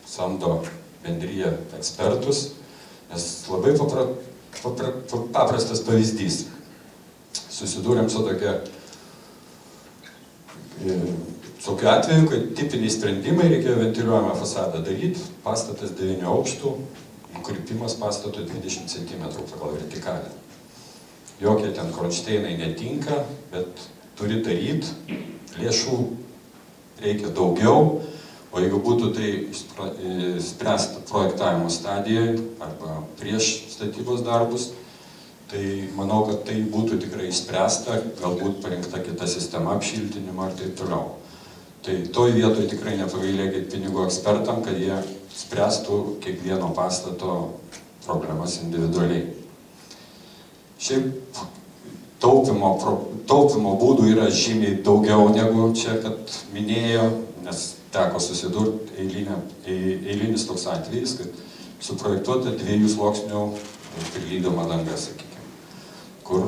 samdo bendryje ekspertus, nes labai paprastas pavyzdys. Susidūrėm su tokiu atveju, kad tipiniai sprendimai reikėjo ventiliuojamą fasadą daryti, pastatas 9 aukštų, nukrypimas pastato 20 cm pagal vertikalę. Jokie ten kronšteinai netinka, bet turi daryti, lėšų reikia daugiau, o jeigu būtų tai spręsta projektavimo stadijoje arba prieš statybos darbus, tai manau, kad tai būtų tikrai išspręsta, galbūt parinkta kita sistema apšiltinimo ir taip toliau. Tai toj vietoj tikrai nepagailėkit pinigų ekspertam, kad jie spręstų kiekvieno pastato problemas individualiai. Šiaip taupimo būdų yra žymiai daugiau negu čia, kad minėjo, nes teko susidurti eilinis toks atvejis, kad suprojektuota 2 sluoksnių prilydoma danga, sakykime, kur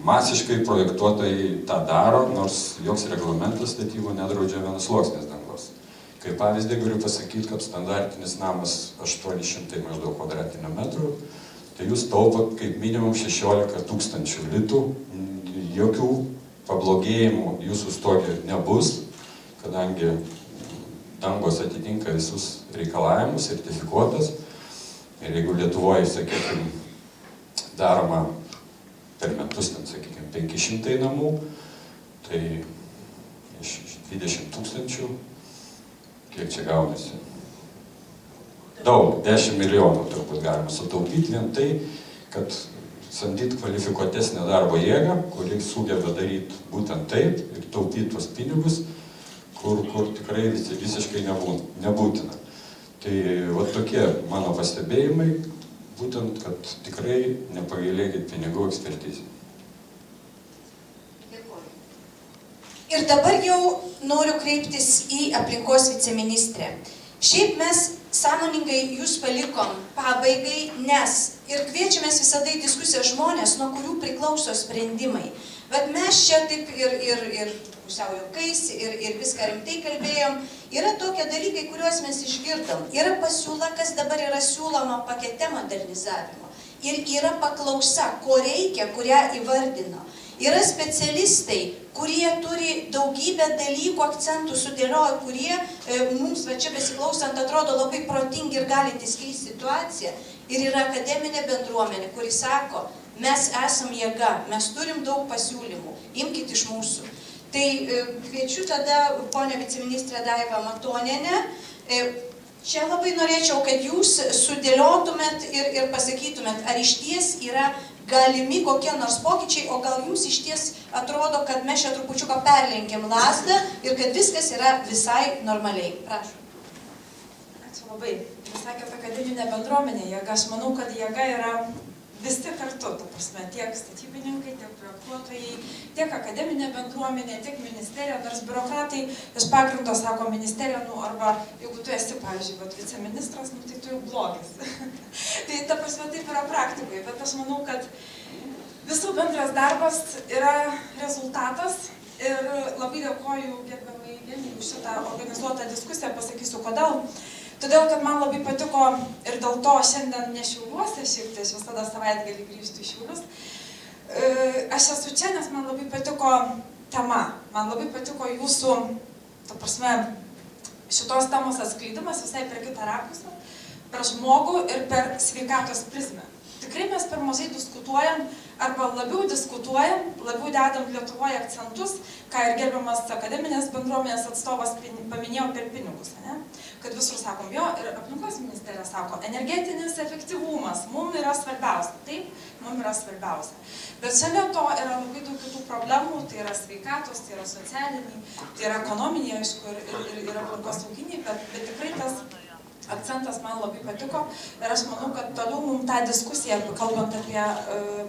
masiškai projektuotojai tą daro, nors joks reglamentas statybų nedraudžia vienasluoksnės dangos. Kaip pavyzdį galiu pasakyti, kad standartinis namas 800 maždaug kvadratinių metrų, tai jūs taupot kaip minimum 16 000 litų, jokių pablogėjimų jūsų stoge nebus, kadangi dangos atitinka visus reikalavimus, sertifikuotas. Ir jeigu Lietuvoje, sakykime, daroma per metus, sakykime, 500 namų, tai iš 20 000, kiek čia gaunasi? Daug, 10 milijonų turbūt galima sutaupyti vien tai, kad samdyti kvalifikuotesnę darbo jėgą, kuri sugeba daryti būtent taip ir taupyti tuos pinigus, kur tikrai visiškai nebūtina. Tai va tokie mano pastebėjimai, būtent, kad tikrai nepagailėkit pinigų ekspertizė. Ir dabar jau noriu kreiptis į aplinkos viceministrę. Šiaip mes sąmoningai jūs palikom pabaigai, nes ir kviečiamės visada į diskusiją žmonės, nuo kurių priklauso sprendimai. Bet mes čia taip ir pusiau juokais, ir viską rimtai kalbėjom. Yra tokie dalykai, kuriuos mes išgirdom. Yra pasiūla, kas dabar yra siūloma pakete modernizavimo. Ir yra paklausa, ko reikia, kurią įvardino. Yra specialistai, kurie turi daugybę dalykų, akcentų sudėlioja, kurie mums va čia besiklausant atrodo labai protingi ir galintys keisti situaciją. Ir yra akademinė bendruomenė, kuri sako, mes esam jėga, mes turim daug pasiūlymų, imkite iš mūsų. Tai kviečiu tada ponę viceministrę Daivą Matonienę. Čia labai norėčiau, kad jūs sudėliotumėt ir pasakytumėt, ar iš ties yra galimi kokie nors pokyčiai, o gal jums iš ties atrodo, kad mes čia trupučiuką perlenkėm lasdą ir kad viskas yra visai normaliai. Prašau. Ačiū labai. Jūs sakėte akademinė bendruomenė jėga. Aš manau, kad jėga yra visi kartu, ta prasme, tiek statybininkai, tiek projektuotojai, tiek akademinė bendruomenė, tiek ministerija, nors biurokratai iš pagrindo sako ministerija, arba jeigu tu esi, pavyzdžiui, viceministras, tai tu jau blogis. Tai ta prasme, taip yra praktikoje, bet aš manau, kad visų bendras darbas yra rezultatas ir labai dėkoju gerbiamai Genijai už šitą organizuotą diskusiją, pasakysiu kodėl. Todėl, kad man labai patiko ir dėl to šiandien ne Šiauliuose, šiaip tai aš visada savaitgalį grįžtu į Šiaulius. Aš esu čia, nes man labai patiko tema, man labai patiko jūsų, ta prasme, šitos temos atskleidimas visai per kitą rakusą, per žmogų ir per sveikatos prizmę. Tikrai mes per mažai diskutuojam, arba labiau diskutuojam, labiau dedam Lietuvoje akcentus, ką ir gerbiamas akademinės bendruomenės atstovas paminėjo per pinigus, ne? Kad visur sakom jo ir aplinkos ministerija sako, energetinis efektyvumas mums yra svarbiausia. Taip, mums yra svarbiausia. Bet šiandien to yra labai daug kitų problemų, tai yra sveikatos, tai yra socialiniai, tai yra ekonominiai, aišku, ir aplinkos sauginiai, bet tikrai tas akcentas man labai patiko ir aš manau, kad toliau mums tą diskusiją, kalbant apie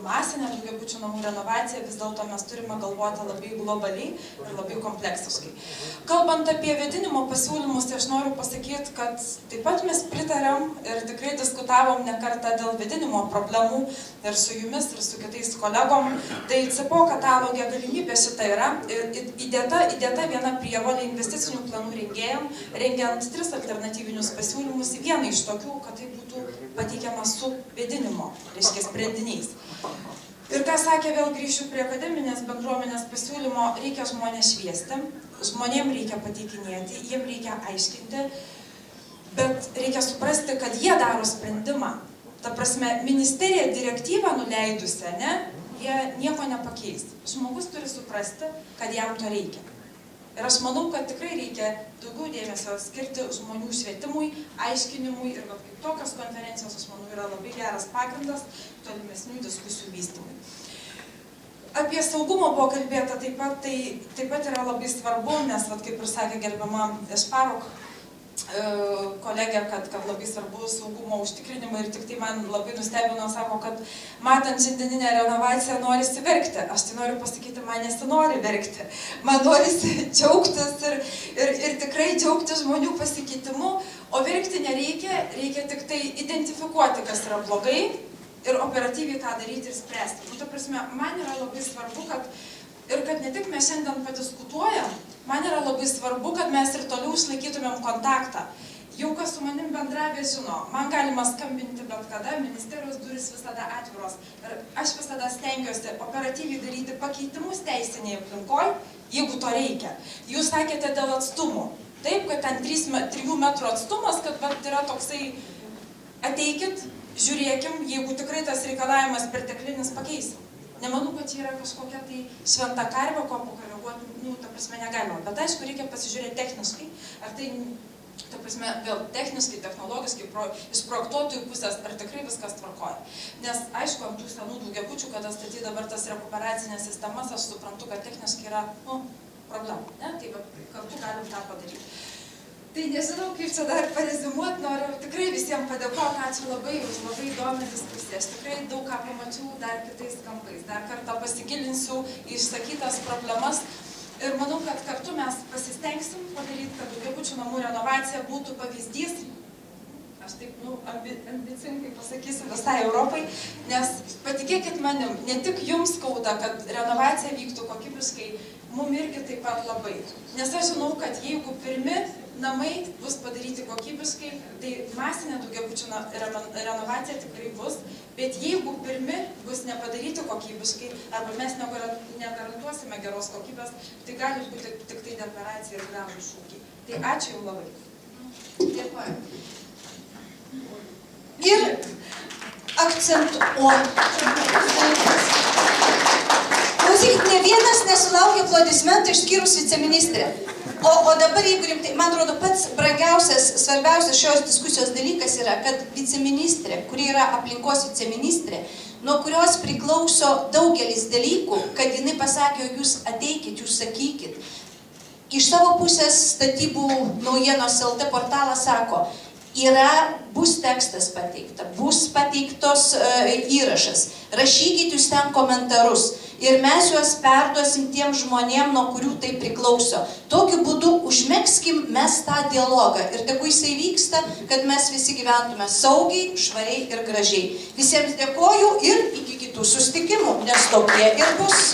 masinę daugiabučių namų renovaciją, vis dėlto mes turime galvoti labai globaliai ir labai kompleksiškai. Kalbant apie vėdinimo pasiūlymus, tai aš noriu pasakyti, kad taip pat mes pritarėm ir tikrai diskutavom ne kartą dėl vėdinimo problemų ir su jumis, ir su kitais kolegom. Tai CPO katalogė galimybė šita yra įdėta viena prievolė investicinių planų rengėjam, rengiant 3 alternatyvinius pasiūlymus į vieną iš tokių, kad tai būtų pateikiama su vėdinimo, reiškia, sprendiniais. Ir ką sakė, vėl grįšiu prie akademinės bendruomenės pasiūlymo, reikia žmonės šviesti, žmonėm reikia pateikinėti, jiem reikia aiškinti, bet reikia suprasti, kad jie daro sprendimą. Ta prasme, ministerija direktyvą nuleidusi, ne, jie nieko nepakeis. Žmogus turi suprasti, kad jam to reikia. Ir aš manau, kad tikrai reikia daugiau dėmesio skirti žmonių švietimui, aiškinimui ir kaip tokios konferencijos, aš manau, yra labai geras pagrindas tolimesnių diskusijų vystymui. Apie saugumą buvo kalbėta taip pat yra labai svarbu, nes, kaip ir sakė gerbiama iš Parok kolegė, kad labai svarbu saugumo užtikrinimą ir tik tai man labai nustebino, sako, kad matant šiandieninę renovaciją norisi verkti. Aš tai noriu pasakyti, man nesinori verkti. Man norisi džiaugtis ir tikrai džiaugtis žmonių pasikeitimu, o verkti nereikia, reikia tik tai identifikuoti, kas yra blogai ir operatyviai tą daryti ir spręsti. Ta prasme, man yra labai svarbu, kad ne tik mes šiandien padiskutuojam, man yra labai svarbu, kad mes ir toliau išlaikytumėm kontaktą. Jau kas su manim bendravė žino, man galima skambinti bet kada, ministerijos durys visada atviros. Ir aš visada stengiuosi operatyviai daryti pakeitimus teisinėje aplinkoje, jeigu to reikia. Jūs sakėte dėl atstumų. Taip, kad ten 3 metrų atstumas, kad yra toksai, ateikit, žiūrėkim, jeigu tikrai tas reikalavimas perteklinis pakeisim. Nemanau, kad čia yra kažkokia tai šventa karvė, ko pakoreguoti, ta prasme, negalima. Bet aišku, reikia pasižiūrėti techniškai, ar tai, ta prasme, vėl techniškai, technologiškai, iš projektuotojų pusės, ar tikrai viskas tvarkoja. Nes, aišku, ant tų senų daugiabučių, kada statyti dabar tas rekuperacinės sistemas, aš suprantu, kad techniškai yra, problema, ne? Tai kartu galim tą padaryti. Tai nežinau, kaip čia dar parezimuoti, noriu tikrai visiems padėkoti, ačiū labai už labai įdomią diskusiją. Aš tikrai daug ką pamačiau dar kitais kampais, dar kartą pasigilinsiu į išsakytas problemas ir manau, kad kartu mes pasistengsim padaryti, kad daugiabučių namų renovacija būtų pavyzdys, aš taip, ambicingai pasakysiu, visai Europai, nes patikėkit manim, ne tik jums skauda, kad renovacija vyktų kokybiškai, mums irgi taip pat labai. Nes aš žinau, kad jeigu pirmi namai bus padaryti kokybiškai, tai masinė daugiabučių renovacija tikrai bus, bet jeigu pirmi bus nepadaryti kokybiškai, arba mes negarantuosime geros kokybės, tai gali būti tik tai deklaracija ir gražūs šūkiai. Tai ačiū jums labai. Dėkoju. Ir klausykit, ne vienas nesulaukė aplodismentų išskyrus viceministrė. O dabar, jeigu rimtai, man atrodo, pats brangiausias, svarbiausias šios diskusijos dalykas yra, kad viceministrė, kuri yra aplinkos viceministrė, nuo kurios priklauso daugelis dalykų, kad jinai pasakė, jog jūs ateikit, jūs sakykit. Iš savo pusės statybų naujienos LT portalas sako, bus tekstas pateikta, bus pateiktos įrašas, rašykit jūs ten komentarus ir mes juos perduosim tiem žmonėm, nuo kurių tai priklauso. Tokiu būdu užmegskim mes tą dialogą ir tegu jisai vyksta, kad mes visi gyventume saugiai, švariai ir gražiai. Visiems dėkoju ir iki kitų susitikimų, nes tokie ir bus.